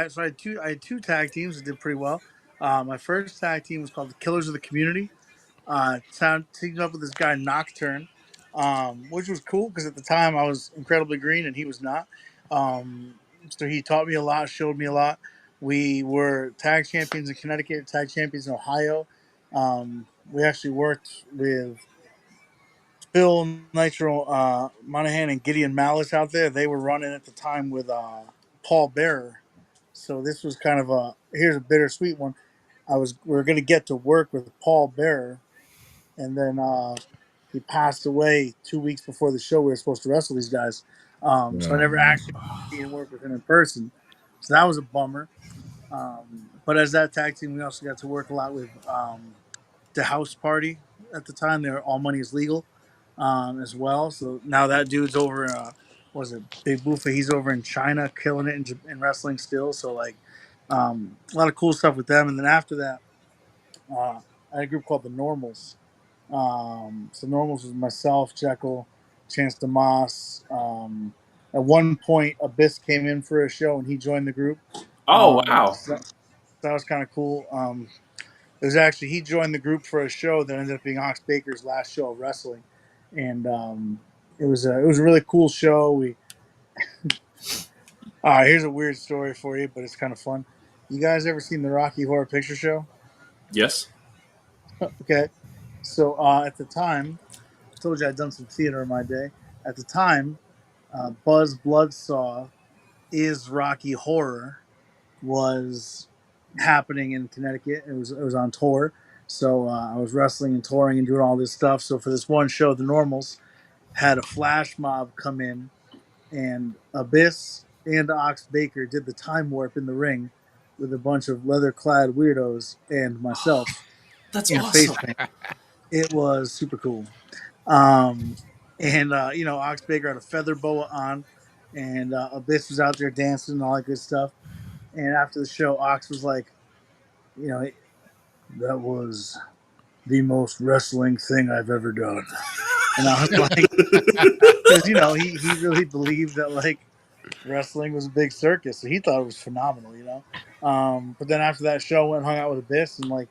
Speaker 5: so I had two tag teams that did pretty well. My first tag team was called the Killers of the Community. Teamed up with this guy Nocturne, which was cool because at the time I was incredibly green and he was not. So he taught me a lot, showed me a lot. We were tag champions in Connecticut, tag champions in Ohio. We actually worked with Phil Nitro Monahan and Gideon Malice out there. They were running at the time with Paul Bearer. So this was kind of here's a bittersweet one. We were going to get to work with Paul Bearer, and then he passed away 2 weeks before the show. We were supposed to wrestle these guys, so I never actually didn't work with him in person. So that was a bummer. But as that tag team, we also got to work a lot with the House Party at the time. They were All Money Is Legal as well. So now that dude's over. Was it Big Boofa? He's over in China, killing it in wrestling still. So like a lot of cool stuff with them. And then after that, I had a group called the Normals. So Normals was myself, Jekyll, Chance DeMoss. At one point, Abyss came in for a show and he joined the group.
Speaker 3: Oh wow!
Speaker 5: So that was kind of cool. It was actually he joined the group for a show that ended up being Ox Baker's last show of wrestling, and it was a really cool show. Here's a weird story for you, but it's kind of fun. You guys ever seen the Rocky Horror Picture Show?
Speaker 3: Yes.
Speaker 5: Okay, so at the time, I told you I'd done some theater in my day. At the time, Buzz Bloodsaw is Rocky Horror was happening in Connecticut. It was on tour, so I was wrestling and touring and doing all this stuff. So for this one show, the Normals had a flash mob come in, and Abyss and Ox Baker did the time warp in the ring with a bunch of leather-clad weirdos and myself
Speaker 3: That's
Speaker 5: in
Speaker 3: awesome.
Speaker 5: face paint. It was super cool. Um, and Ox Baker had a feather boa on, and Abyss was out there dancing and all that good stuff. And after the show, Ox was like, you know, that was the most wrestling thing I've ever done. And I was like, because he really believed that like wrestling was a big circus, so he thought it was phenomenal. But then after that show, went and hung out with Abyss and like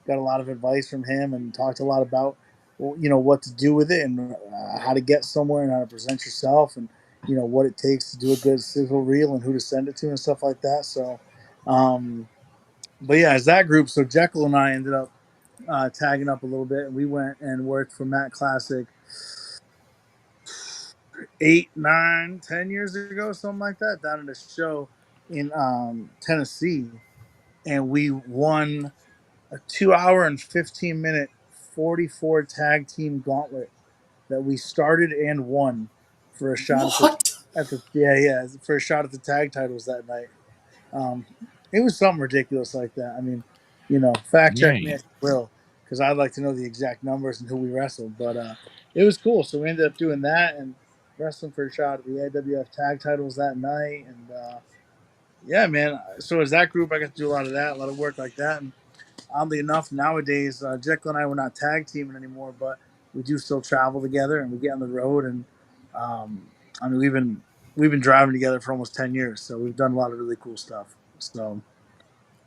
Speaker 5: got a lot of advice from him and talked a lot about what to do with it and how to get somewhere and how to present yourself and what it takes to do a good sizzle reel and who to send it to and stuff like that. So, but yeah, as that group, so Jekyll and I ended up tagging up a little bit, and we went and worked for Matt Classic 8, 9, 10 years ago, something like that, down at a show in Tennessee, and we won a 2 hour and 15 minute 44 tag team gauntlet that we started and won for a shot
Speaker 3: What?
Speaker 5: at the for a shot at the tag titles that night. It was something ridiculous like that. I mean, fact check me
Speaker 1: Right.
Speaker 5: if you will, because I'd like to know the exact numbers and who we wrestled. But it was cool. So we ended up doing that and wrestling for a shot at the AIWF tag titles that night. And yeah, man. So as that group, I got to do a lot of that, a lot of work like that. And oddly enough, nowadays, Jekyll and I were not tag teaming anymore, but we do still travel together and we get on the road. And I mean, we've been driving together for almost 10 years, so we've done a lot of really cool stuff. So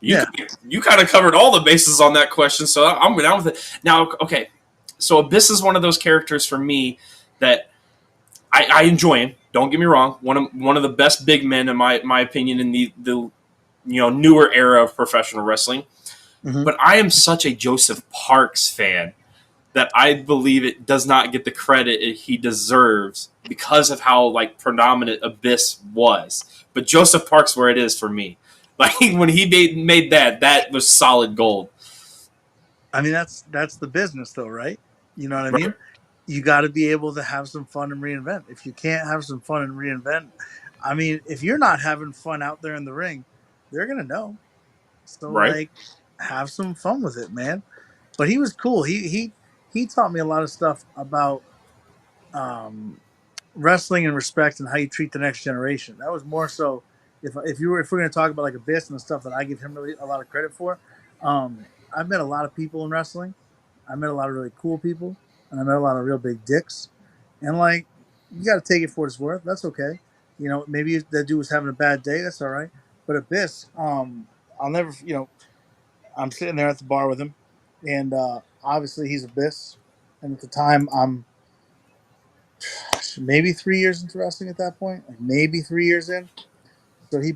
Speaker 3: You
Speaker 5: yeah,
Speaker 3: you kind of covered all the bases on that question, so I'm down with it. Now, okay, so Abyss is one of those characters for me that I enjoy him. Don't get me wrong. One of the best big men in my opinion in the newer era of professional wrestling.
Speaker 5: mm-hmm.
Speaker 3: But I am such a Joseph Parks fan that I believe it does not get the credit he deserves because of how like predominant Abyss was. But Joseph Parks where it is for me. Like when he made that was solid gold.
Speaker 5: I mean that's the business, though, right? You know what I
Speaker 3: Right.
Speaker 5: mean? You got to be able to have some fun and reinvent. If you can't have some fun and reinvent, I mean, if you're not having fun out there in the ring, they're gonna know. So
Speaker 3: Right.
Speaker 5: like, have some fun with it, man. But he was cool. He taught me a lot of stuff about um, wrestling and respect and how you treat the next generation. That was more so if we're going to talk about like Abyss and the stuff that I give him really a lot of credit for. I've met a lot of people in wrestling. I met a lot of really cool people, and I met a lot of real big dicks. And like, you got to take it for what it's worth. That's okay. Maybe that dude was having a bad day. That's all right. But Abyss, I'll never. I'm sitting there at the bar with him, and obviously he's Abyss. And at the time, I'm maybe 3 years into wrestling at that point, like maybe 3 years in. So he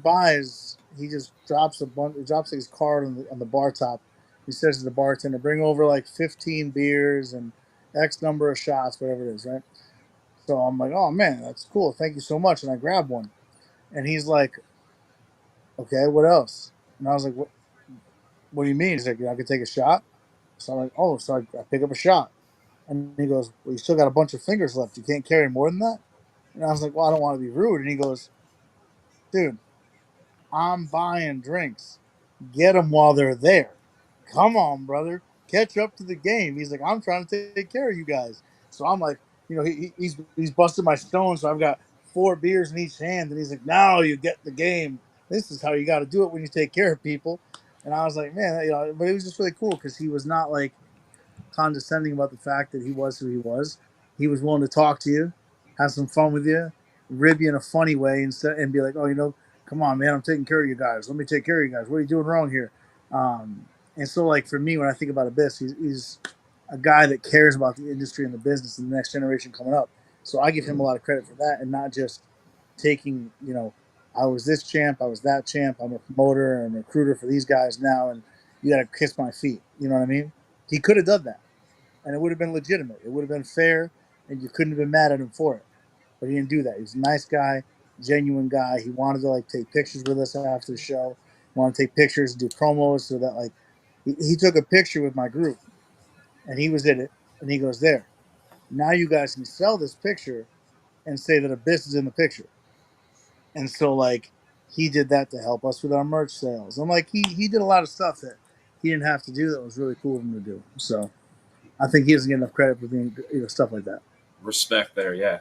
Speaker 5: just drops he drops his card on the bar top. He says to the bartender, bring over like 15 beers and X number of shots, whatever it is, right? So I'm like, oh man, that's cool. Thank you so much. And I grab one. And he's like, okay, what else? And I was like, what do you mean? He's like, I could take a shot. So I'm like, oh, so I pick up a shot. And he goes, well, you still got a bunch of fingers left. You can't carry more than that? And I was like, well, I don't want to be rude. And he goes, dude, I'm buying drinks. Get them while they're there. Come on, brother. Catch up to the game. He's like, I'm trying to take care of you guys. So I'm like, he's busted my stone. So I've got 4 beers in each hand. And he's like, now you get the game. This is how you got to do it when you take care of people. And I was like, man, but it was just really cool because he was not like condescending about the fact that he was who he was. He was willing to talk to you, have some fun with you, rib you in a funny way, and be like, "Oh, come on, man, I'm taking care of you guys. Let me take care of you guys. What are you doing wrong here?" And so, like for me, when I think about Abyss, he's a guy that cares about the industry and the business and the next generation coming up. So I give him a lot of credit for that, and not just taking, I was this champ, I was that champ, I'm a promoter, I'm a recruiter for these guys now, and you got to kiss my feet. You know what I mean? He could have done that, and it would have been legitimate. It would have been fair, and you couldn't have been mad at him for it. But he didn't do that. He was a nice guy, genuine guy. He wanted to like take pictures with us after the show. He wanted to take pictures and do promos so that like he took a picture with my group, and he was in it, and he goes there. Now you guys can sell this picture and say that Abyss is in the picture. And so like he did that to help us with our merch sales. And like he did a lot of stuff that he didn't have to do that was really cool of him to do. So I think he doesn't get enough credit for being stuff like that.
Speaker 3: Respect there, yeah.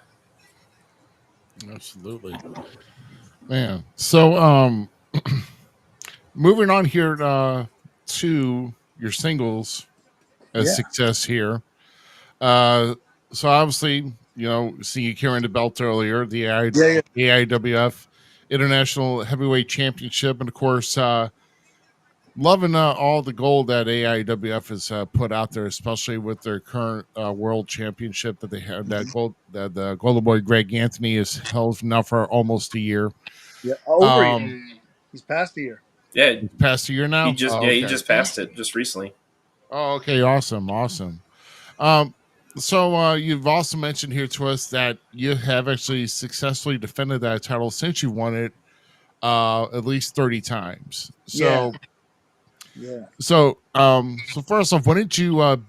Speaker 1: Absolutely. Man. So moving on here to your singles
Speaker 5: Yeah.
Speaker 1: success here. So obviously, see you carrying the belt earlier, the
Speaker 5: Yeah.
Speaker 1: AIWF International Heavyweight Championship, and of course, loving all the gold that AIWF has put out there, especially with their current world championship that they have. That gold, that the Golden Boy Greg Anthony is held now for almost a year.
Speaker 5: Yeah. Over a year. He's past a year.
Speaker 3: Yeah,
Speaker 1: Past a year now.
Speaker 3: he just he just passed it just recently.
Speaker 1: Oh, okay, awesome. So you've also mentioned here to us that you have actually successfully defended that title since you won it at least 30 times. So
Speaker 5: Yeah.
Speaker 1: so first off, when did you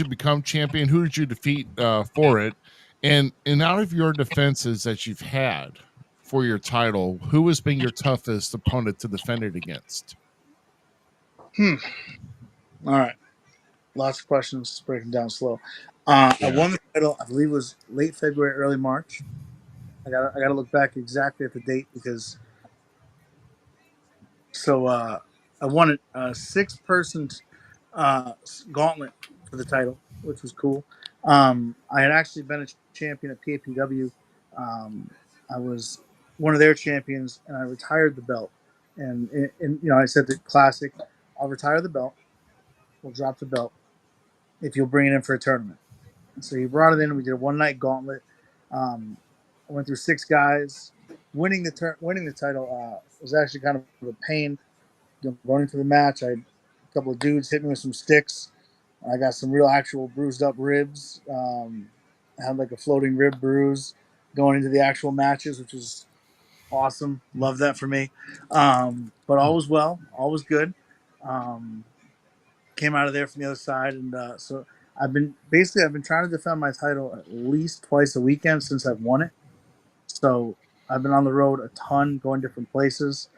Speaker 1: become champion? Who did you defeat for it? And out of your defenses that you've had for your title, who has been your toughest opponent to defend it against?
Speaker 5: All right. Lots of questions, breaking down slow.
Speaker 1: Yeah.
Speaker 5: I won the title, I believe it was late February, early March. I gotta look back exactly at the date because I won a 6-person gauntlet for the title, which was cool. I had actually been a champion at PAPW. I was one of their champions, and I retired the belt. And I said the classic, I'll retire the belt. We'll drop the belt if you'll bring it in for a tournament. And so he brought it in. We did a one-night gauntlet. I went through 6 guys. Winning the title was actually kind of a pain. Going into the match, I had a couple of dudes hit me with some sticks. I got some real actual bruised up ribs. I had like a floating rib bruise going into the actual matches, which was awesome. Love that for me. But all was well, all was good. Came out of there from the other side, and so I've been trying to defend my title at least twice a weekend since I've won it. So I've been on the road a ton, going different places.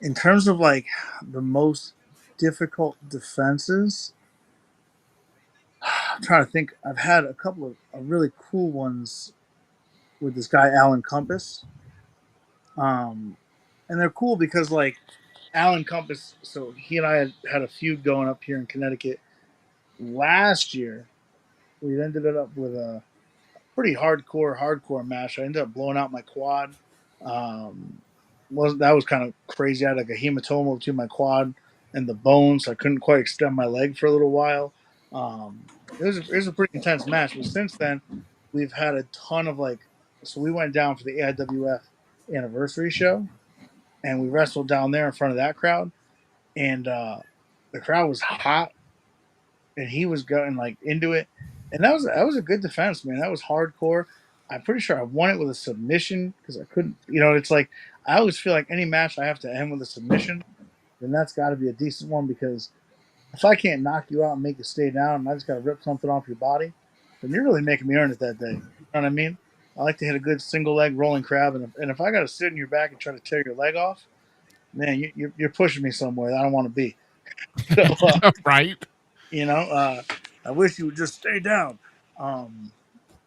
Speaker 5: In terms of like the most difficult defenses, I'm trying to think. I've had a couple of really cool ones with this guy Alan Compass, and they're cool because like Alan Compass. So he and I had a feud going up here in Connecticut last year. We ended it up with a pretty hardcore match. I ended up blowing out my quad. That was kind of crazy. I had like a hematoma between my quad and the bone, so I couldn't quite extend my leg for a little while. It was a pretty intense match. But since then, we've had a ton of like. So we went down for the AIWF anniversary show, and we wrestled down there in front of that crowd, and the crowd was hot, and he was going like into it, and that was a good defense, man. That was hardcore. I'm pretty sure I won it with a submission because I couldn't. It's like I always feel like any match I have to end with a submission, then that's got to be a decent one because if I can't knock you out and make you stay down, and I just got to rip something off your body, then you're really making me earn it that day. You know what I mean? I like to hit a good single leg rolling crab, and if I got to sit in your back and try to tear your leg off, man, you're pushing me somewhere that I don't want to be. So,
Speaker 1: Right.
Speaker 5: I wish you would just stay down.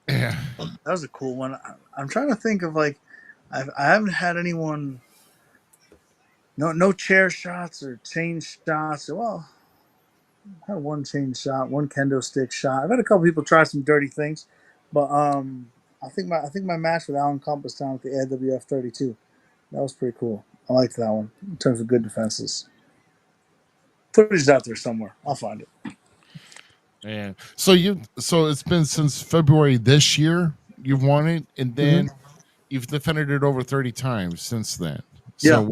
Speaker 1: Yeah.
Speaker 5: That was a cool one. I'm trying to think of like, I haven't had anyone, no chair shots or chain shots. Well, I had one chain shot, one kendo stick shot. I've had a couple people try some dirty things, but I think my match with Alan Compass down at the AIWF 32, that was pretty cool. I liked that one in terms of good defenses. Footage is out there somewhere. I'll find it.
Speaker 1: Yeah. So it's been since February this year you've won it, and then you've defended it over 30 times since then. So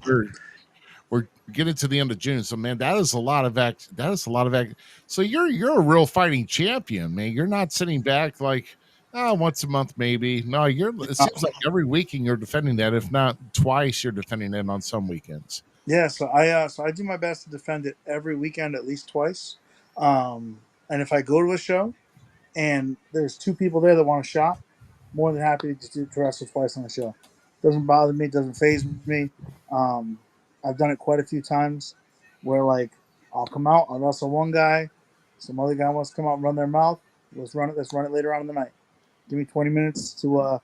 Speaker 1: we're getting to the end of June. So man, that is a lot of act. So you're a real fighting champion, man. You're not sitting back like once a month maybe. No, it seems like every weekend you're defending that. If not twice, you're defending it on some weekends.
Speaker 5: Yeah, so I do my best to defend it every weekend at least twice. And if I go to a show and there's 2 people there that want a shot, more than happy to wrestle twice on a show. Doesn't bother me, doesn't phase me. I've done it quite a few times where like I'll come out, I'll wrestle one guy, some other guy wants to come out and run their mouth. Let's run it later on in the night. Give me 20 minutes to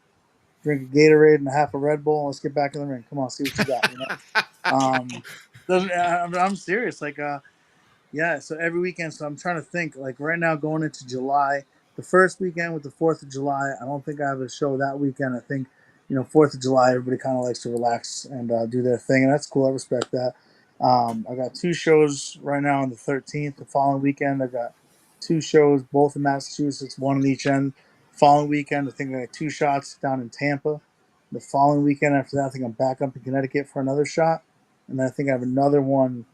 Speaker 5: drink a Gatorade and a half a Red Bull, and let's get back in the ring. Come on, see what you got. I'm serious. Like, yeah. So every weekend. So I'm trying to think. Like right now, going into July, the first weekend with the 4th of July. I don't think I have a show that weekend. I think, 4th of July, everybody kind of likes to relax and do their thing, and that's cool. I respect that. I got 2 shows right now on the 13th. The following weekend, I got 2 shows, both in Massachusetts, one on each end. Following weekend, I think I got 2 shots down in Tampa. The following weekend after that, I think I'm back up in Connecticut for another shot. And then I think I have another one.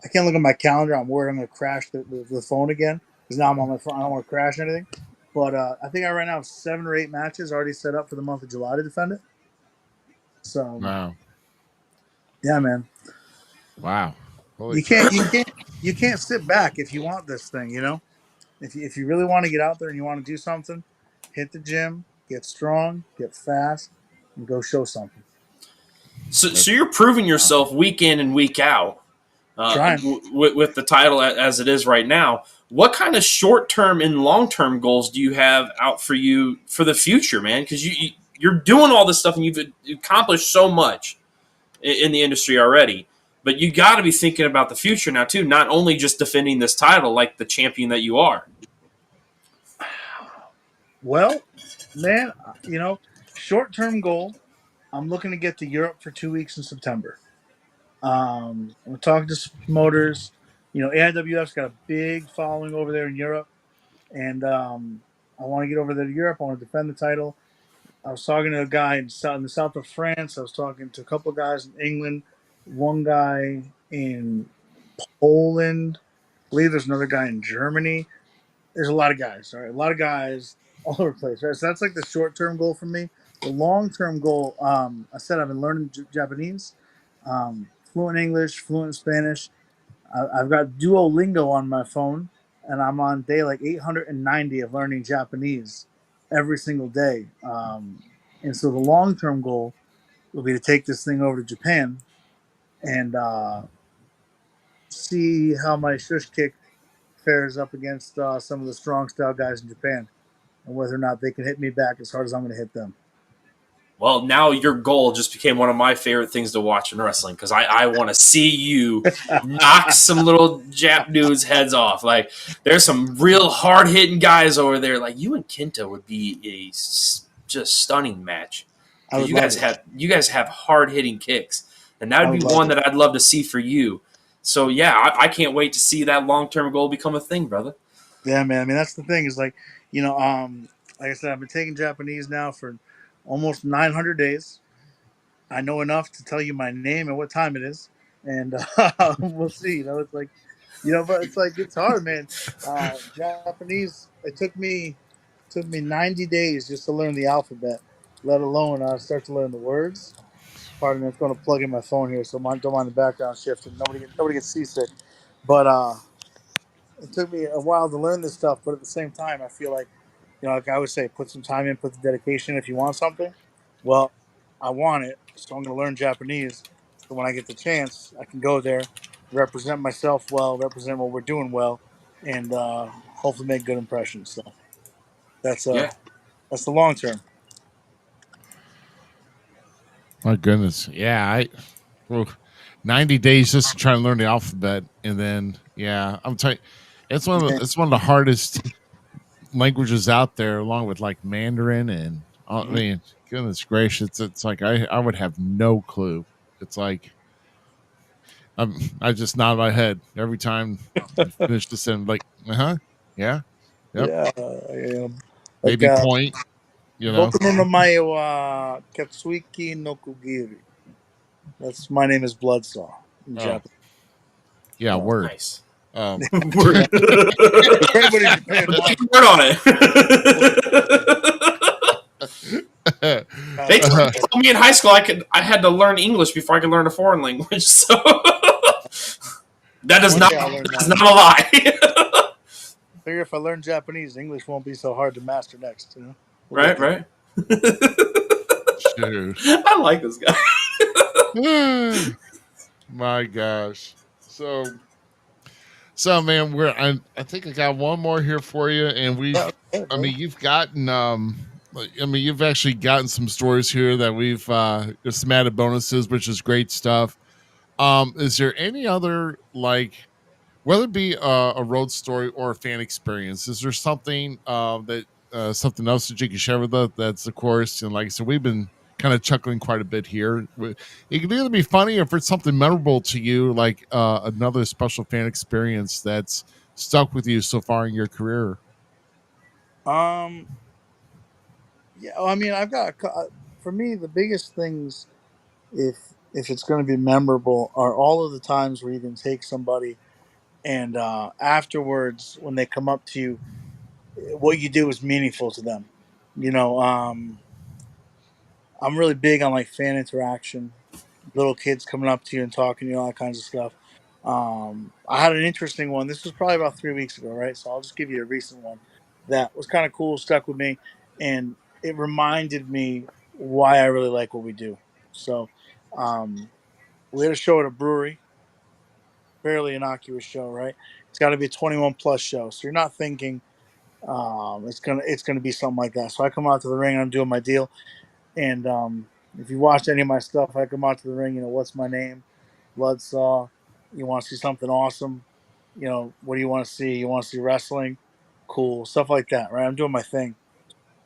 Speaker 5: I can't look at my calendar. I'm worried I'm going to crash the phone again because now I'm on my phone. I don't want to crash anything. But I think I right now have 7 or 8 matches already set up for the month of July to defend it. So
Speaker 1: Wow.
Speaker 5: yeah, man,
Speaker 1: Wow. Holy
Speaker 5: you can't sit back if you want this thing. If you really want to get out there and you want to do something, hit the gym, get strong, get fast, and go show something.
Speaker 3: So you're proving yourself week in and week out
Speaker 5: Trying.
Speaker 3: with the title as it is right now. What kind of short term and long term goals do you have out for you for the future, man? Because you're doing all this stuff and you've accomplished so much in the industry already. But you got to be thinking about the future now too, not only just defending this title like the champion that you are.
Speaker 5: Well, man, short-term goal. I'm looking to get to Europe for 2 weeks in September. I'm talking to some promoters. AIWF's got a big following over there in Europe, and I want to get over there to Europe. I want to defend the title. I was talking to a guy in the south of France. I was talking to a couple of guys in England, one guy in Poland. I believe there's another guy in Germany. There's a lot of guys, all right? A lot of guys all over the place, right? So that's like the short-term goal for me. The long-term goal, I said I've been learning Japanese, fluent English, fluent Spanish. I've got Duolingo on my phone, and I'm on day like 890 of learning Japanese every single day. And so the long-term goal will be to take this thing over to Japan and see how my shush kick fares up against some of the strong style guys in Japan, and whether or not they can hit me back as hard as I'm going to hit them.
Speaker 3: Well, now your goal just became one of my favorite things to watch in wrestling because I want to see you knock some little Jap dudes' heads off. Like, there's some real hard hitting guys over there. Like, you and Kenta would be a just stunning match. You guys have hard hitting kicks, and that would be one that I'd love to see for you. So yeah, I can't wait to see that long term goal become a thing, brother.
Speaker 5: Yeah, man. I mean, that's the thing is like, like I said, I've been taking Japanese now for almost 900 days. I know enough to tell you my name and what time it is, and we'll see. It's like, but it's like it's hard, man. Japanese. It took me 90 days just to learn the alphabet, let alone start to learn the words. Pardon me, it's going to plug in my phone here, so don't mind the background shift and nobody gets seasick. But it took me a while to learn this stuff, but at the same time, I feel like, like I always say, put some time in, put the dedication if you want something. Well, I want it, so I'm going to learn Japanese. So when I get the chance, I can go there, represent myself well, represent what we're doing well, and hopefully make good impressions. So that's the long term.
Speaker 1: My goodness. Yeah. 90 days just to try and learn the alphabet. And then, yeah, I'm telling you, it's one of the hardest languages out there, along with like Mandarin and I mean, goodness gracious, it's like I would have no clue. It's like I just nod my head every time you finish the sentence, like, yeah, yep.
Speaker 5: Yeah,
Speaker 1: Maybe point,
Speaker 5: Boku no namae wa Katsuiki no Kugiri. My name is Bloodsaw in Japanese.
Speaker 1: Yeah, word.
Speaker 3: Nice.
Speaker 5: Word. If anybody in Japan
Speaker 3: word on it. They told me in high school I had to learn English before I could learn a foreign language. So that's not a lie.
Speaker 5: I figure if I learn Japanese, English won't be so hard to master next.
Speaker 3: Right.
Speaker 1: Shoot.
Speaker 3: I like this guy.
Speaker 1: My gosh. So man, I think I got one more here for you, and you've gotten you've actually gotten some stories here that we've some added bonuses, which is great stuff. Is there any other, like, whether it be a road story or a fan experience, is there something that something else that you can share with us? That's, of course, and like I said, we've been kind of chuckling quite a bit here. It can either be funny or if it's something memorable to you, like another special fan experience that's stuck with you so far in your career.
Speaker 5: Um, yeah, I mean, for me the biggest things, if it's going to be memorable, are all of the times where you can take somebody and afterwards when they come up to you, what you do is meaningful to them. You know, I'm really big on like fan interaction, little kids coming up to you and talking to you, all that kinds of stuff. I had an interesting one. This was probably about 3 weeks ago, right? So I'll just give you a recent one that was kind of cool, stuck with me, and it reminded me why I really like what we do. So um, we had a show at a brewery, fairly innocuous show, right? It's got to be a 21 plus show, so you're not thinking it's gonna be something like that. So I come out to the ring and I'm doing my deal, and if you watch any of my stuff, I come out to the ring. You know, what's my name? Bloodsaw. You want to see something awesome? You know, what do you want to see? You want to see wrestling? Cool. Stuff like that, right? I'm doing my thing.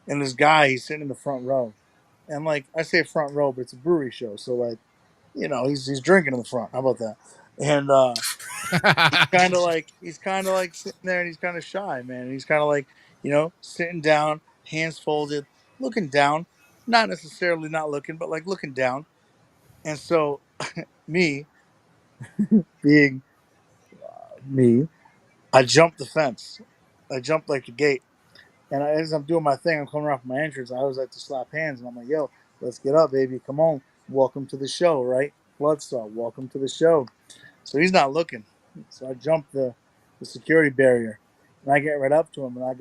Speaker 5: And this guy, he's sitting in the front row. And like I say front row, but it's a brewery show. So like, you know, he's drinking in the front. How about that? And he's kind of like sitting there and he's kind of shy, man. And he's kind of like, you know, sitting down, hands folded, looking down, not necessarily not looking, but like looking down. And so me being me, I jumped the fence. I jumped like the gate. And as I'm doing my thing, I'm coming off my entrance. I always like to slap hands, and I'm like, "Yo, let's get up, baby. Come on, welcome to the show, right? Bloodsaw, welcome to the show." So he's not looking. So I jump the security barrier, and I get right up to him, and I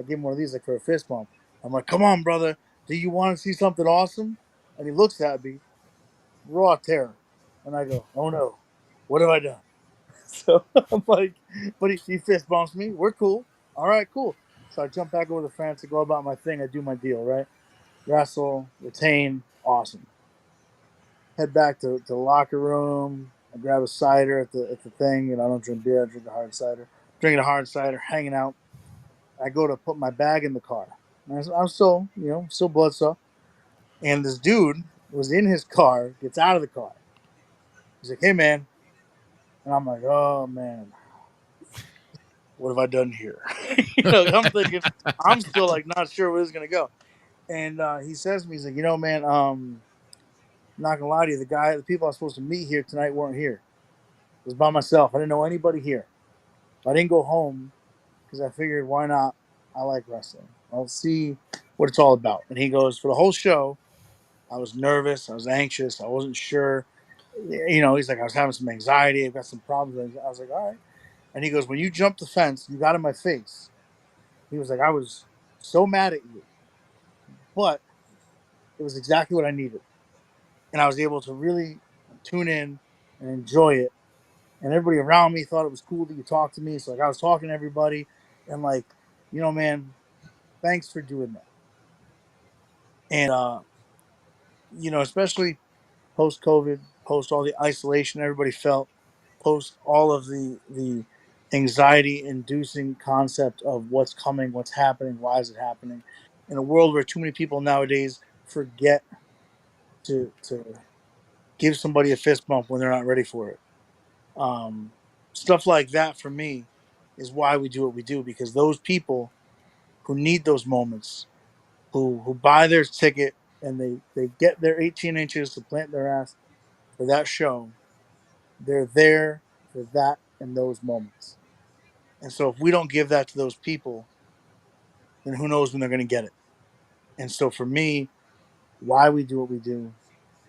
Speaker 5: give him one of these like for a fist bump. I'm like, "Come on, brother. Do you want to see something awesome?" And he looks at me, raw terror, and I go, "Oh no, what have I done?" So I'm like, but he fist bumps me. We're cool. All right, cool. So I jump back over the fence to go about my thing. I do my deal, right? Wrestle, retain, awesome. Head back to the locker room. I grab a cider at the thing. You know, I don't drink beer. I drink a hard cider. Drinking a hard cider, hanging out. I go to put my bag in the car. And I'm still, you know, still Bloodsaw. And this dude was in his car, gets out of the car. He's like, "Hey, man." And I'm like, "Oh, man, what have I done here?" You know, I'm thinking, I'm still like not sure where this is gonna go. And he says to me, he's like, "You know, man, not gonna lie to you, the people I was supposed to meet here tonight weren't here. It was by myself. I didn't know anybody here. I didn't go home because I figured, why not? I like wrestling. I'll see what it's all about." And he goes, "For the whole show, I was nervous. I was anxious. I wasn't sure. You know," he's like, "I was having some anxiety. I've got some problems." I was like, "All right." And he goes, "When you jumped the fence, you got in my face." He was like, "I was so mad at you, but it was exactly what I needed." And I was able to really tune in and enjoy it. And everybody around me thought it was cool that you talked to me. So like I was talking to everybody and like, you know, man, thanks for doing that. And you know, especially post COVID, post all the isolation everybody felt, post all of the anxiety inducing concept of what's coming, what's happening, why is it happening. In a world where too many people nowadays forget to give somebody a fist bump when they're not ready for it. Um, Stuff like that for me is why we do what we do, because those people who need those moments, who buy their ticket and they get their 18 inches to plant their ass for that show, they're there for that and those moments. And so if we don't give that to those people, then who knows when they're going to get it. And so for me, why we do what we do,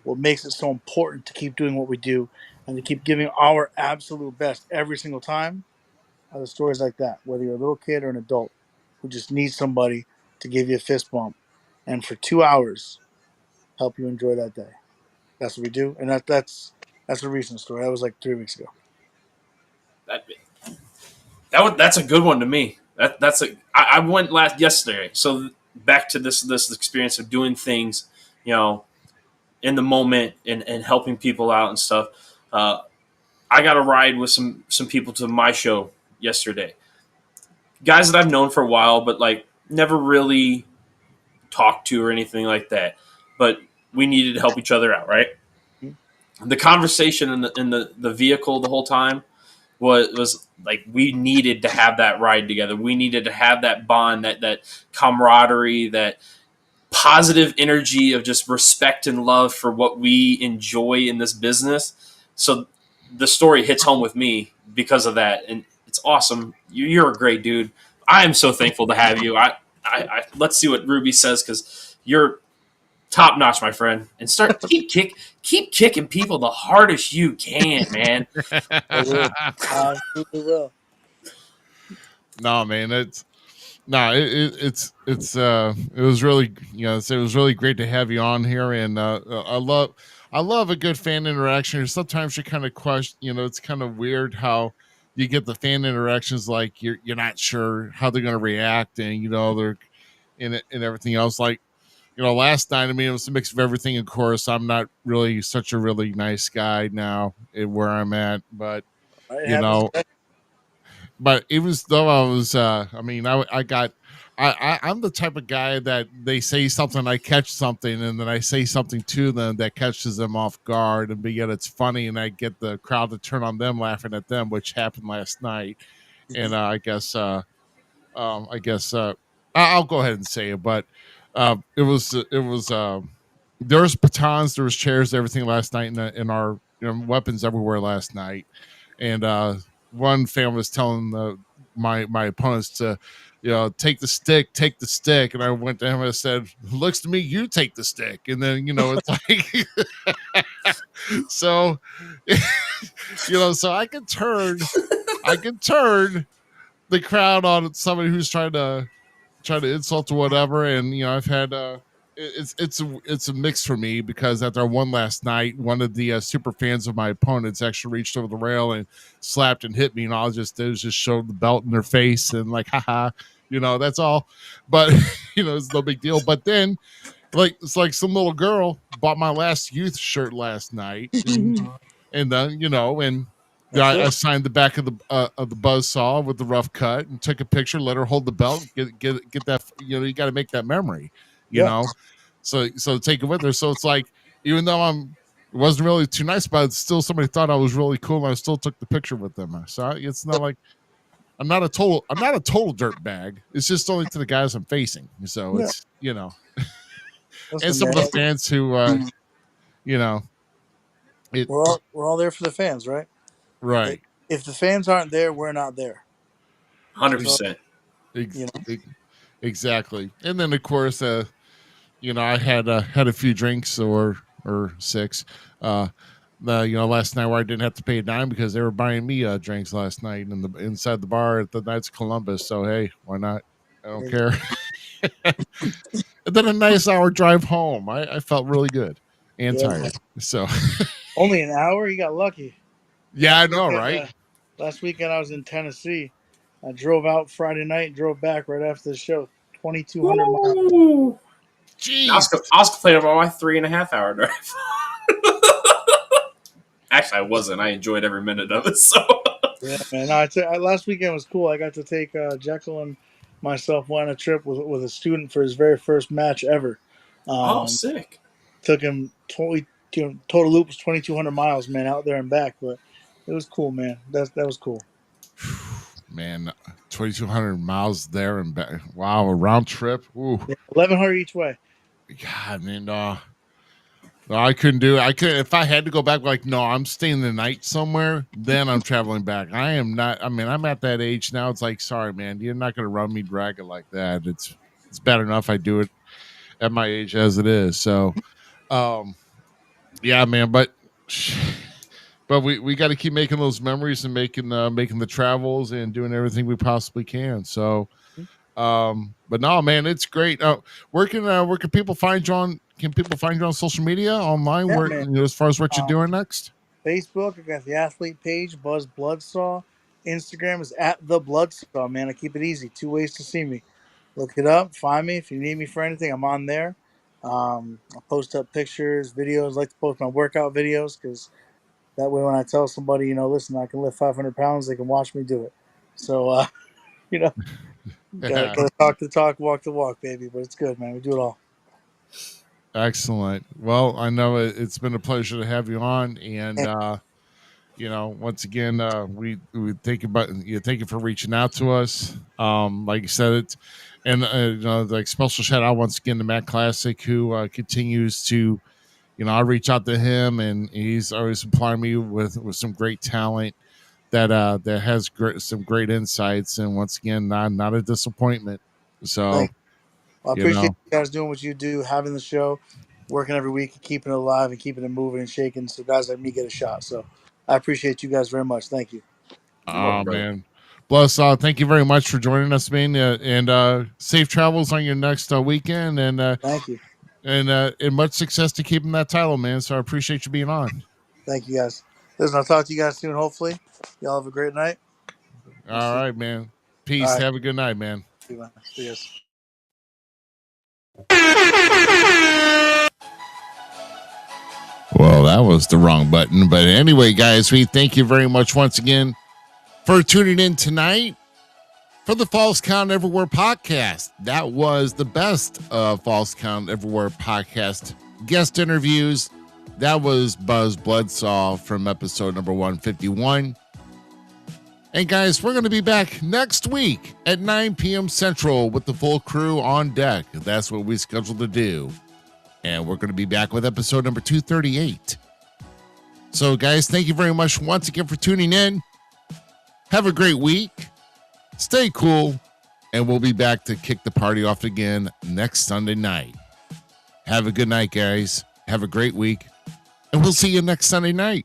Speaker 5: what makes it so important to keep doing what we do and to keep giving our absolute best every single time are the stories like that, whether you're a little kid or an adult who just needs somebody to give you a fist bump and for 2 hours help you enjoy that day. That's what we do. And that's a recent story. That was like 3 weeks ago.
Speaker 3: That that's a good one to me. I went yesterday. So back to this experience of doing things, you know, in the moment and helping people out and stuff. I got a ride with some people to my show yesterday. Guys that I've known for a while, but like never really talked to or anything like that. But we needed to help each other out, right? The conversation in the vehicle the whole time was like we needed to have that ride together. We needed to have that bond, that camaraderie, that positive energy of just respect and love for what we enjoy in this business. So the story hits home with me because of that, and it's awesome. You're a great dude. I am so thankful to have you. I let's see what Ruby says because you're top notch, my friend, and keep kicking people the hardest you can, man.
Speaker 5: I will. I absolutely will.
Speaker 1: No, man, it was really, it was really great to have you on here, and I love a good fan interaction. Sometimes you kind of question, it's kind of weird how you get the fan interactions, like you're not sure how they're going to react, and they're in it and everything else. Like, last night, I mean, it was a mix of everything. Of course, I'm not really such a really nice guy now where I'm at, but
Speaker 5: It
Speaker 1: you
Speaker 5: happens.
Speaker 1: know, but it was though I was I mean I got I'm the type of guy that they say something, I catch something, and then I say something to them that catches them off guard, and but yet it's funny, and I get the crowd to turn on them laughing at them, which happened last night. And I guess I'll go ahead and say it, but it was there was batons, there was chairs, everything last night, in our weapons everywhere last night. And one fan was telling my opponents to take the stick, and I went to him and I said, looks to me you take the stick. And then it's like so so I can turn the crowd on somebody who's trying to insult or whatever. And I've had it's a mix for me, because after I won last night, one of the super fans of my opponents actually reached over the rail and slapped and hit me, and all I just did was just show the belt in their face and like, haha, that's all. But it's no big deal. But then, like, it's like some little girl bought my last youth shirt last night, and then and I signed the back of the Buzzsaw with the rough cut and took a picture, let her hold the belt, get that. You got to make that memory, so take it with her. So it's like, even though wasn't really too nice about it, still somebody thought I was really cool, and I still took the picture with them. So it's not like I'm not a total dirt bag. It's just only to the guys I'm facing. So it's and some of the fans who
Speaker 5: we're all there for the fans, right?
Speaker 1: right.
Speaker 5: If the fans aren't there, we're not there.
Speaker 3: 100%.
Speaker 1: Exactly. And then of course, I had a few drinks or six. Last night, where I didn't have to pay a dime because they were buying me drinks last night inside the bar at the Knights of Columbus. So hey, why not? I don't care. And then a nice hour drive home. I felt really good and tired. So
Speaker 5: only an hour? You got lucky.
Speaker 1: Yeah, I know, right?
Speaker 5: Last weekend I was in Tennessee. I drove out Friday night, drove back right after the show. 2,200 miles.
Speaker 1: Jeez.
Speaker 3: I was complaining about my 3.5 hour drive. Actually, I wasn't. I enjoyed every minute of it. So
Speaker 5: yeah, man. Last weekend was cool. I got to take Jekyll and myself on a trip with a student for his very first match ever.
Speaker 3: Sick.
Speaker 5: Took him total loop was 2,200 miles, man, out there and back. But it was cool, man. That was cool.
Speaker 1: Man, 2,200 miles there and back. Wow, a round trip. Ooh.
Speaker 5: Yeah, 1,100 each way.
Speaker 1: God, man, no, I couldn't do it. I could if I had to go back. Like, no, I'm staying the night somewhere. Then I'm traveling back. I am not. I mean, I'm at that age now. It's like, sorry, man, you're not going to run me drag it like that. It's bad enough I do it at my age as it is. So, yeah, man, but we got to keep making those memories and making the travels and doing everything we possibly can. So, but no, man, it's great. Where can people find you on? Can people find you on social media, online?
Speaker 5: Yeah,
Speaker 1: where as far as what you're doing next?
Speaker 5: Facebook, I got the athlete page, Buzz Bloodsaw. Instagram is at the Bloodsaw. Man, I keep it easy. 2 ways to see me. Look it up, find me. If you need me for anything, I'm on there. I post up pictures, videos. I like to post my workout videos because That way, when I tell somebody, listen, I can lift 500 pounds, they can watch me do it. So, you know, gotta talk the talk, walk the walk, baby. But it's good, man. We do it all.
Speaker 1: Excellent. Well, I know it's been a pleasure to have you on, and once again, we thank you. Thank you for reaching out to us. Like you said, it, and like special shout out once again to Matt Classic, who continues to, I reach out to him, and he's always supplying me with some great talent that has some great insights, and once again, not a disappointment. So,
Speaker 5: Thanks. Well, I appreciate you guys doing what you do, having the show, working every week, and keeping it alive and keeping it moving and shaking, so guys like me get a shot. So I appreciate you guys very much. Thank you.
Speaker 1: Oh man, Bloodsaw, thank you very much for joining us, man, and safe travels on your next weekend, and
Speaker 5: thank you,
Speaker 1: and much success to keeping that title, man. So I appreciate you being on.
Speaker 5: Thank you, guys. Listen, I'll talk to you guys soon. Hopefully, y'all have a great night.
Speaker 1: All right, man. Peace.
Speaker 5: Right.
Speaker 1: Have a good night, man.
Speaker 5: See you, man. See you guys.
Speaker 1: Well, that was the wrong button. But anyway, guys, we thank you very much once again for tuning in tonight for the Falls Count Everywhere podcast. That was the best of Falls Count Everywhere podcast guest interviews. That was Buzz Bloodsaw from episode number 151. And guys, we're going to be back next week at 9 p.m. Central with the full crew on deck. That's what we scheduled to do. And we're going to be back with episode number 238. So, guys, thank you very much once again for tuning in. Have a great week. Stay cool. And we'll be back to kick the party off again next Sunday night. Have a good night, guys. Have a great week. And we'll see you next Sunday night.